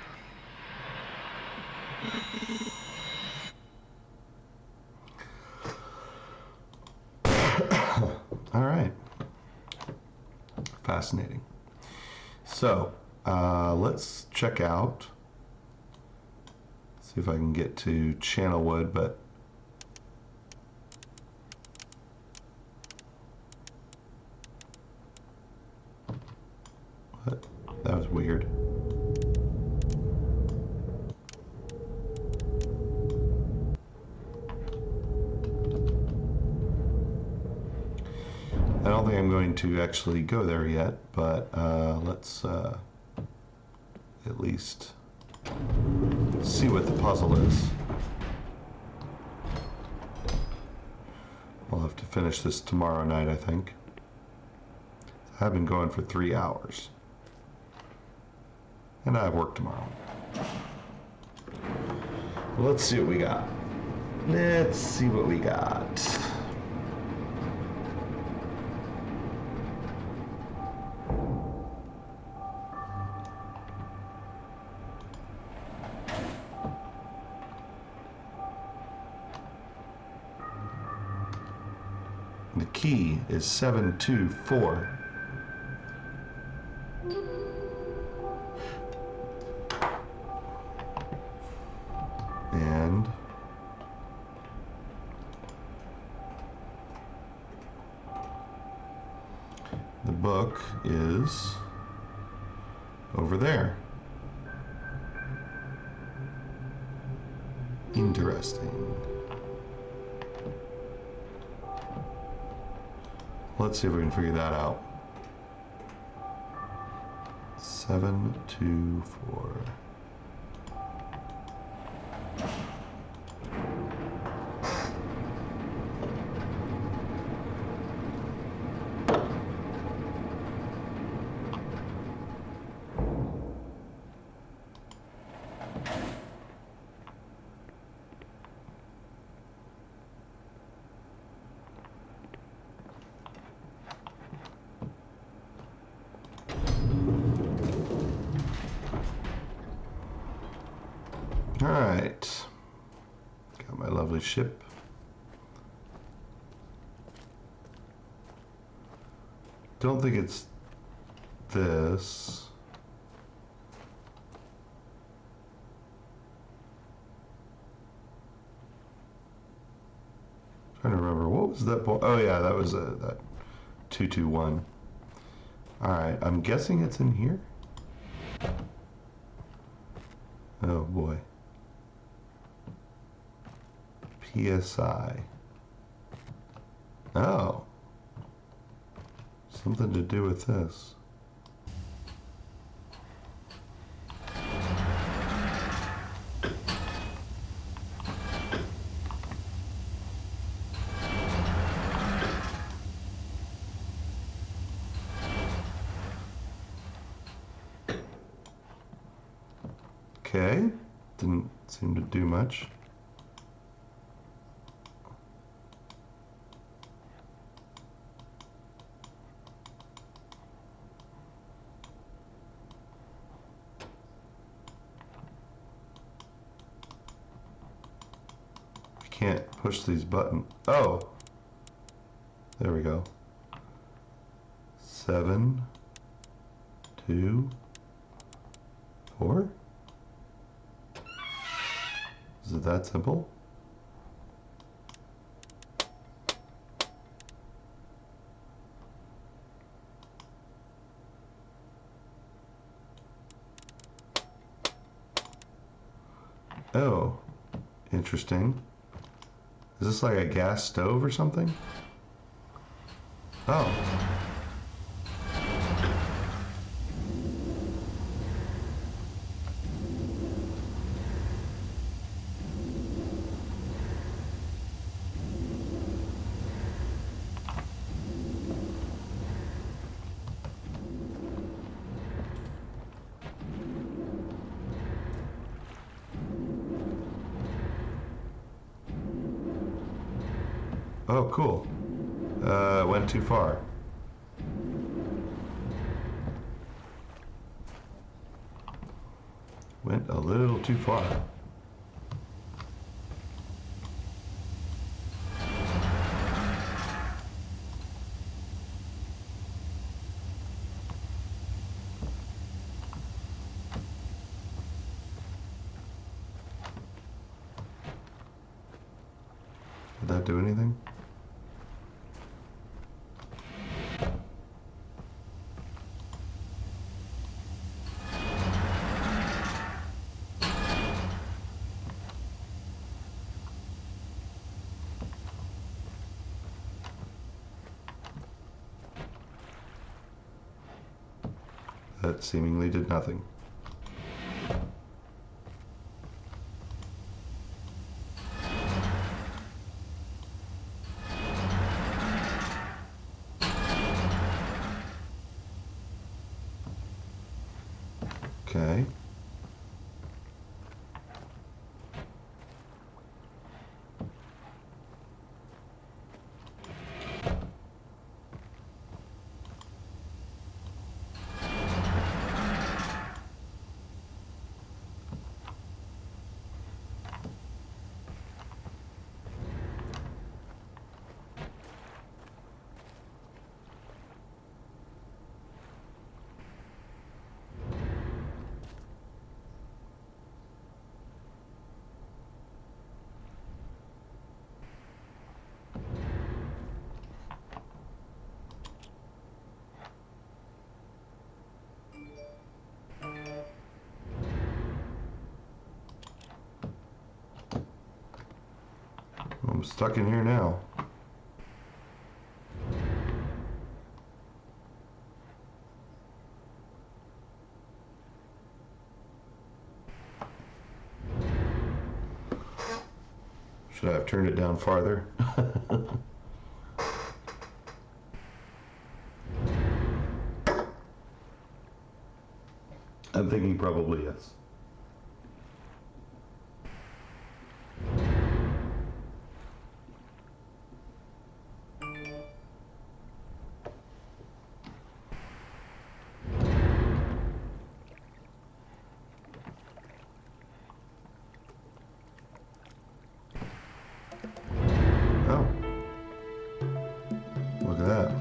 me. All right. Fascinating. So, let's check out. See if I can get to Channelwood, but what? That was weird. I don't think I'm going to actually go there yet, but let's at least see what the puzzle is. I'll have to finish this tomorrow night, I think. I've been going for 3 hours. And I have work tomorrow. Let's see what we got. Let's see what we got. The key is 724. And the book is over there. Interesting. Let's see if we can figure that out. 724. All right, got my lovely ship. Don't think it's this. Trying to remember, what was that? Oh yeah, that was that 221. All right, I'm guessing it's in here. Oh boy. PSI. Oh. Something to do with this. Okay. Didn't seem to do much. Can't push these buttons. Oh, there we go. 7, 2, 4. Is it that simple? Oh, Interesting. Is this like a gas stove or something? Oh. Oh, cool. Went too far. Went a little too far. Did that do anything? That seemingly did nothing. Okay. I'm stuck in here now. Should I have turned it down farther? I'm thinking probably yes. Oh. Look at that.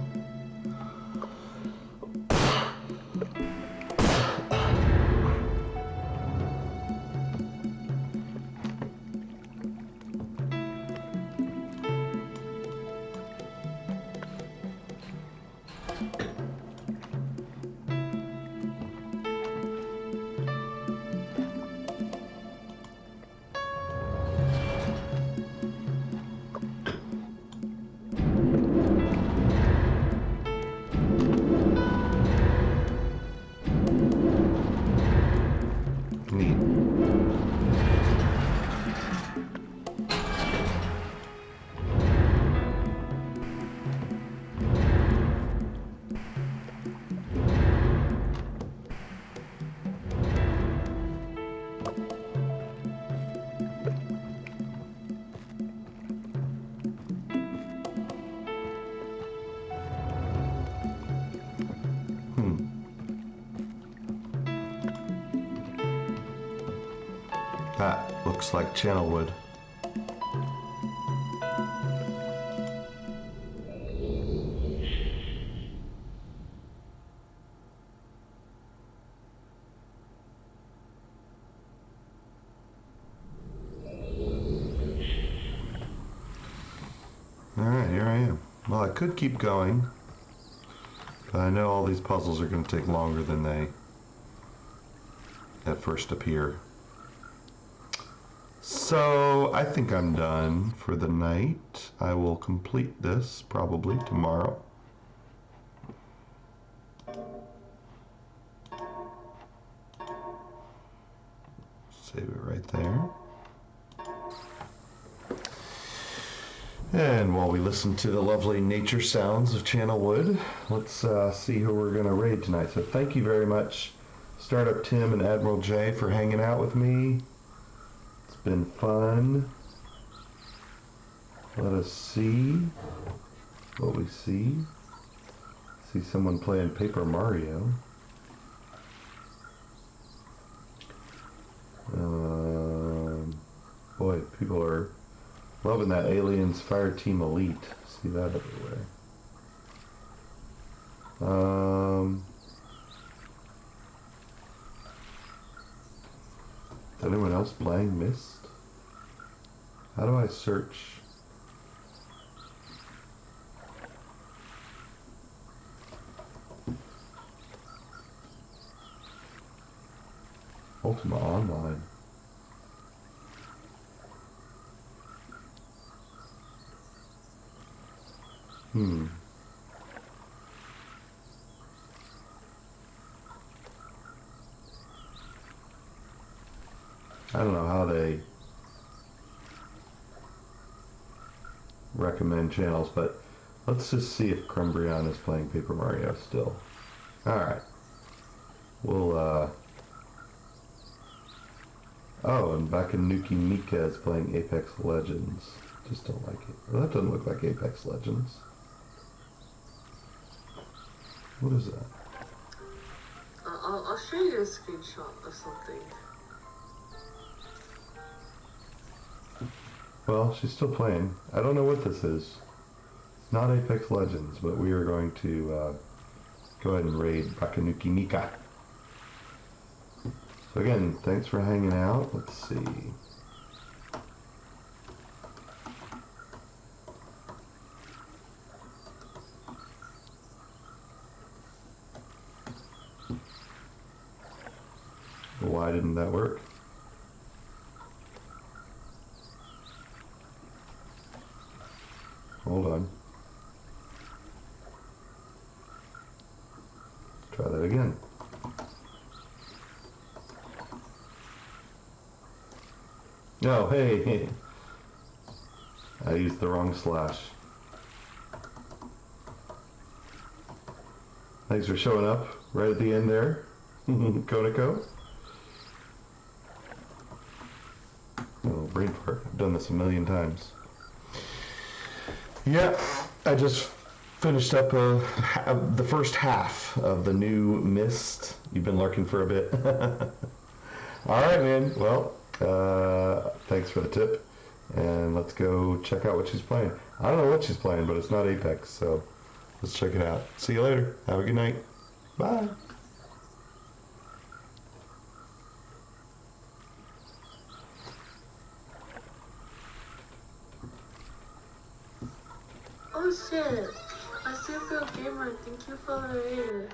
Neat. That looks like channel wood. Alright, here I am. Well, I could keep going, but I know all these puzzles are going to take longer than they at first appear. So I think I'm done for the night. I will complete this probably tomorrow. Save it right there. And while we listen to the lovely nature sounds of Channel Wood, let's see who we're going to raid tonight. So thank you very much, Startup Tim and Admiral J, for hanging out with me. It's been fun. Let us see what we see. See someone playing Paper Mario. Boy, people are loving that Aliens Fireteam Elite. See that everywhere. Is anyone else playing Myst? How do I search? Ultima Online. I don't know how they recommend channels, but let's just see if Crumbrion is playing Paper Mario still. Alright. We'll, oh, and Bakanuki Mika is playing Apex Legends. Just don't like it. Well, that doesn't look like Apex Legends. What is that? I'll show you a screenshot of something. Well, she's still playing. I don't know what this is. It's not Apex Legends, but we are going to go ahead and raid Bakanuki Mika. So again, thanks for hanging out. Let's see. Why didn't that work? Hold on. Try that again. Oh, hey. I used the wrong slash. Thanks for showing up right at the end there, Koniko. Oh, brain fart. I've done this a million times. Yeah, I just finished up the first half of the new Myst. You've been lurking for a bit. All right, man. Well, thanks for the tip. And let's go check out what she's playing. I don't know what she's playing, but it's not Apex, so let's check it out. See you later. Have a good night. Bye. Oh shit! I see Phil Gamer, thank you for the raid.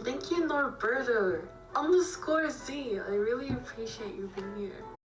Thank you, Norberto. _Z. I really appreciate you being here.